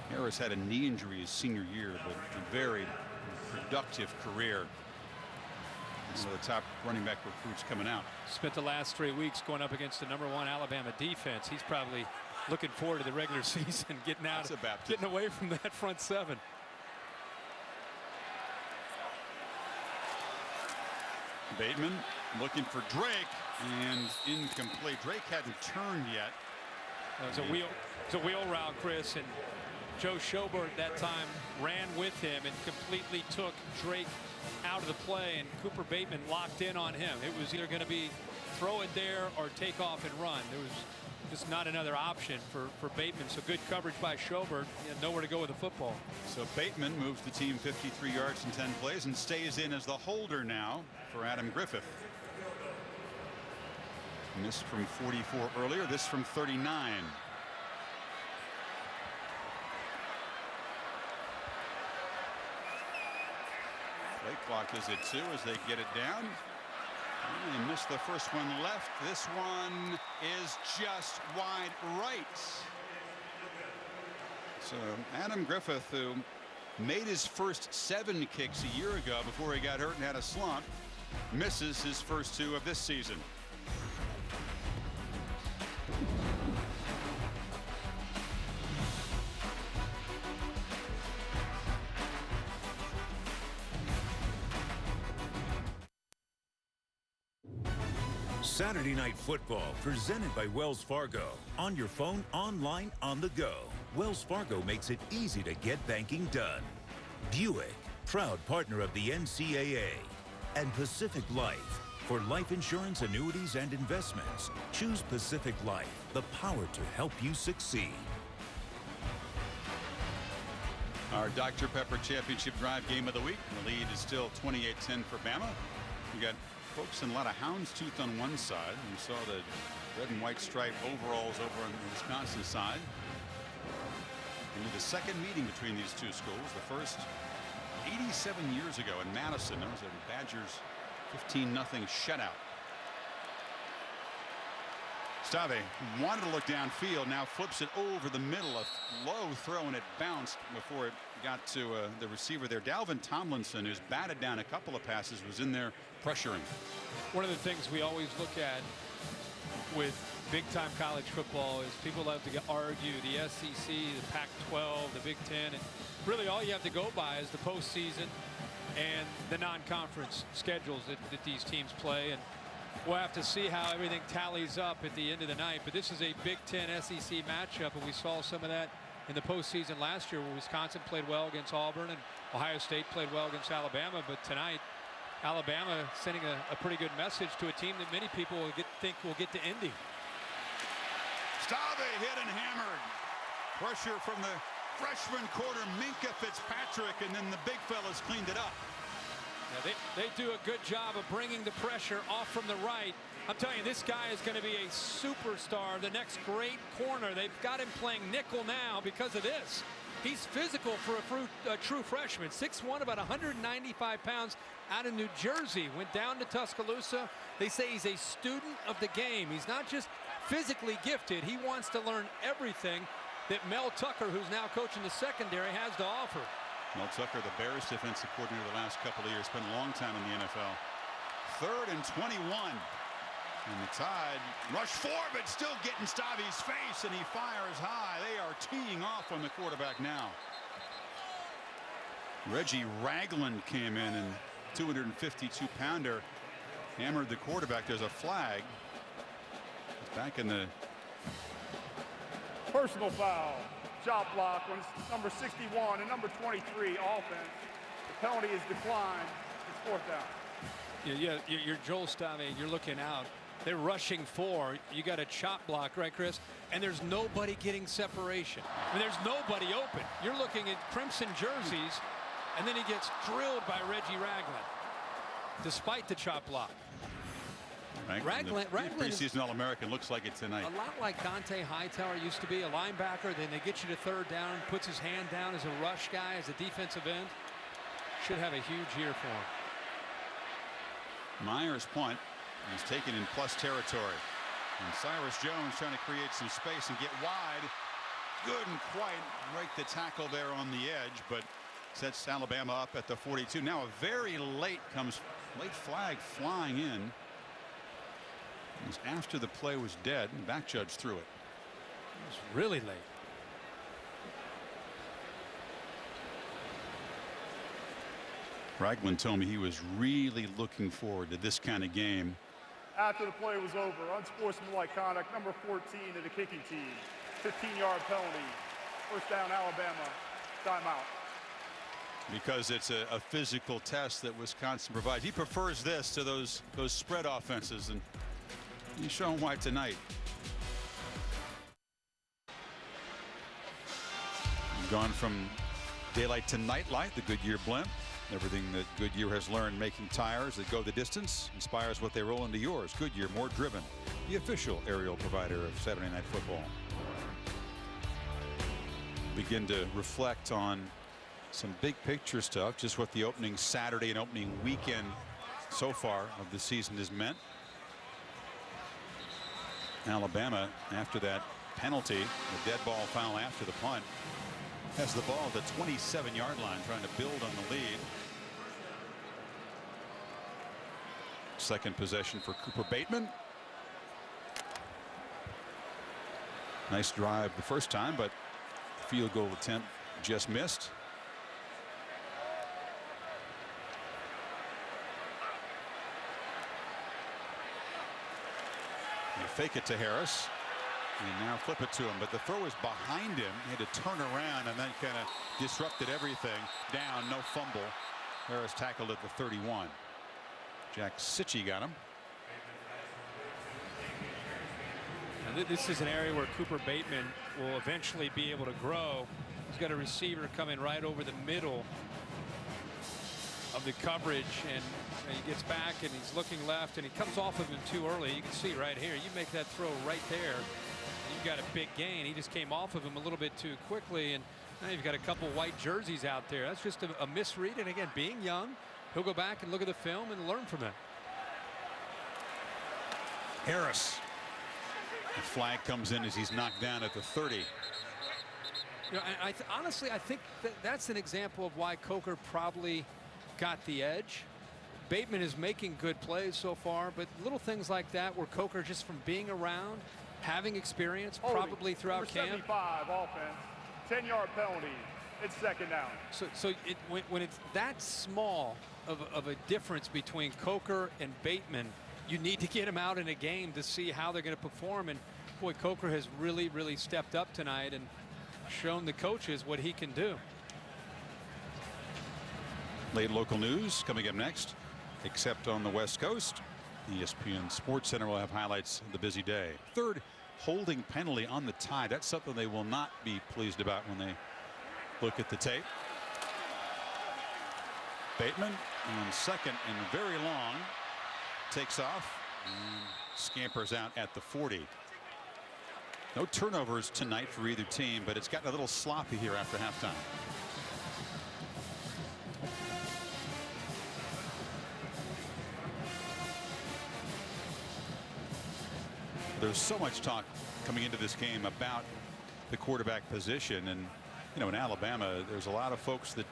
Harris had a knee injury his senior year, but a very productive career. One of the top running back recruits coming out. Spent the last 3 weeks going up against the #1 Alabama defense. He's probably looking forward to the regular season, getting away from that front 7. Bateman looking for Drake, and incomplete. Drake hadn't turned yet. It was a wheel route, Chris, and Joe Schobert that time ran with him and completely took Drake out of the play, and Cooper Bateman locked in on him. It was either going to be throw it there or take off and run. There was just not another option for Bateman. So good coverage by Schobert. He had nowhere to go with the football. So Bateman moves the team 53 yards in 10 plays and stays in as the holder now for Adam Griffith. Missed from 44 earlier, this from 39. Play clock is at 2 as they get it down. They missed the first one left. This one is just wide right. So Adam Griffith, who made his first 7 kicks a year ago before he got hurt and had a slump, misses his first 2 of this season. Saturday Night Football presented by Wells Fargo. On your phone, online, on the go. Wells Fargo makes it easy to get banking done. Buick, proud partner of the NCAA. And Pacific Life. For life insurance, annuities, and investments, choose Pacific Life, the power to help you succeed. Our Dr. Pepper Championship Drive game of the week. The lead is still 28-10 for Bama. We got folks in a lot of houndstooth on one side. We saw the red and white stripe overalls over on the Wisconsin side. It'll be the second meeting between these two schools. The first 87 years ago in Madison. That was a Badgers 15-0 shutout. Stave wanted to look downfield, now flips it over the middle. A low throw, and it bounced before it got to the receiver there. Dalvin Tomlinson, who's batted down a couple of passes, was in there pressuring. One of the things we always look at with big-time college football is people love to argue the SEC, the Pac-12, the Big Ten, and really all you have to go by is the postseason and the non-conference schedules that these teams play. And we'll have to see how everything tallies up at the end of the night. But this is a Big Ten SEC matchup, and we saw some of that in the postseason last year, where Wisconsin played well against Auburn and Ohio State played well against Alabama. But tonight, Alabama sending a pretty good message to a team that many people think will get to Indy. Stave hit and hammered. Pressure from the freshman quarter, Minka Fitzpatrick, and then the big fellas cleaned it up. Yeah, they do a good job of bringing the pressure off from the right. I'm telling you, this guy is going to be a superstar, the next great corner. They've got him playing nickel now because of this. He's physical for a true freshman. 6'1", about 195 pounds, out of New Jersey. Went down to Tuscaloosa. They say he's a student of the game. He's not just physically gifted. He wants to learn everything that Mel Tucker, who's now coaching the secondary, has to offer. Mel Tucker, the Bears defensive coordinator the last couple of years, spent a long time in the NFL. 3rd and 21. And the Tide rush forward, but still getting Stavi's face, and he fires high. They are teeing off on the quarterback now. Reggie Ragland came in, and 252-pounder hammered the quarterback. There's a flag. It's back in the Personal foul. Chop block on number 61 and number 23 offense. The penalty is declined. It's 4th down. Yeah, you're Joel Stave. You're looking out. They're rushing 4. You got a chop block, right, Chris? And there's nobody getting separation. I mean, there's nobody open. You're looking at crimson jerseys, and then he gets drilled by Reggie Ragland, despite the chop block. Ragland preseason All-American, looks like it tonight. A lot like Dante Hightower used to be, a linebacker. Then they get you to third down, puts his hand down as a rush guy, as a defensive end. Should have a huge year for him. Myers' punt is taken in plus territory. And Cyrus Jones trying to create some space and get wide. Couldn't quite break the tackle there on the edge, but sets Alabama up at the 42. Now a very late flag flying in. It was after the play was dead, and back judge threw it. It was really late. Ragland told me he was really looking forward to this kind of game. After the play was over, unsportsmanlike conduct, number 14 of the kicking team. 15-yard penalty. First down, Alabama. Timeout. Because it's a physical test that Wisconsin provides. He prefers this to those spread offenses, and he's shown why tonight. Gone from daylight to nightlight, the Goodyear blimp. Everything that Goodyear has learned making tires that go the distance inspires what they roll into yours. Goodyear, more driven. The official aerial provider of Saturday Night Football. Begin to reflect on some big picture stuff, just what the opening Saturday and opening weekend so far of the season has meant. Alabama, after that penalty, the dead ball foul after the punt, has the ball at the 27-yard line, trying to build on the lead. Second possession for Cooper Bateman. Nice drive the first time, but field goal attempt just missed. They fake it to Harris. And now flip it to him, but the throw is behind him. He had to turn around, and then kind of disrupted everything. Down, no fumble. Harris tackled at the 31. Jack Sitchie got him. And this is an area where Cooper Bateman will eventually be able to grow. He's got a receiver coming right over the middle of the coverage, and he gets back and he's looking left, and he comes off of him too early. You can see right here, you make that throw right there, you've got a big gain. He just came off of him a little bit too quickly, and now you've got a couple white jerseys out there. That's just a misread, and again, being young, he'll go back and look at the film and learn from it. Harris. The flag comes in as he's knocked down at the 30. You know, honestly, I think that's an example of why Coker probably got the edge. Bateman is making good plays so far, but little things like that where Coker, just from being around, having experience probably throughout camp. 75 offense, 10-yard penalty. It's second down. So when it's that small of a difference between Coker and Bateman, you need to get him out in a game to see how they're going to perform. And boy, Coker has really stepped up tonight and shown the coaches what he can do. Late local news coming up next, except on the West Coast. ESPN Sports Center will have highlights of the busy day. Third holding penalty on the tie. That's something they will not be pleased about when they look at the tape. Bateman on second and very long, takes off and scampers out at the 40. No turnovers tonight for either team, but it's gotten a little sloppy here after halftime. There's so much talk coming into this game about the quarterback position, and you know, in Alabama there's a lot of folks that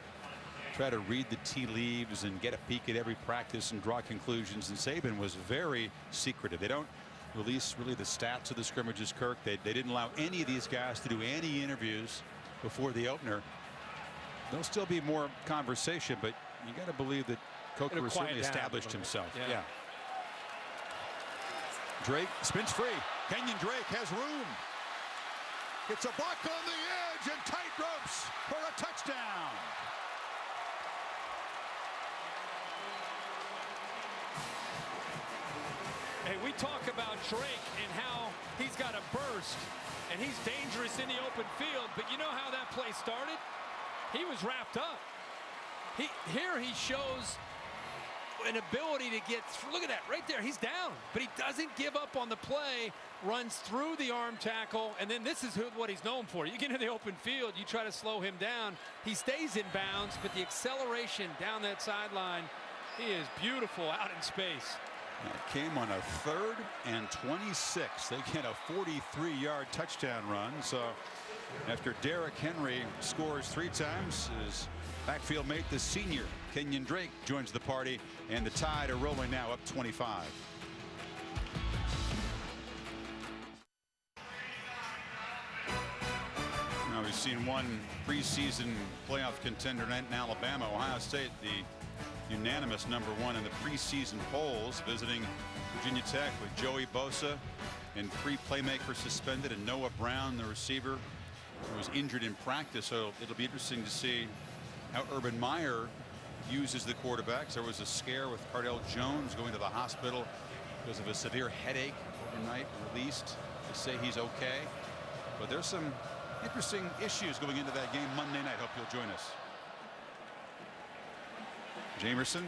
try to read the tea leaves and get a peek at every practice and draw conclusions, and Saban was very secretive. They don't release really the stats of the scrimmages, Kirk. They didn't allow any of these guys to do any interviews before the opener. There'll still be more conversation, but you got to believe that Coker has certainly established himself. Yeah. Drake spins free. Kenyon Drake has room. Gets a block on the edge and tight ropes for a touchdown. Hey, we talk about Drake and how he's got a burst and he's dangerous in the open field, but you know how that play started? He was wrapped up. Here he shows an ability to get through. Look at that right there. He's down, but he doesn't give up on the play, runs through the arm tackle, and then this is what he's known for. You get into the open field, you try to slow him down. He stays in bounds, but the acceleration down that sideline, he is beautiful out in space. It came on a 3rd and 26. They get a 43-yard touchdown run. So after Derrick Henry scores 3 times, his backfield mate, the senior Kenyon Drake, joins the party, and the Tide are rolling now up 25. Now we've seen one preseason playoff contender in Alabama. Ohio State, the unanimous #1 in the preseason polls, visiting Virginia Tech with Joey Bosa and 3 playmakers suspended, and Noah Brown, the receiver, who was injured in practice. So it'll be interesting to see how Urban Meyer uses the quarterbacks. There was a scare with Cardell Jones going to the hospital because of a severe headache overnight, released. They say he's okay, but there's some interesting issues going into that game Monday night. Hope you'll join us. Jamerson,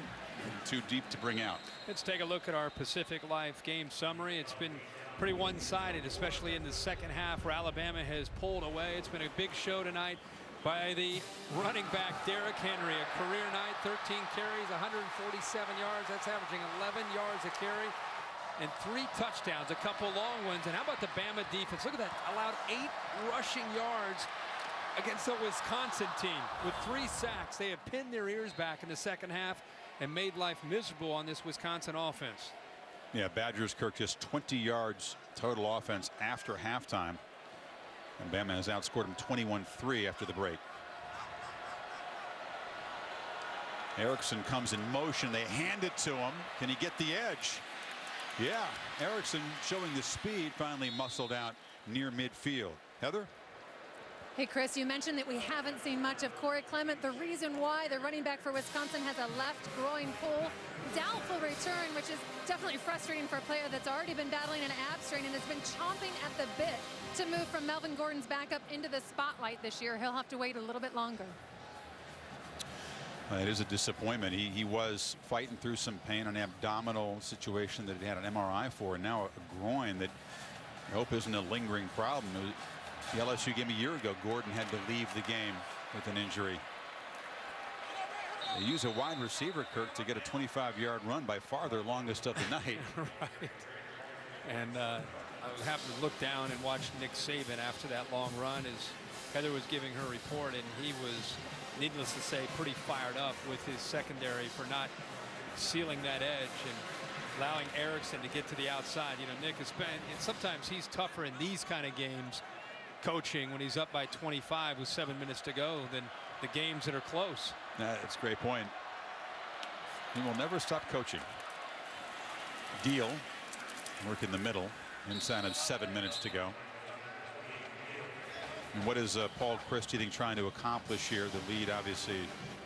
too deep to bring out. Let's take a look at our Pacific Life game summary. It's been pretty one-sided, especially in the second half, where Alabama has pulled away. It's been a big show tonight by the running back Derrick Henry. A career night, 13 carries, 147 yards. That's averaging 11 yards a carry and 3 touchdowns, a couple long ones. And how about the Bama defense? Look at that, allowed 8 rushing yards against the Wisconsin team with 3 sacks. They have pinned their ears back in the second half and made life miserable on this Wisconsin offense. Yeah, Badgers, Kirk, just 20 yards total offense after halftime. And Bama has outscored him 21-3 after the break. Erickson comes in motion. They hand it to him. Can he get the edge? Yeah, Erickson showing the speed, finally muscled out near midfield. Heather? Hey, Chris, you mentioned that we haven't seen much of Corey Clement. The reason why the running back for Wisconsin has a left groin pull, doubtful return, which is definitely frustrating for a player that's already been battling an ab strain and has been chomping at the bit to move from Melvin Gordon's backup into the spotlight this year. He'll have to wait a little bit longer. It is a disappointment. He was fighting through some pain, an abdominal situation that he had an MRI for, and now a groin that I hope isn't a lingering problem. The LSU game a year ago, Gordon had to leave the game with an injury. They use a wide receiver, Kirk, to get a 25-yard run, by far their longest of the night. Right. And I happened to look down and watch Nick Saban after that long run as Heather was giving her report, and he was, needless to say, pretty fired up with his secondary for not sealing that edge and allowing Erickson to get to the outside. You know, Nick has been, and sometimes he's tougher in these kind of games, coaching, when he's up by 25 with 7 minutes to go, than the games that are close. That's a great point. He will never stop coaching. Deal, work in the middle, inside of 7 minutes to go. And what is Paul Chryst, you think, trying to accomplish here? The lead obviously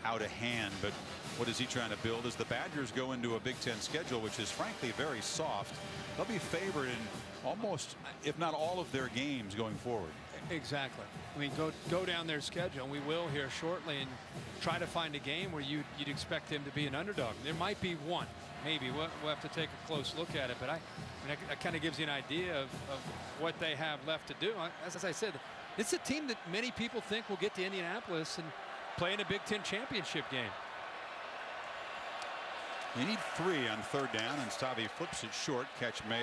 out of hand, but what is he trying to build as the Badgers go into a Big Ten schedule, which is frankly very soft? They'll be favored in almost, if not all, of their games going forward. Exactly. I mean, go down their schedule, and we will here shortly, and try to find a game where you'd expect them to be an underdog. There might be one, maybe. We'll have to take a close look at it, but it kind of gives you an idea of what they have left to do. As I said, this is a team that many people think will get to Indianapolis and play in a Big Ten championship game. They need 3 on 3rd down, and Stavi flips it short. Catch made,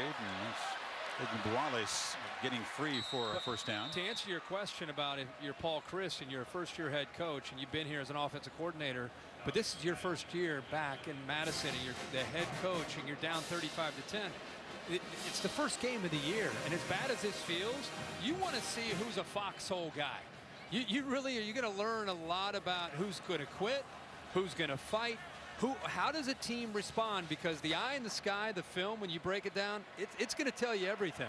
and Buales getting free for a first down. To answer your question about if you're Paul Chryst and you're a first-year head coach and you've been here as an offensive coordinator, but this is your first year back in Madison and you're the head coach and you're down 35-10. It's the first game of the year, and as bad as this feels, you want to see who's a foxhole guy. You really are. You're going to learn a lot about who's going to quit, who's going to fight. How does a team respond? Because the eye in the sky, the film, when you break it down, it's going to tell you everything.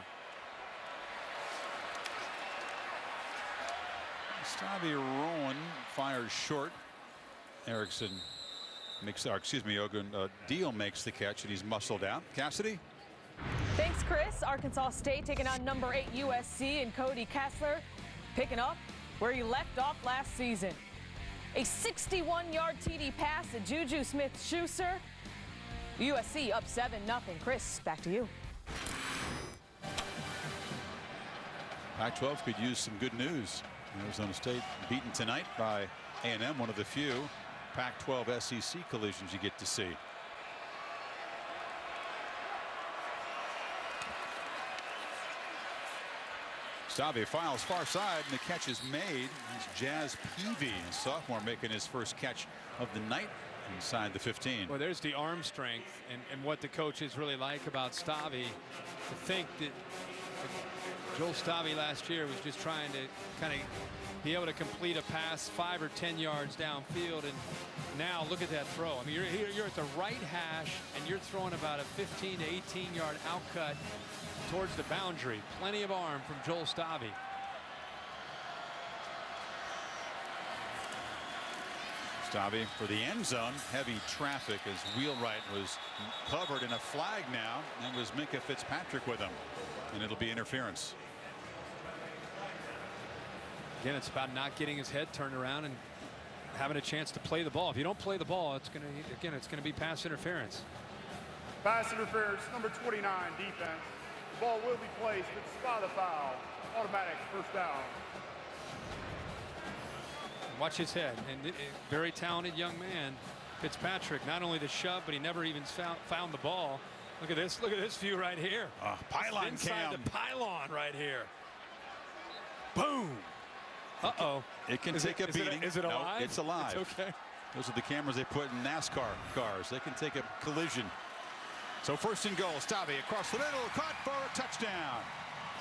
Stavi Rowan fires short. Erickson makes, Deal makes the catch, and he's muscled out. Cassidy? Thanks, Chris. Arkansas State taking on number 8 USC, and Cody Kessler picking up where he left off last season. A 61-yard TD pass to Juju Smith-Schuster. USC up 7-0. Chris, back to you. Pac-12 could use some good news. Arizona State beaten tonight by A&M, one of the few Pac-12 SEC collisions you get to see. Stave files far side, and the catch is made. It's Jazz Peavy, a sophomore, making his first catch of the night inside the 15. Well, there's the arm strength and what the coaches really like about Stave. To think that Joel Stave last year was just trying to kind of be able to complete a pass 5 or 10 yards downfield, and now look at that throw. I mean, you're at the right hash, and you're throwing about a 15 to 18 yard outcut towards the boundary. Plenty of arm from Joel Stave. Stave for the end zone. Heavy traffic as Wheelwright was covered in a flag now, and was Minka Fitzpatrick with him, and it'll be interference. Again, it's about not getting his head turned around and having a chance to play the ball. If you don't play the ball, it's going to be pass interference. Pass interference, number 29, defense. The ball will be placed. It's by the foul. Automatic first down. Watch his head. And very talented young man, Fitzpatrick. Not only the shove, but he never even found the ball. Look at this. Look at this view right here. Pylon inside cam. the pylon right here. Boom. Uh-oh. It can take a beating. Is it alive? No, it's alive. It's okay. Those are the cameras they put in NASCAR cars. They can take a collision. So first and goal. Stave across the middle, caught for a touchdown.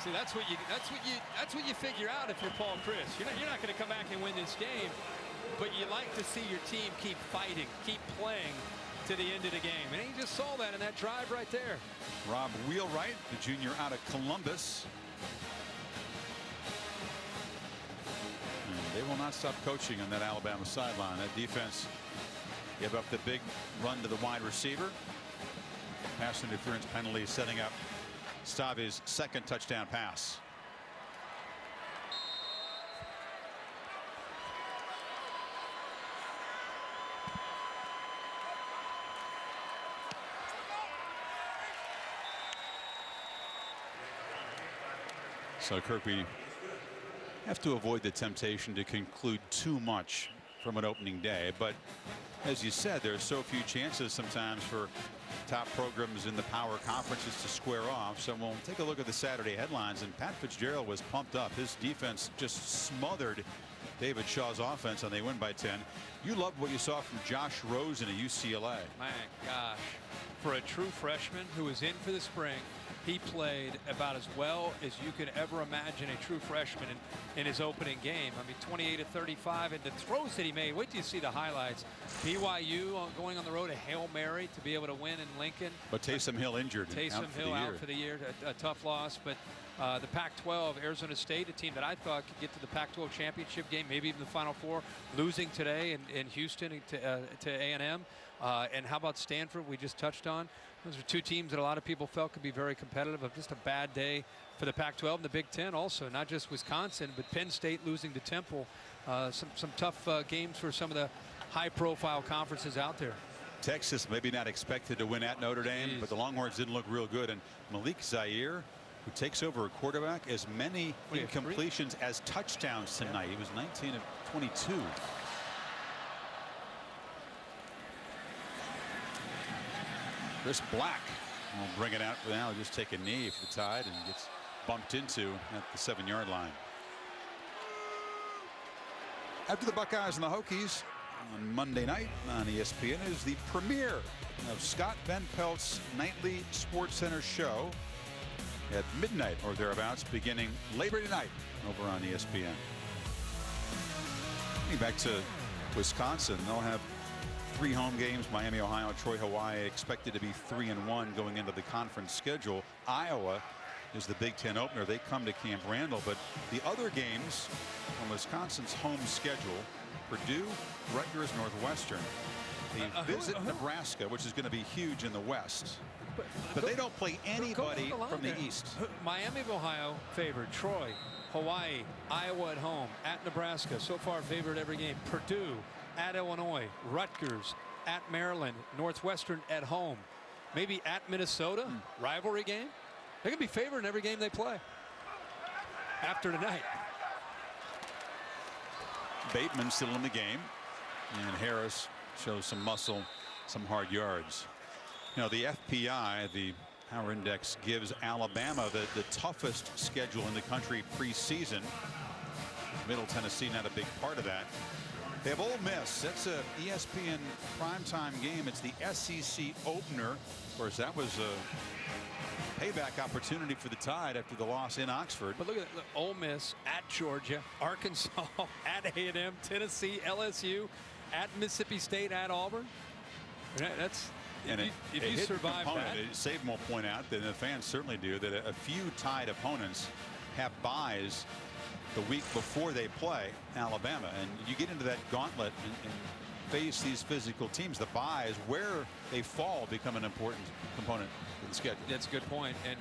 See, that's what you figure out if you're Paul Chryst. You're not going to come back and win this game, but you like to see your team keep fighting, keep playing to the end of the game. And he just saw that in that drive right there. Rob Wheelwright, the junior out of Columbus. And they will not stop coaching on that Alabama sideline. That defense gave up the big run to the wide receiver. Pass interference penalty setting up Stave's second touchdown pass. So Kirk, we have to avoid the temptation to conclude too much from an opening day, but as you said, there are so few chances sometimes for top programs in the power conferences to square off. So we'll take a look at the Saturday headlines, and Pat Fitzgerald was pumped up. His defense just smothered David Shaw's offense, and they win by 10. You loved what you saw from Josh Rosen at UCLA. My gosh, for a true freshman who was in for the spring, he played about as well as you could ever imagine a true freshman in his opening game. I mean, 28 of 35, and the throws that he made. Wait till you see the highlights. BYU going on the road, a Hail Mary to be able to win in Lincoln. But Taysom Hill injured. Taysom Hill out for the year, a tough loss. But the Pac-12, Arizona State, a team that I thought could get to the Pac-12 championship game, maybe even the Final Four, losing today in Houston to A&M. And how about Stanford, we just touched on? Those are two teams that a lot of people felt could be very competitive. Just a bad day for the Pac-12 and the Big Ten also, not just Wisconsin, but Penn State losing to Temple. Some tough games for some of the high-profile conferences out there. Texas maybe not expected to win at Notre Dame, but the Longhorns didn't look real good. And Malik Zaire, who takes over a quarterback, as many incompletions as touchdowns tonight. He was 19 of 22. Chris Black will bring it out for now. Just take a knee for the Tide and gets bumped into at the 7-yard line. After the Buckeyes and the Hokies on Monday night on ESPN is the premiere of Scott Van Pelt's nightly SportsCenter show at midnight or thereabouts, beginning Labor Day night over on ESPN. Getting back to Wisconsin, they'll have 3 home games: Miami, Ohio, Troy, Hawaii, expected to be 3-1 going into the conference schedule. Iowa is the Big Ten opener. They come to Camp Randall, but the other games on Wisconsin's home schedule: Purdue, Rutgers, Northwestern. They visit Nebraska, which is going to be huge in the West. But they don't play anybody from the East. Miami of Ohio favored. Troy, Hawaii, Iowa at home, at Nebraska. So far favored every game. Purdue at Illinois, Rutgers at Maryland, Northwestern at home. maybe at Minnesota, rivalry game. They're going to be favored in every game they play after tonight. Bateman still in the game, and Harris shows some muscle, some hard yards. You know, the FPI, the Power Index, gives Alabama the toughest schedule in the country preseason. Middle Tennessee not a big part of that. They have Ole Miss. That's a ESPN primetime game. It's the SEC opener. Of course, that was a payback opportunity for the Tide after the loss in Oxford. But look at that. Ole Miss, at Georgia, Arkansas, at A&M, Tennessee, LSU, at Mississippi State, at Auburn. That's And if you survive that. Save will point out that the fans certainly do that a few Tide opponents have byes the week before they play Alabama, and you get into that gauntlet and face these physical teams. The byes, where they fall, become an important component of the schedule. That's a good point. And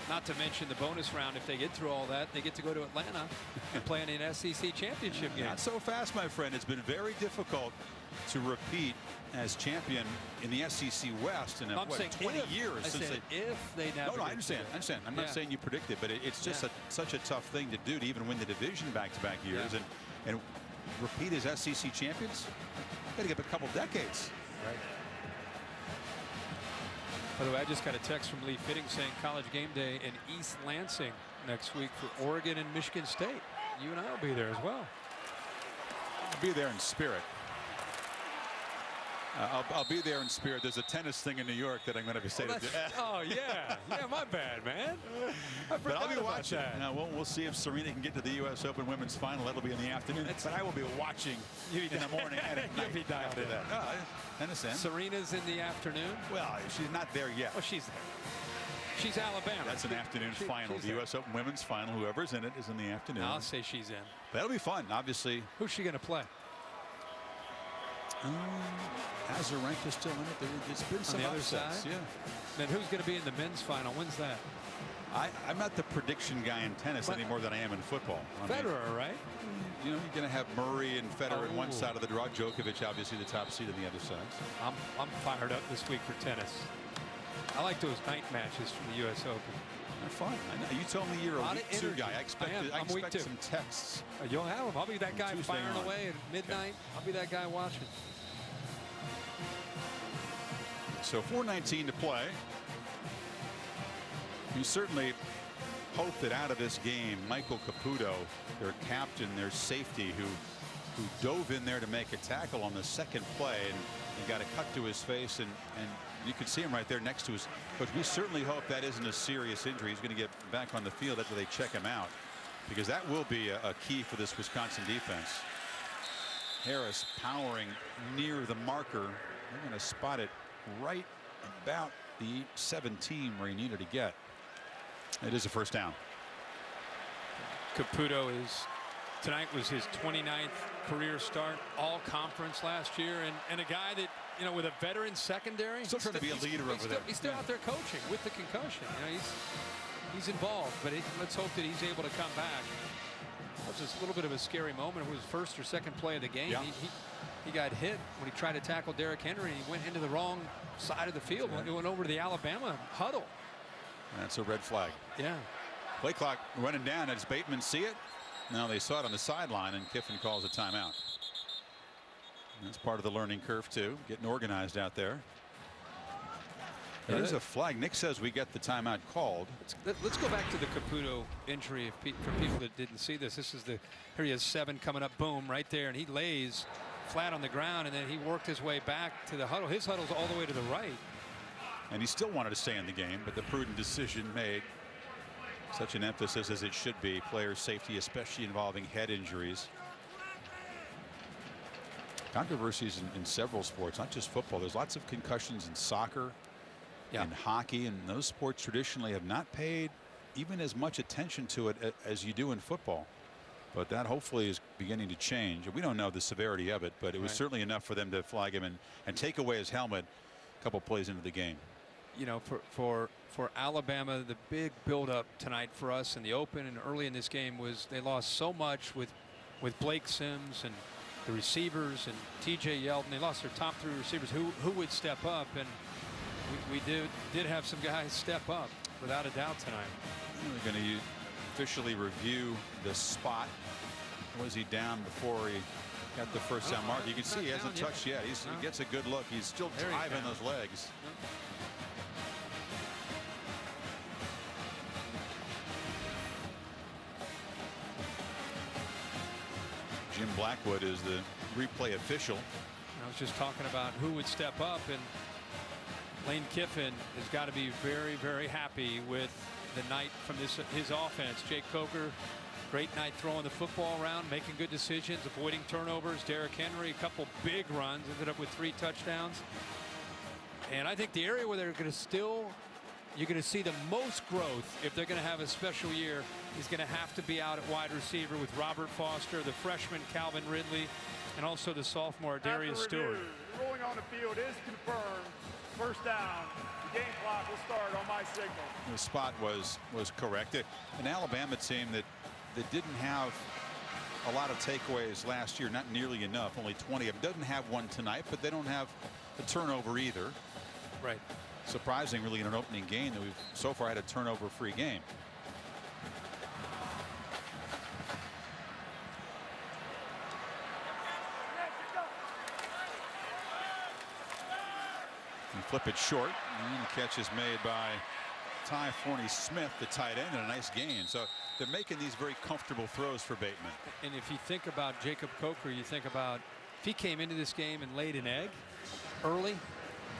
not to mention the bonus round, if they get through all that, they get to go to Atlanta and play in an SEC championship game. Not so fast, my friend. It's been very difficult to repeat as champion in the SEC West in I'm saying 20 years since if they never. No, I understand. I'm not saying you predict it, but it's just such a tough thing to do to even win the division back-to-back years and repeat as SEC champions. Got to give a couple decades. Right. By the way, I just got a text from Lee Fitting saying College Game Day in East Lansing next week for Oregon and Michigan State. You and I will be there as well. I'll be there in spirit. I'll be there in spirit. There's a tennis thing in New York that I'm going to be saying. Oh, yeah. Yeah, my bad, man. But I'll be watching. We'll see if Serena can get to the U.S. Open Women's Final. That'll be in the afternoon. But I will be watching in the morning and at night. You'll be dialed in. Tennis in. Serena's in the afternoon? Well, she's not there yet. Oh, she's there. She's Alabama. That's an afternoon final. The U.S. Open Women's Final. Whoever's in it is in the afternoon. I'll say she's in. That'll be fun, obviously. Who's she going to play? Azarenka still in it. There's been some on the other upsets. side. Yeah. Then who's going to be in the men's final? When's that? I'm not the prediction guy in tennis any more than I am in football. Federer, right? You know, you're going to have Murray and Federer on one side of the draw. Djokovic, obviously, the top seed on the other side. I'm fired up this week for tennis. I like those night matches from the U.S. Open. They're fun. I know. You told me you're a week 2 guy. I expect some texts. You'll have them. I'll be that guy Tuesday firing on. away at midnight. Okay. I'll be that guy watching. So 4:19 to play. You certainly hope that out of this game, Michael Caputo, their captain, their safety, who dove in there to make a tackle on the second play and got a cut to his face, and you can see him right there next to his coach. We certainly hope that isn't a serious injury. He's going to get back on the field after they check him out, because that will be a key for this Wisconsin defense. Harris powering near the marker. They're going to spot it right about the 17 where he needed to get. It is a first down. Caputo tonight was his 29th career start, all conference last year, and a guy that, you know, with a veteran secondary, Still trying to be a leader over there. He's still out there coaching with the concussion. You know, he's involved, but let's hope that he's able to come back. It was just a little bit of a scary moment. It was first or second play of the game. Yeah. He got hit when he tried to tackle Derrick Henry. He went into the wrong side of the field. He went over to the Alabama huddle. That's a red flag. Yeah. Play clock running down. Does Bateman see it? No, they saw it on the sideline, and Kiffin calls a timeout. That's part of the learning curve, too, getting organized out there. There's a flag. Nick says we get the timeout called. Let's go back to the Caputo injury for people that didn't see this. This is here he is 7 coming up, boom, right there, and he lays flat on the ground, and then he worked his way back to the huddle. His huddle's all the way to the right. And he still wanted to stay in the game, but the prudent decision made. Such an emphasis as it should be. Player safety, especially involving head injuries. Controversies in several sports, not just football. There's lots of concussions in soccer, in hockey, and those sports traditionally have not paid even as much attention to it as you do in football. But that hopefully is beginning to change. We don't know the severity of it, but it was certainly enough for them to flag him and take away his helmet a couple plays into the game. You know, for Alabama, the big buildup tonight for us in the open and early in this game was they lost so much with Blake Sims and the receivers and TJ Yeldon. They lost their top 3 receivers who would step up, and we did have some guys step up without a doubt tonight. We're going to officially review the spot. Was he down before he got the first down mark? You can see he hasn't touched yet. He gets a good look. He's still driving those legs. Jim Blackwood is the replay official. I was just talking about who would step up, and Lane Kiffin has got to be very, very happy with the night from his offense. Jake Coker, great night throwing the football around, making good decisions, avoiding turnovers. Derrick Henry, a couple big runs, ended up with 3 touchdowns. And I think the area where they're going to you're going to see the most growth if they're going to have a special year is going to have to be out at wide receiver with Robert Foster, the freshman Calvin Ridley, and also the sophomore Darius Stewart. The ruling on the field is confirmed. First down. The game clock will start on my signal. The spot was corrected. An Alabama team that didn't have a lot of takeaways last year, not nearly enough, only 20 of them. Doesn't have one tonight, but they don't have a turnover either. Right. Surprising, really, in an opening game that we've so far had a turnover-free game. And flip it short, and the catch is made by Ty Forney-Smith, the tight end, and a nice gain. So they're making these very comfortable throws for Bateman. And if you think about Jacob Coker, you think about if he came into this game and laid an egg early,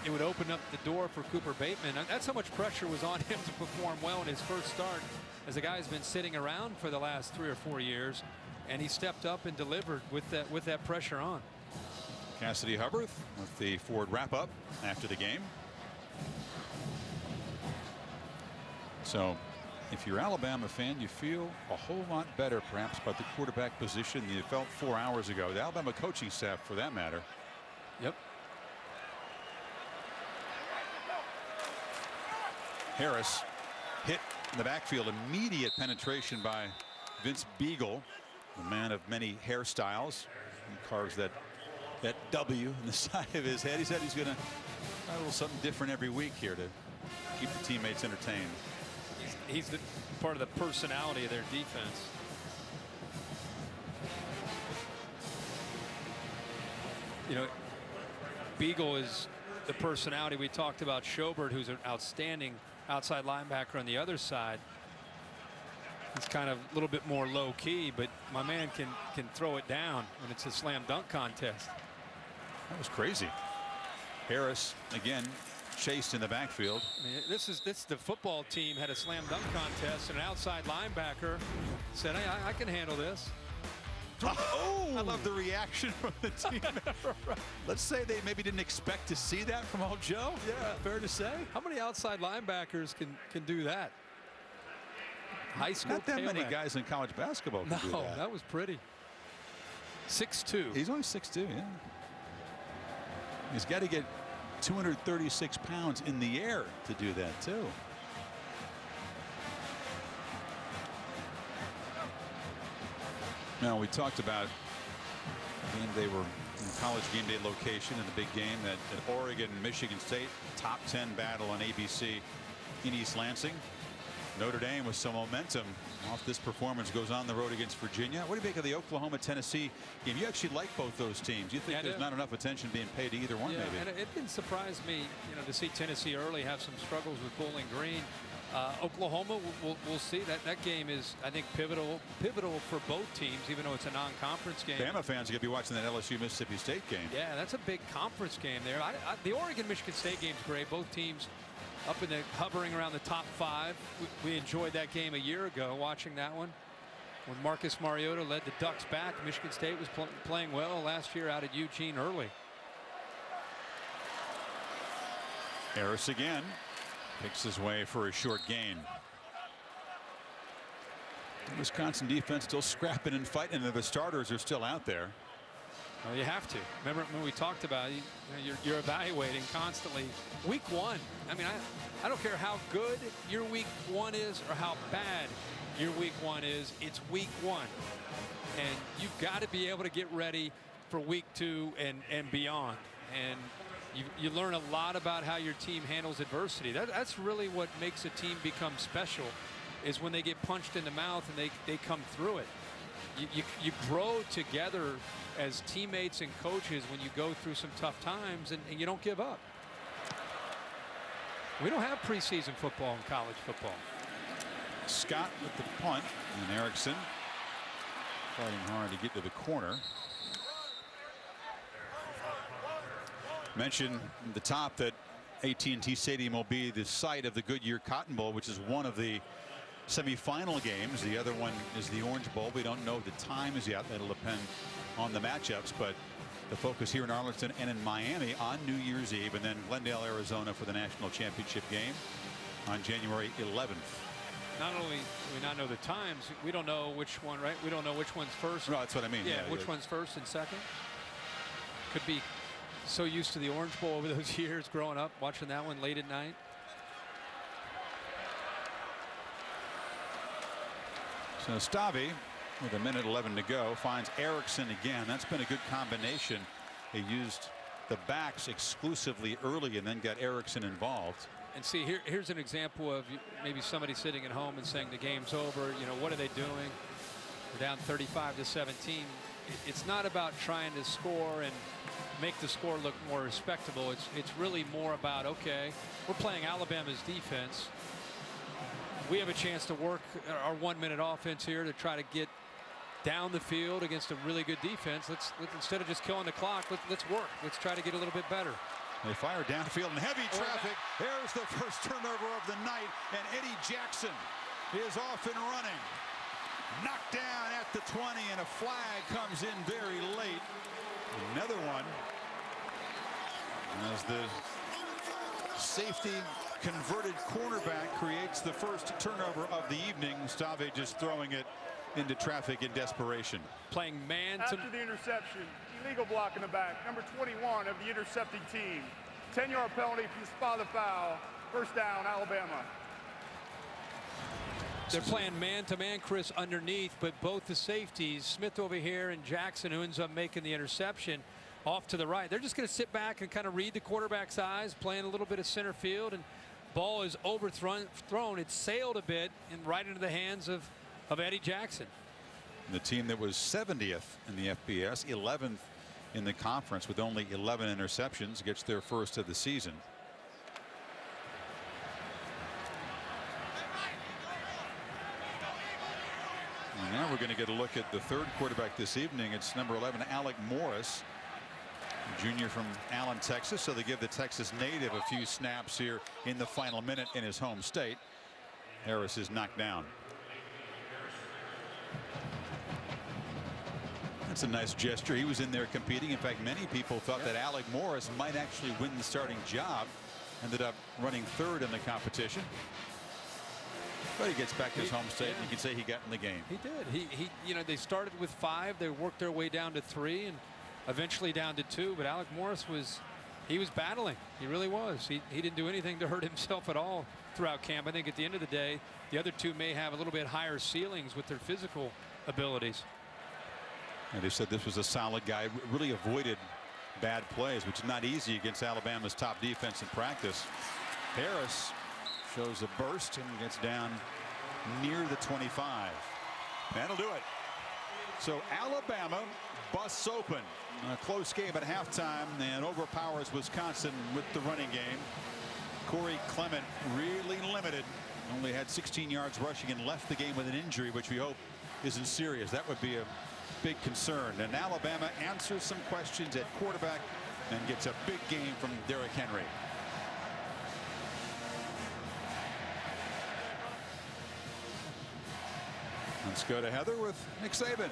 it would open up the door for Cooper Bateman. That's how much pressure was on him to perform well in his first start, as the guy's been sitting around for the last 3 or 4 years, and he stepped up and delivered with that pressure on. Cassidy Hubbard with the Ford wrap-up after the game. So if you're an Alabama fan, you feel a whole lot better perhaps about the quarterback position than you felt 4 hours ago. The Alabama coaching staff, for that matter. Yep. Harris hit in the backfield. Immediate penetration by Vince Beagle, the man of many hairstyles. He carves that W in the side of his head. He said he's going to try a little something different every week here to keep the teammates entertained. He's the part of the personality of their defense. You know, Beagle is the personality. We talked about Schobert, who's an outstanding outside linebacker on the other side. He's kind of a little bit more low-key, but my man can throw it down when it's a slam dunk contest. That was crazy. Harris again chased in the backfield. I mean, this the football team had a slam dunk contest, and an outside linebacker said, "Hey, I can handle this." Oh, I love the reaction from the team. Let's say they maybe didn't expect to see that from old Joe. Yeah, fair to say. How many outside linebackers can do that? High school. Not that many tailback. guys in college basketball can do that. That was pretty. 6'2". He's only 6'2", yeah. He's got to get 236 pounds in the air to do that, too. Now, we talked about they were in college game day location in the big game at Oregon and Michigan State. Top 10 battle on ABC in East Lansing. Notre Dame with some momentum off this performance goes on the road against Virginia. What do you make of the Oklahoma-Tennessee game? You actually like both those teams. You think there's not enough attention being paid to either one, maybe? And it didn't surprise me, to see Tennessee early have some struggles with Bowling Green. Oklahoma, we'll see. That game is, I think, pivotal for both teams, even though it's a non-conference game. Bama fans are going to be watching that LSU-Mississippi State game. Yeah, that's a big conference game there. The Oregon-Michigan State game's great. Both teams up in the hovering around the top 5. We enjoyed that game a year ago, watching that one. When Marcus Mariota led the Ducks back, Michigan State was playing well last year out at Eugene early. Harris again picks his way for a short gain. The Wisconsin defense still scrapping and fighting, and the starters are still out there. Well, you have to. Remember when we talked about you're evaluating constantly. Week 1. I mean, I don't care how good your week 1 is or how bad your week 1 is. It's week 1, and you've got to be able to get ready for week 2 and beyond. And You learn a lot about how your team handles adversity. That's really what makes a team become special, is when they get punched in the mouth and they come through it. You grow together as teammates and coaches when you go through some tough times, and you don't give up. We don't have preseason football in college football. Scott with the punt, and Erickson fighting hard to get to the corner. Mentioned at the top that AT&T Stadium will be the site of the Goodyear Cotton Bowl, which is one of the semifinal games. The other one is the Orange Bowl. We don't know the times yet. That'll depend on the matchups, but the focus here in Arlington and in Miami on New Year's Eve, and then Glendale, Arizona for the national championship game on January 11th. Not only do we not know the times, we don't know which one, right? We don't know which one's first. No, that's what I mean. Yeah, which one's first and second. Could be so used to the Orange Bowl over those years growing up, watching that one late at night. So Stavi, with 1:11 to go, finds Erickson again. That's been a good combination. They used the backs exclusively early and then got Erickson involved. And see, here's an example of maybe somebody sitting at home and saying the game's over. You know, what are they doing? We're down 35-17. It's not about trying to score and make the score look more respectable. It's really more about, okay, we're playing Alabama's defense. We have a chance to work our 1-minute offense here to try to get down the field against a really good defense. Let's instead of just killing the clock, let's work. Let's try to get a little bit better. They fire downfield in heavy traffic. There's the first turnover of the night, and Eddie Jackson is off and running. Knocked down at the 20, and a flag comes in very late. Another one as the safety converted cornerback creates the first turnover of the evening. Stave just throwing it into traffic in desperation. Playing man to... After the interception, illegal block in the back, number 21 of the intercepting team. 10-yard penalty from the spot of the foul. First down, Alabama. They're playing man-to-man, Chris, underneath, but both the safeties, Smith over here and Jackson, who ends up making the interception, off to the right. They're just going to sit back and kind of read the quarterback's eyes, playing a little bit of center field, and ball is overthrown. It sailed a bit and right into the hands of Eddie Jackson. The team that was 70th in the FBS, 11th in the conference with only 11 interceptions, gets their first of the season. And now we're going to get a look at the third quarterback this evening. It's number 11, Alec Morris, junior from Allen, Texas. So they give the Texas native a few snaps here in the final minute in his home state. Harris is knocked down. That's a nice gesture. He was in there competing. In fact, many people thought that Alec Morris might actually win the starting job. Ended up running third in the competition. But he gets back to his home state, and you can say he got in the game. He did. He you know, they started with 5. They worked their way down to 3 and eventually down to 2. But Alec Morris was battling. He really was. He didn't do anything to hurt himself at all throughout camp. I think at the end of the day, the other two may have a little bit higher ceilings with their physical abilities. And they said this was a solid guy, really avoided bad plays, which is not easy against Alabama's top defense in practice. Harris shows a burst and gets down near the 25. That'll do it. So Alabama busts open a close game at halftime and overpowers Wisconsin with the running game. Corey Clement really limited, only had 16 yards rushing and left the game with an injury, which we hope isn't serious. That would be a big concern. And Alabama answers some questions at quarterback and gets a big game from Derrick Henry. Let's go to Heather with Nick Saban.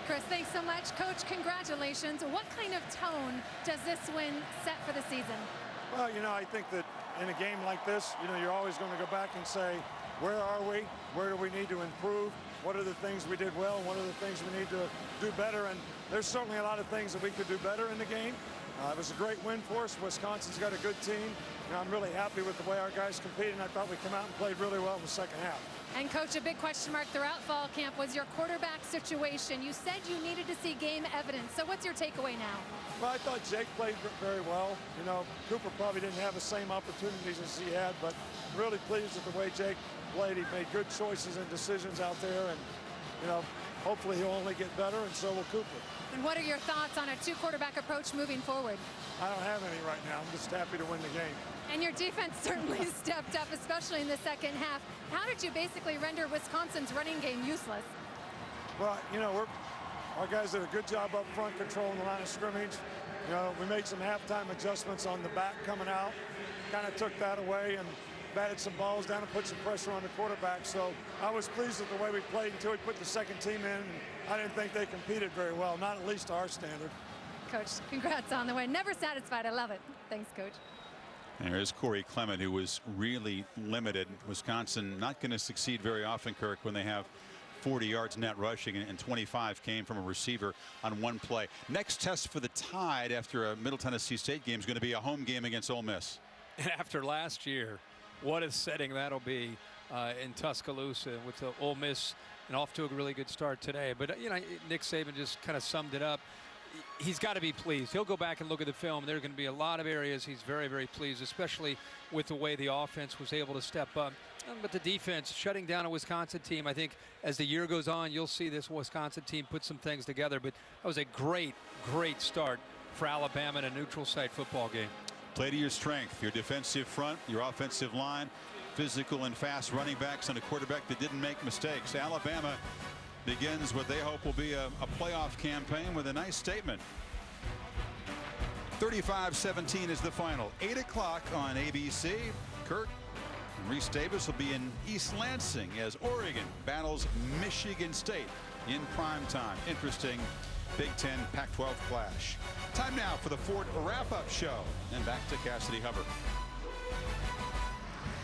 Chris, thanks so much. Coach, congratulations. What kind of tone does this win set for the season? Well, you know, I think that in a game like this, you know, you're always going to go back and say, where are we? Where do we need to improve? What are the things we did well? What are the things we need to do better? And there's certainly a lot of things that we could do better in the game. It was a great win for us. Wisconsin's got a good team. I'm really happy with the way our guys competed, and I thought we came out and played really well in the second half. And Coach, a big question mark throughout fall camp was your quarterback situation. You said you needed to see game evidence. So what's your takeaway now? Well, I thought Jake played very well. Cooper probably didn't have the same opportunities as he had, but really pleased with the way Jake played. He made good choices and decisions out there, and hopefully he'll only get better, and so will Cooper. And what are your thoughts on a two-quarterback approach moving forward? I don't have any right now. I'm just happy to win the game. And your defense certainly stepped up, especially in the second half. How did you basically render Wisconsin's running game useless? Well, our guys did a good job up front controlling the line of scrimmage. We made some halftime adjustments on the back coming out, kind of took that away and batted some balls down and put some pressure on the quarterback. So I was pleased with the way we played until we put the second team in. And I didn't think they competed very well, not at least to our standard. Coach, congrats on the win. Never satisfied. I love it. Thanks, Coach. And here's Corey Clement, who was really limited. Wisconsin not going to succeed very often, Kirk, when they have 40 yards net rushing, and 25 came from a receiver on one play. Next test for the Tide after a Middle Tennessee State game is going to be a home game against Ole Miss. And after last year, what a setting that'll be in Tuscaloosa with the Ole Miss, and off to a really good start today. But, Nick Saban just kind of summed it up. He's got to be pleased. He'll go back and look at the film. There are going to be a lot of areas he's very, very pleased, especially with the way the offense was able to step up. But the defense shutting down a Wisconsin team, I think as the year goes on, you'll see this Wisconsin team put some things together. But that was a great, great start for Alabama in a neutral site football game. Play to your strength, your defensive front, your offensive line, physical and fast running backs, and a quarterback that didn't make mistakes. Alabama begins what they hope will be a playoff campaign with a nice statement. 35-17 is the final. 8 o'clock on ABC. Kurt and Reese Davis will be in East Lansing as Oregon battles Michigan State in prime time. Interesting Big Ten Pac-12 clash. Time now for the Ford wrap-up show. And back to Cassidy Hubbard.